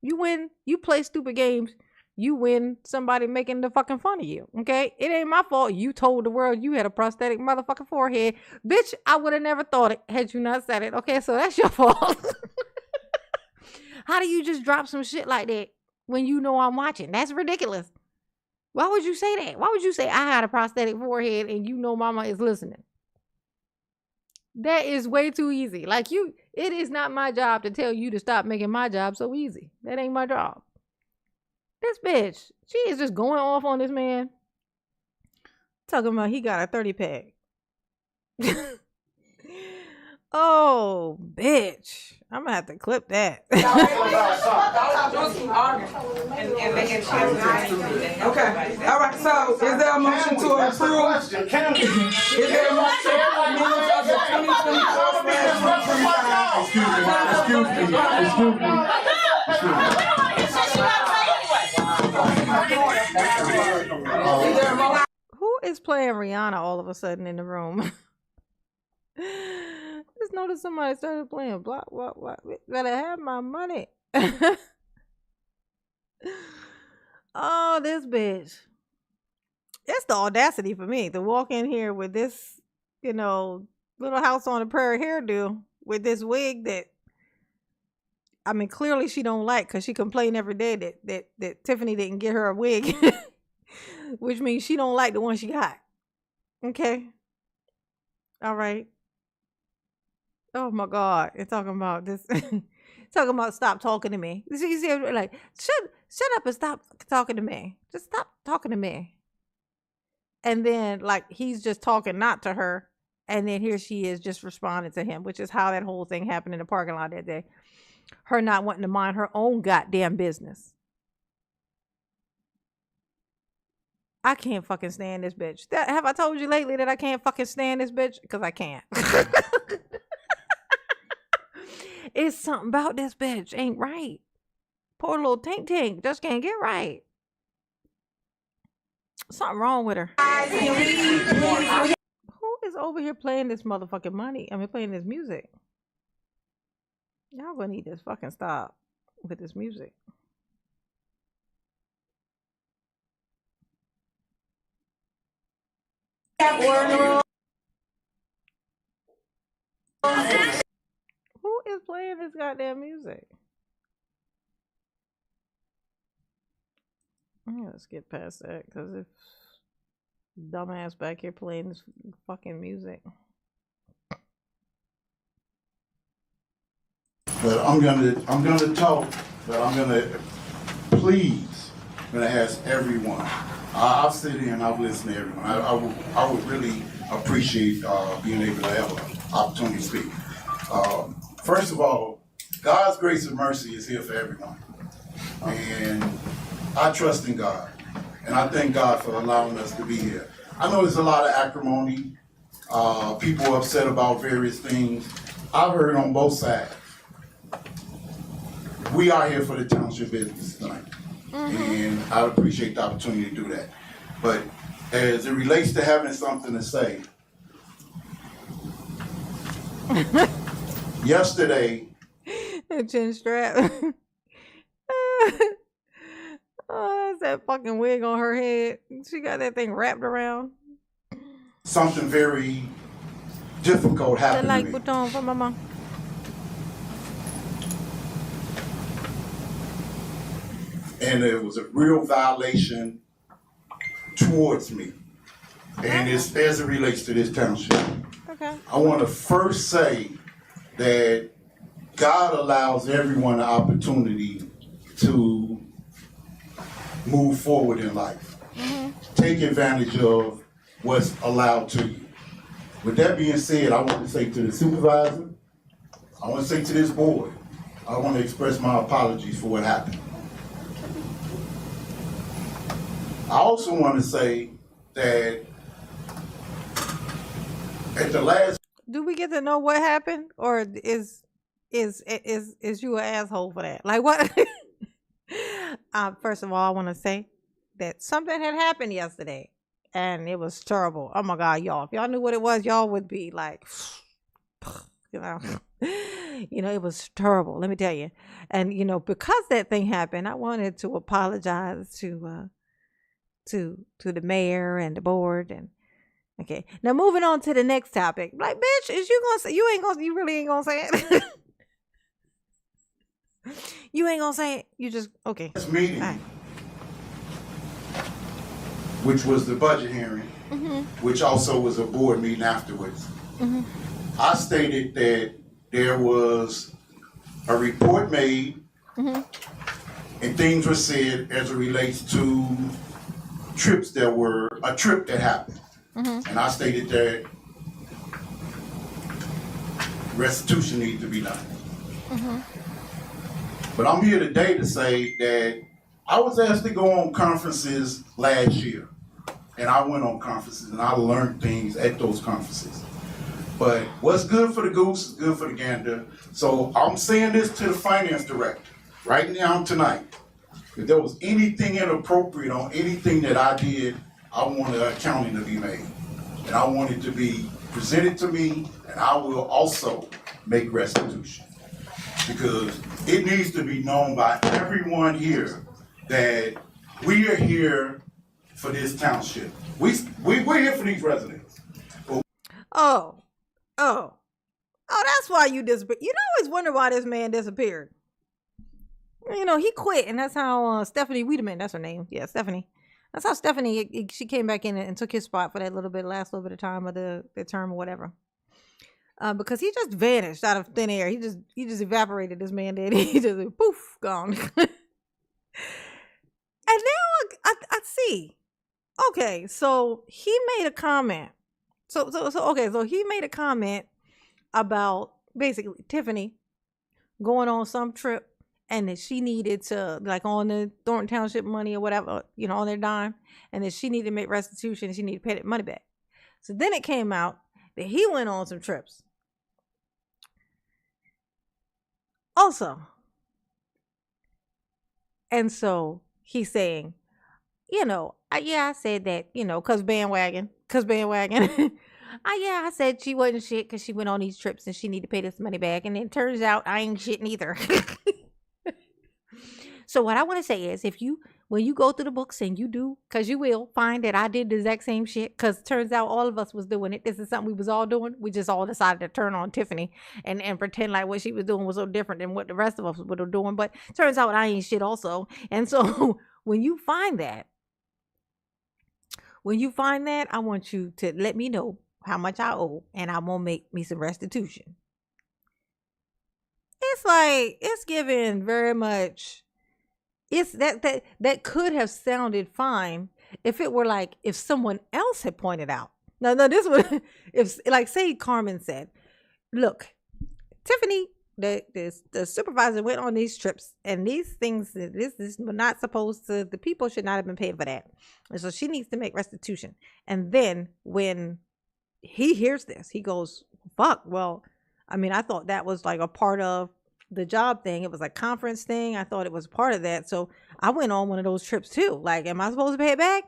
You win, you play stupid games, you win somebody making the fucking fun of you, okay? It ain't my fault you told the world you had a prosthetic motherfucking forehead. Bitch, I would have never thought it had you not said it, okay? So that's your fault. How do you just drop some shit like that when you know I'm watching? That's ridiculous. Why would you say that? Why would you say I had a prosthetic forehead and you know mama is listening? That is way too easy. Like it is not my job to tell you to stop making my job so easy. That ain't my job. This bitch, she is just going off on this man. Talking about he got a 30-pack. Oh, bitch. I'm gonna have to clip that. Okay. All right. So, is there a motion to approve? Is there a motion to approve of the 2024? Who is playing Rihanna all of a sudden in the room? Just noticed somebody started playing block. What? Better have my money. Oh, this bitch. It's the audacity for me to walk in here with this, little house on the prairie hairdo with this wig that, I mean, clearly she don't like because she complained every day that Tiffany didn't get her a wig, which means she don't like the one she got. Okay. All right. Oh my God. It's talking about this. Talking about stop talking to me. You see, like, shut up and stop talking to me. Just stop talking to me. And then, like, he's just talking not to her. And then here she is just responding to him, which is how that whole thing happened in the parking lot that day. Her not wanting to mind her own goddamn business. I can't fucking stand this bitch. Have I told you lately that I can't fucking stand this bitch? Because I can't. It's something about this bitch ain't right. Poor little Tink just can't get right. Something wrong with her. Who is over here playing this motherfucking money? I mean, playing this music. Y'all gonna need this fucking stop with this music. Who is playing this goddamn music? Let's get past that, because if dumbass back here playing this fucking music. But I'm gonna talk, but I'm gonna ask everyone. I'll sit here and I'll listen to everyone. I would really appreciate being able to have an opportunity to speak. First of all, God's grace and mercy is here for everyone. And I trust in God. And I thank God for allowing us to be here. I know there's a lot of acrimony. People are upset about various things. I've heard on both sides. We are here for the township business tonight. And I appreciate the opportunity to do that. But as it relates to having something to say, yesterday, chin strap. Oh, that's that fucking wig on her head. She got that thing wrapped around. something very difficult happened to me. Bouton for mama. And it was a real violation towards me. And it's as it relates to this township. Okay. I want to first say that God allows everyone the opportunity to move forward in life. Take advantage of what's allowed to you. With that being said, I want to say to the supervisor, I want to say to this board, I want to express my apologies for what happened. I also want to say that at the last... Do we get to know what happened, or is you an asshole for that? Like what? First of all, I want to say that something had happened yesterday, and it was terrible. Oh my God, y'all! If y'all knew what it was, y'all would be like, you know, it was terrible. Let me tell you. And because that thing happened, I wanted to apologize to the mayor and the board. And okay, now moving on to the next topic. Like, bitch, is you gonna say you really ain't gonna say it? You ain't gonna say it. You just okay. This meeting, which was the budget hearing, which also was a board meeting afterwards. I stated that there was a report made and things were said as it relates to trips that were a trip that happened. And I stated that restitution needs to be done. But I'm here today to say that I was asked to go on conferences last year. And I went on conferences and I learned things at those conferences. But what's good for the goose is good for the gander. So I'm saying this to the finance director right now tonight. If there was anything inappropriate on anything that I did, I want an accounting to be made. And I want it to be presented to me, and I will also make restitution. Because it needs to be known by everyone here that we are here for this township. We're here for these residents. Oh, that's why you disappeared. I always wonder why this man disappeared. He quit, and that's how Stephanie Wiedemann, that's her name. Yeah, Stephanie. That's how Stephanie, she came back in and took his spot for that last little bit of time of the term or whatever. Because he just vanished out of thin air. He just evaporated, this man did. He just poof, gone. And now I see. Okay, so he made a comment. So he made a comment about basically Tiffany going on some trip and that she needed to, like, on the Thornton Township money or whatever, on their dime, and that she needed to make restitution and she needed to pay that money back. So then it came out that he went on some trips. Also. And so he's saying, I said that, cause bandwagon. I said she wasn't shit because she went on these trips and she needed to pay this money back. And then it turns out I ain't shit neither. So what I want to say is, when you go through the books and you do, because you will find that I did the exact same shit, because it turns out all of us was doing it. This is something we was all doing. We just all decided to turn on Tiffany and pretend like what she was doing was so different than what the rest of us were doing. But it turns out I ain't shit also. And so when you find that, I want you to let me know how much I owe, and I'm going to make me some restitution. It's like, it's given very much... It's that could have sounded fine if it were like if someone else had pointed out. No, this was if, like, say Carmen said, "Look, Tiffany, the supervisor went on these trips, and these things, this were not supposed to. The people should not have been paid for that, and so she needs to make restitution." And then when he hears this, he goes, "Fuck, well, I mean, I thought that was like a part of the job thing. It was like conference thing. I thought it was part of that. So I went on one of those trips too. Like, am I supposed to pay it back?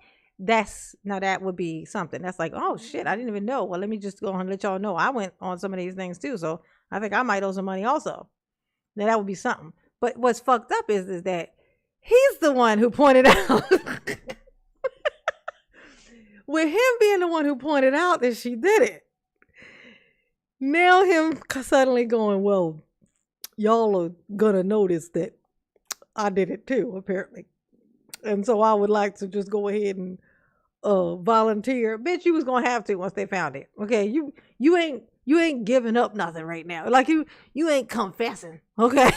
Now that would be something. That's like, oh shit, I didn't even know. Well, let me just go on and let y'all know I went on some of these things too. So I think I might owe some money also. Now that would be something. But what's fucked up is that he's the one who pointed out. With him being the one who pointed out that she did it. Now him suddenly going, well, y'all are gonna notice that I did it too, apparently. And so I would like to just go ahead and volunteer. Bitch, you was gonna have to once they found it. Okay, you ain't giving up nothing right now. Like you ain't confessing. Okay.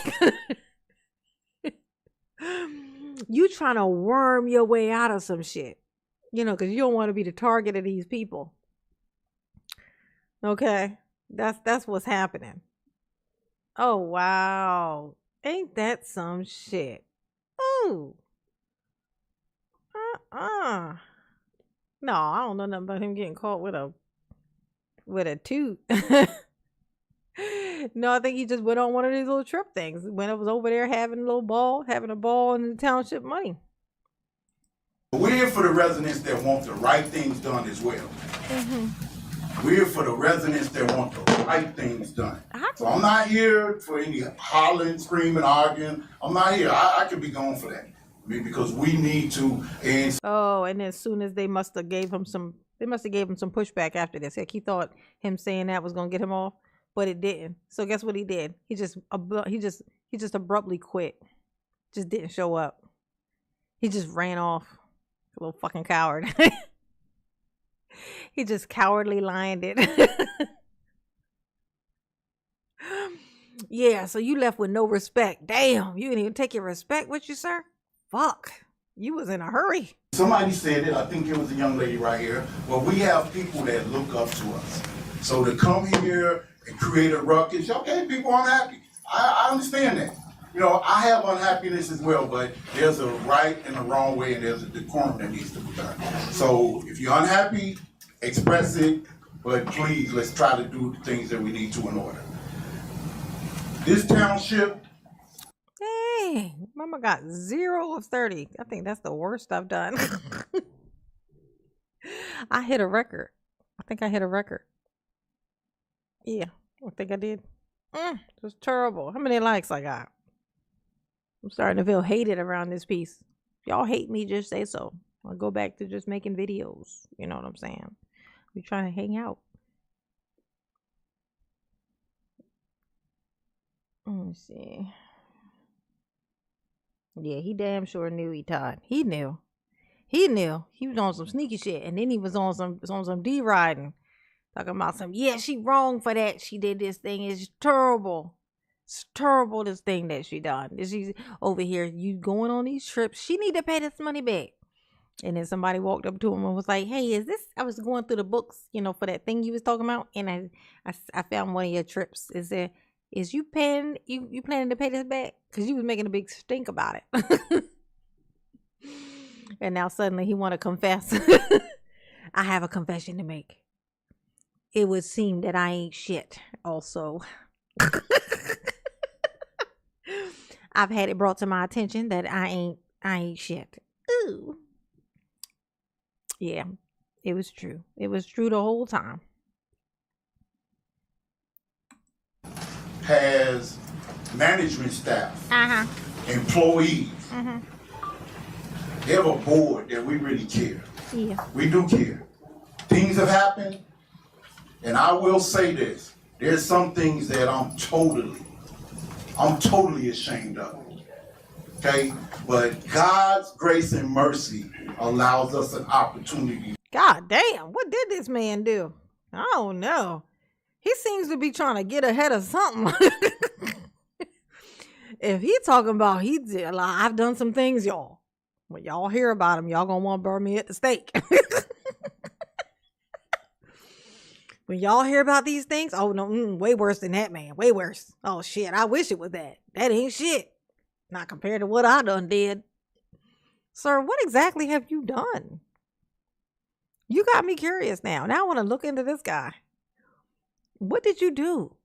You trying to worm your way out of some shit. You know, because you don't want to be the target of these people. Okay. That's what's happening. Oh, wow. Ain't that some shit? Ooh. No, I don't know nothing about him getting caught with a tooth. No, I think he just went on one of these little trip things. When it was over there having a ball in the township money. We're here for the residents that want the right things done as well. Mm-hmm. We're here for the residents that want the right things done. So I'm not here for any hollering, screaming, arguing. I'm not here. I could be gone for that. I mean, because we need to. And as soon as they must have gave him some pushback after this. Like he thought him saying that was gonna get him off, but it didn't. So guess what he did? He just abruptly quit. Just didn't show up. He just ran off. A little fucking coward. He just cowardly lined it. Yeah, so you left with no respect. Damn, you didn't even take your respect with you, sir? Fuck. You was in a hurry. Somebody said it, I think it was a young lady right here. Well, we have people that look up to us. So to come here and create a ruckus, okay, people aren't happy. I understand that. You know, I have unhappiness as well, but there's a right and a wrong way, and there's a decorum that needs to be done. So if you're unhappy, express it, but please, let's try to do the things that we need to in order. This township. Hey, Mama got 0 of 30. I think that's the worst I've done. I hit a record. I think I hit a record. Yeah, I think I did. It was terrible. How many likes I got? I'm starting to feel hated around this piece. If y'all hate me, just say so. I'll go back to just making videos. You know what I'm saying? We trying to hang out. Let me see. Yeah, he damn sure knew he tied. He knew. He was on some sneaky shit. And then he was on some D-riding. Talking about some, yeah, she wrong for that. She did this thing. It's terrible. It's terrible, this thing that she done. She's over here, you going on these trips. She need to pay this money back. And then somebody walked up to him and was like, hey, is this, I was going through the books, you know, for that thing you was talking about. And I found one of your trips. Is you planning to pay this back? Because you was making a big stink about it. And now suddenly he want to confess. I have a confession to make. It would seem that I ain't shit also. I've had it brought to my attention that I ain't shit. Ooh. Yeah, it was true. It was true the whole time. Has management staff, employees. They have a board that we really care. Yeah. We do care. Things have happened, and I will say this. There's some things that I'm totally ashamed of. Okay? But God's grace and mercy allows us an opportunity. God damn, what did this man do? I don't know. He seems to be trying to get ahead of something. If he talking about I've done some things, y'all. When y'all hear about him, y'all gonna want to burn me at the stake. When y'all hear about these things, oh no, way worse than that, man. Way worse. Oh shit, I wish it was that. That ain't shit. Not compared to what I done did. Sir, what exactly have you done? You got me curious now. Now I want to look into this guy. What did you do?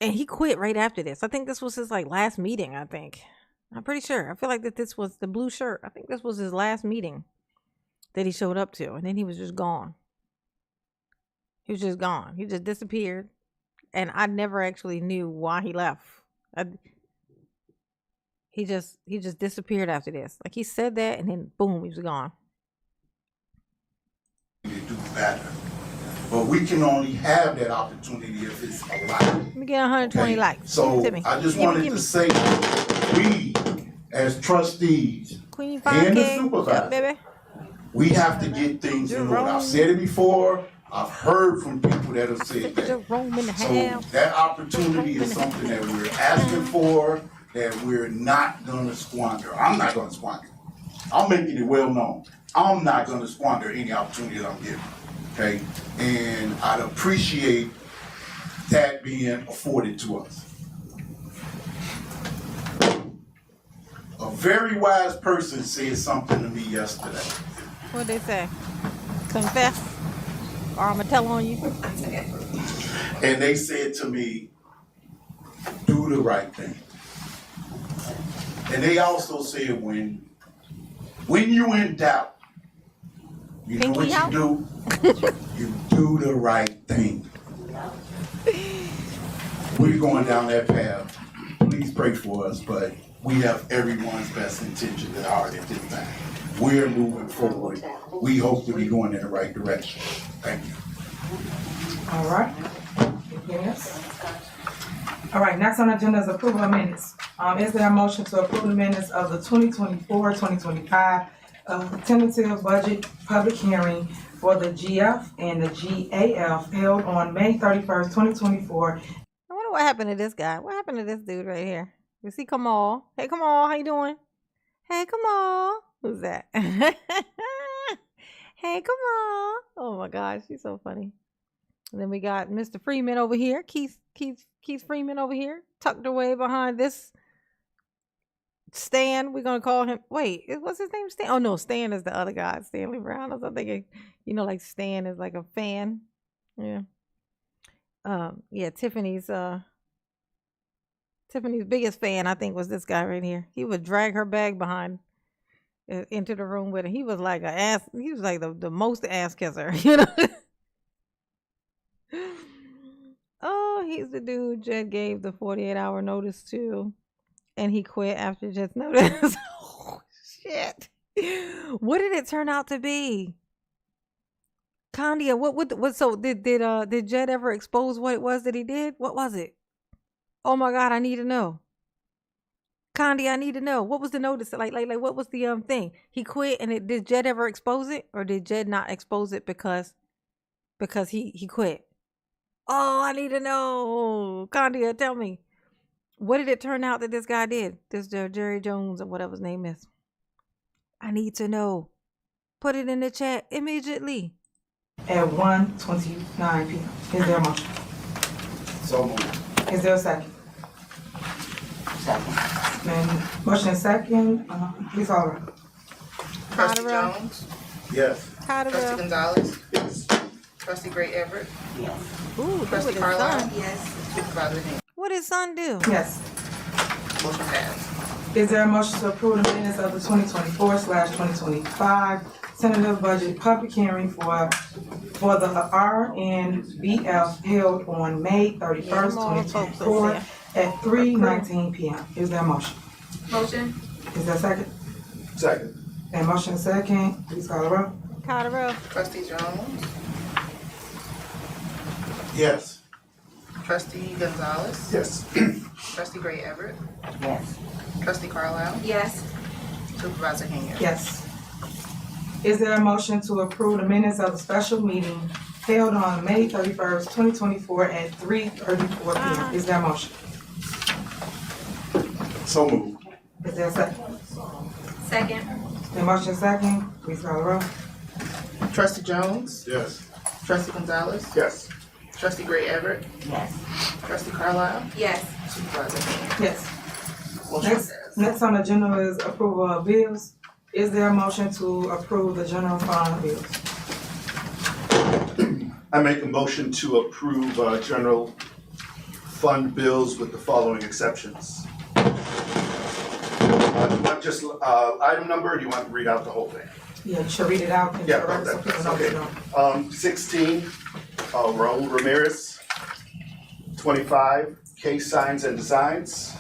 And he quit right after this. I think this was his like last meeting, I think. I'm pretty sure. I feel like that this was the blue shirt. I think this was his last meeting that he showed up to. And then he was just gone. He was just gone. He just disappeared. And I never actually knew why he left. He just disappeared after this. Like he said that and then boom, he was gone. To do better. But we can only have that opportunity if it's a lot. Let me get 120 likes. So I just wanted to say, we as trustees Queen and the 5K, supervisor, baby. we have to get things in order. I've said it before. I've heard from people that have said that. So that opportunity is something that we're asking for, that we're not gonna squander. I'm not gonna squander. I'm making it well known. I'm not gonna squander any opportunity that I'm given. Okay, and I'd appreciate that being afforded to us. A very wise person said something to me yesterday. What'd they say? Confess, or I'ma tell on you. And they said to me, do the right thing. And they also said, when you in doubt, you know what you do? You do the right thing. We're going down that path. Please pray for us, but we have everyone's best intentions at heart at this time. We're moving forward. We hope to be going in the right direction. Thank you. All right. Yes. All right, next on the agenda is approval of minutes. Is there a motion to approve the minutes of the 2024-2025 tentative budget public hearing for the GF and the GAF held on May 31st, 2024? I wonder what happened to this guy. What happened to this dude right here? You see Kamal? Hey Kamal, how you doing? Hey Kamal. Who's that? Hey Kamal. Oh my gosh, she's so funny. And then we got Mr. Freeman over here. Keith Freeman over here, tucked away behind this Stan. We're gonna call him. Wait, what's his name? Stan? Oh no, Stan is the other guy, Stanley Brown. I was thinking, like Stan is like a fan. Yeah. Yeah. Tiffany's biggest fan, I think, was this guy right here. He would drag her bag behind into the room with him. He was like He was like the most ass kisser, Oh, he's the dude Jed gave the 48-hour notice to, and he quit after Jed's notice. Oh, shit. What did it turn out to be? Candia, what so did Jed ever expose what it was that he did? What was it? Oh my God, I need to know. Candia, I need to know. What was the notice? Like what was the thing? He quit, and did Jed ever expose it, or did Jed not expose it because he quit? Oh, I need to know. Candia, tell me. What did it turn out that this guy did? This Jerry Jones or whatever his name is. I need to know. Put it in the chat immediately. At 1:29 p.m. Is there a motion? So moved. Is there a second? Second. And motion is second. Please call the roll. Trustee Jones? Yes. Trustee Gonzalez? Yes. Trustee Gray Everett? Yes. Ooh, Trustee his Carlisle? son. Yes. Supervisor Henry? What did his son do? Yes. Motion passed. Is there a motion to approve the minutes of the 2024/2025 tentative budget public hearing for the RNBF held on May 31st, 2024 at 3:19 p.m.? Is there a motion? Motion. Is there a second? Second. And motion is second. Please call the roll. Call the roll. Trustee Jones? Yes. Trustee Gonzalez? Yes. Trustee Gray Everett? Yes. Trustee Carlisle? Yes. Supervisor Henyard? Yes. Is there a motion to approve the minutes of the special meeting held on May 31st, 2024 at 3:34 p.m.? Is there a motion? So moved. Is there a second? Second. The motion is second. Please call the roll. Trustee Jones? Yes. Trustee Gonzalez? Yes. Trustee Gray Everett? Yes. Trustee Carlisle? Yes. Supervisor Henyard? Yes. Motion passed. Next on the agenda is approval of bills. Is there a motion to approve the general fund bills? I make a motion to approve general fund bills with the following exceptions. Do you want just item number, or do you want to read out the whole thing? Yeah, you should read it out. Yeah, okay. 16, Raul Ramirez. 25, Case Signs and Designs.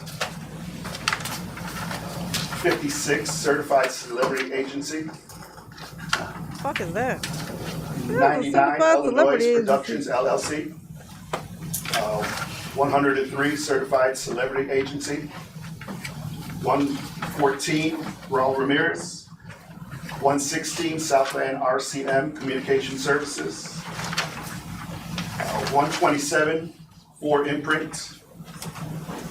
56, Certified Celebrity Agency. Fuck is that? 99, Illinois Productions LLC. 103, Certified Celebrity Agency. 114, Raul Ramirez. 116, Southland RCM Communication Services. 127, 4 Imprint.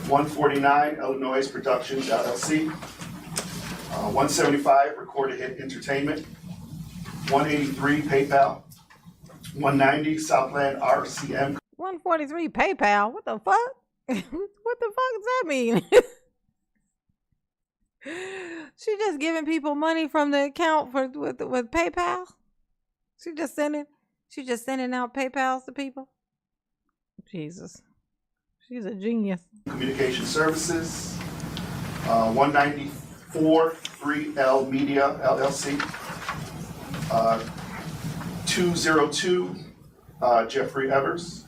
149, Illinois Productions LLC. 175, Recorded Hit Entertainment. 183, PayPal. 190, Southland RCM. 143 PayPal. What the fuck? What the fuck does that mean? She just giving people money from the account with PayPal. She just sending out PayPals to people. Jesus, she's a genius. Communication Services. 194, 3L Media LLC. 202, Jeffrey Evers.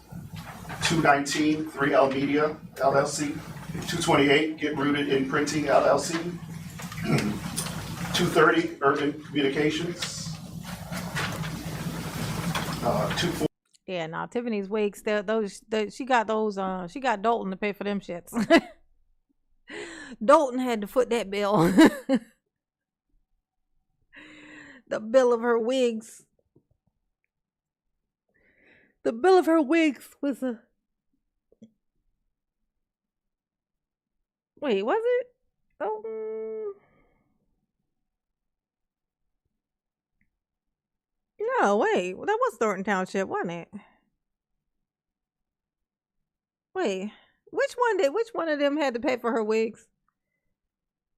219, 3L Media LLC. 228, Get Rooted in Printing LLC. 230, Urban Communications. 240. Yeah, now Tiffany's wigs, she got Dalton to pay for them shits. Dalton had to foot that bill. The bill of her wigs. The bill of her wigs was a... Wait, was it? Oh. No, wait. That was Thornton Township, wasn't it? Wait. Which one of them had to pay for her wigs?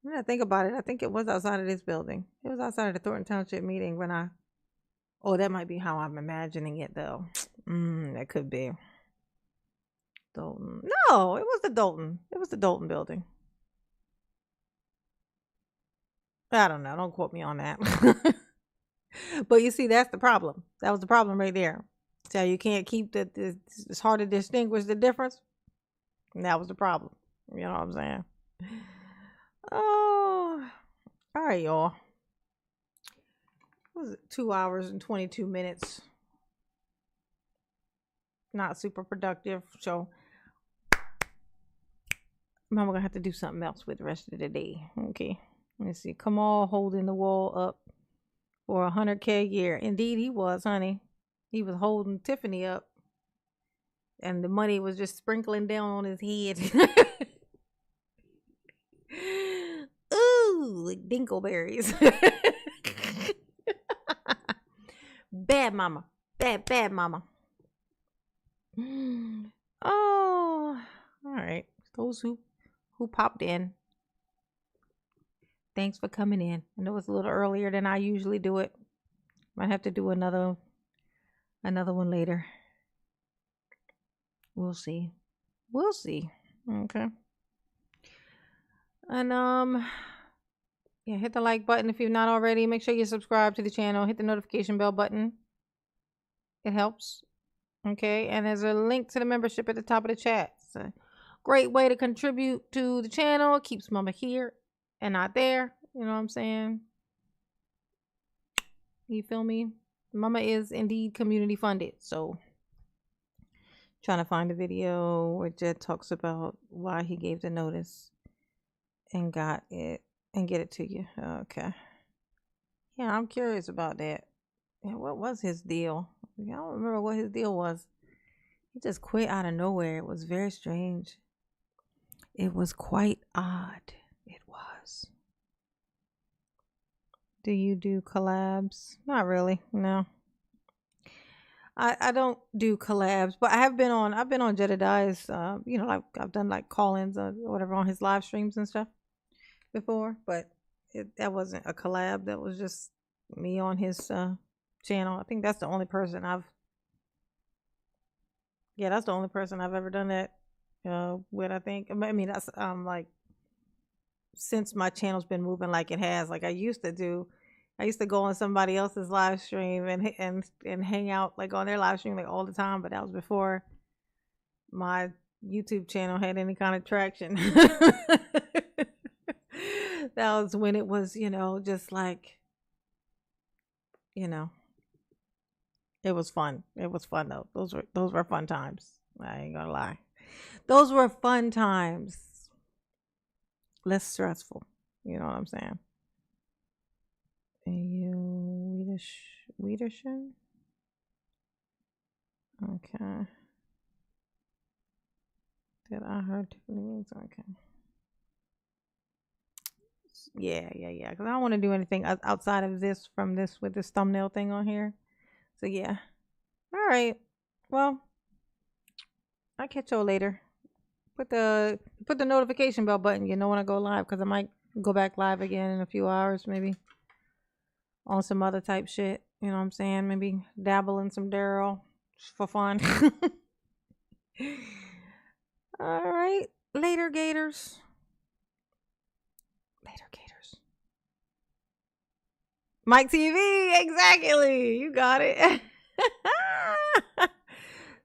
When I think about it, I think it was outside of this building. It was outside of the Thornton Township meeting when I... Oh, that might be how I'm imagining it, though. That could be. Dalton. No, it was the Dalton. It was the Dalton building. I don't know. Don't quote me on that. But you see, that's the problem. That was the problem right there. So you can't keep it's hard to distinguish the difference. And that was the problem. You know what I'm saying? Oh, all right, y'all. What was it? 2 hours and 22 minutes. Not super productive. So I'm gonna have to do something else with the rest of the day. Okay. Let's see. Kamal holding the wall up for 100K a year. Indeed, he was, honey. He was holding Tiffany up, and the money was just sprinkling down on his head. Ooh, like dingleberries. Bad mama. Bad mama. Oh, all right. Those who popped in, thanks for coming in. I know it's a little earlier than I usually do it. Might have to do another one later. We'll see. Okay. And yeah, hit the like button if you're not already. Make sure you subscribe to the channel. Hit the notification bell button. It helps. Okay, and there's a link to the membership at the top of the chat. It's a great way to contribute to the channel. It keeps mama here and not there. You know what I'm saying? You feel me? Mama is indeed community funded. So trying to find a video where Jed talks about why he gave the notice and got it and get it to you. Okay. Yeah, I'm curious about that. Yeah, what was his deal? I don't remember what his deal was. He just quit out of nowhere. It was very strange. It was quite odd. It was. Do you do collabs? Not really. No. I don't do collabs, but I've been on Jedediah's like I've done like call-ins or whatever on his live streams and stuff before, but that wasn't a collab. That was just me on his channel. I think that's the only person I've ever done that what I think. I mean, that's like since my channel's been moving like it has. Like I used to go on somebody else's live stream and hang out like on their live stream like all the time, but that was before my YouTube channel had any kind of traction. That was when it was, just like, it was fun. It was fun though. Those were fun times. I ain't gonna lie. Those were fun times. Less stressful. You know what I'm saying? Wiedershin? Okay. Did I heard Tiffany? Okay. Yeah. Because I don't want to do anything outside of this with this thumbnail thing on here. So yeah. All right. Well, I'll catch y'all later. Put the notification bell button. You know when I go live, because I might go back live again in a few hours, maybe on some other type shit. You know what I'm saying? Maybe dabble in some Daryl for fun. All right. Later, Gators. Mike TV, exactly. You got it.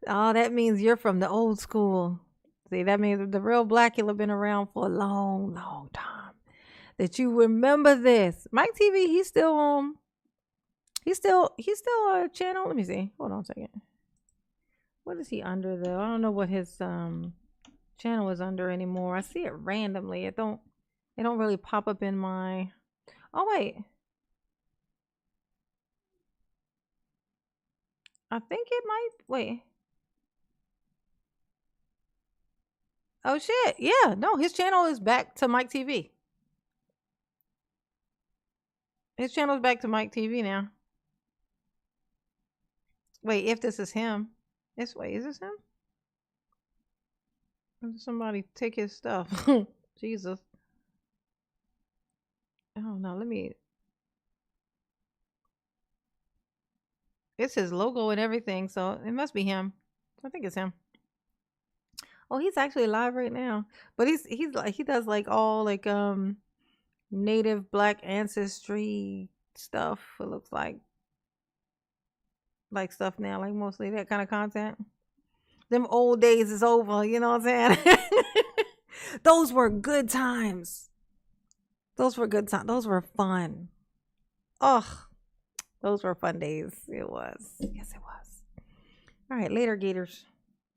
Oh, that means you're from the old school. See, that means the real black you'll have been around for a long, long time. That you remember this. Mike TV, he's still a channel. Let me see. Hold on a second. What is he under though? I don't know what his channel is under anymore. I see it randomly. It don't really pop up in my. Oh wait. I think it might. Wait. Oh shit. Yeah. No, his channel is back to Mike TV. His channel is back to Mike TV now. Wait, if this is him. Is this him? Or did somebody take his stuff? Jesus. Oh no, let me. It's his logo and everything, so it must be him. I think it's him. Oh, he's actually live right now. But he does like all like native black ancestry stuff, it looks like stuff now, like mostly that kind of content. Them old days is over, you know what I'm saying? Those were good times. Those were fun. Ugh. Those were fun days. It was. Yes, it was. All right, later, Gators.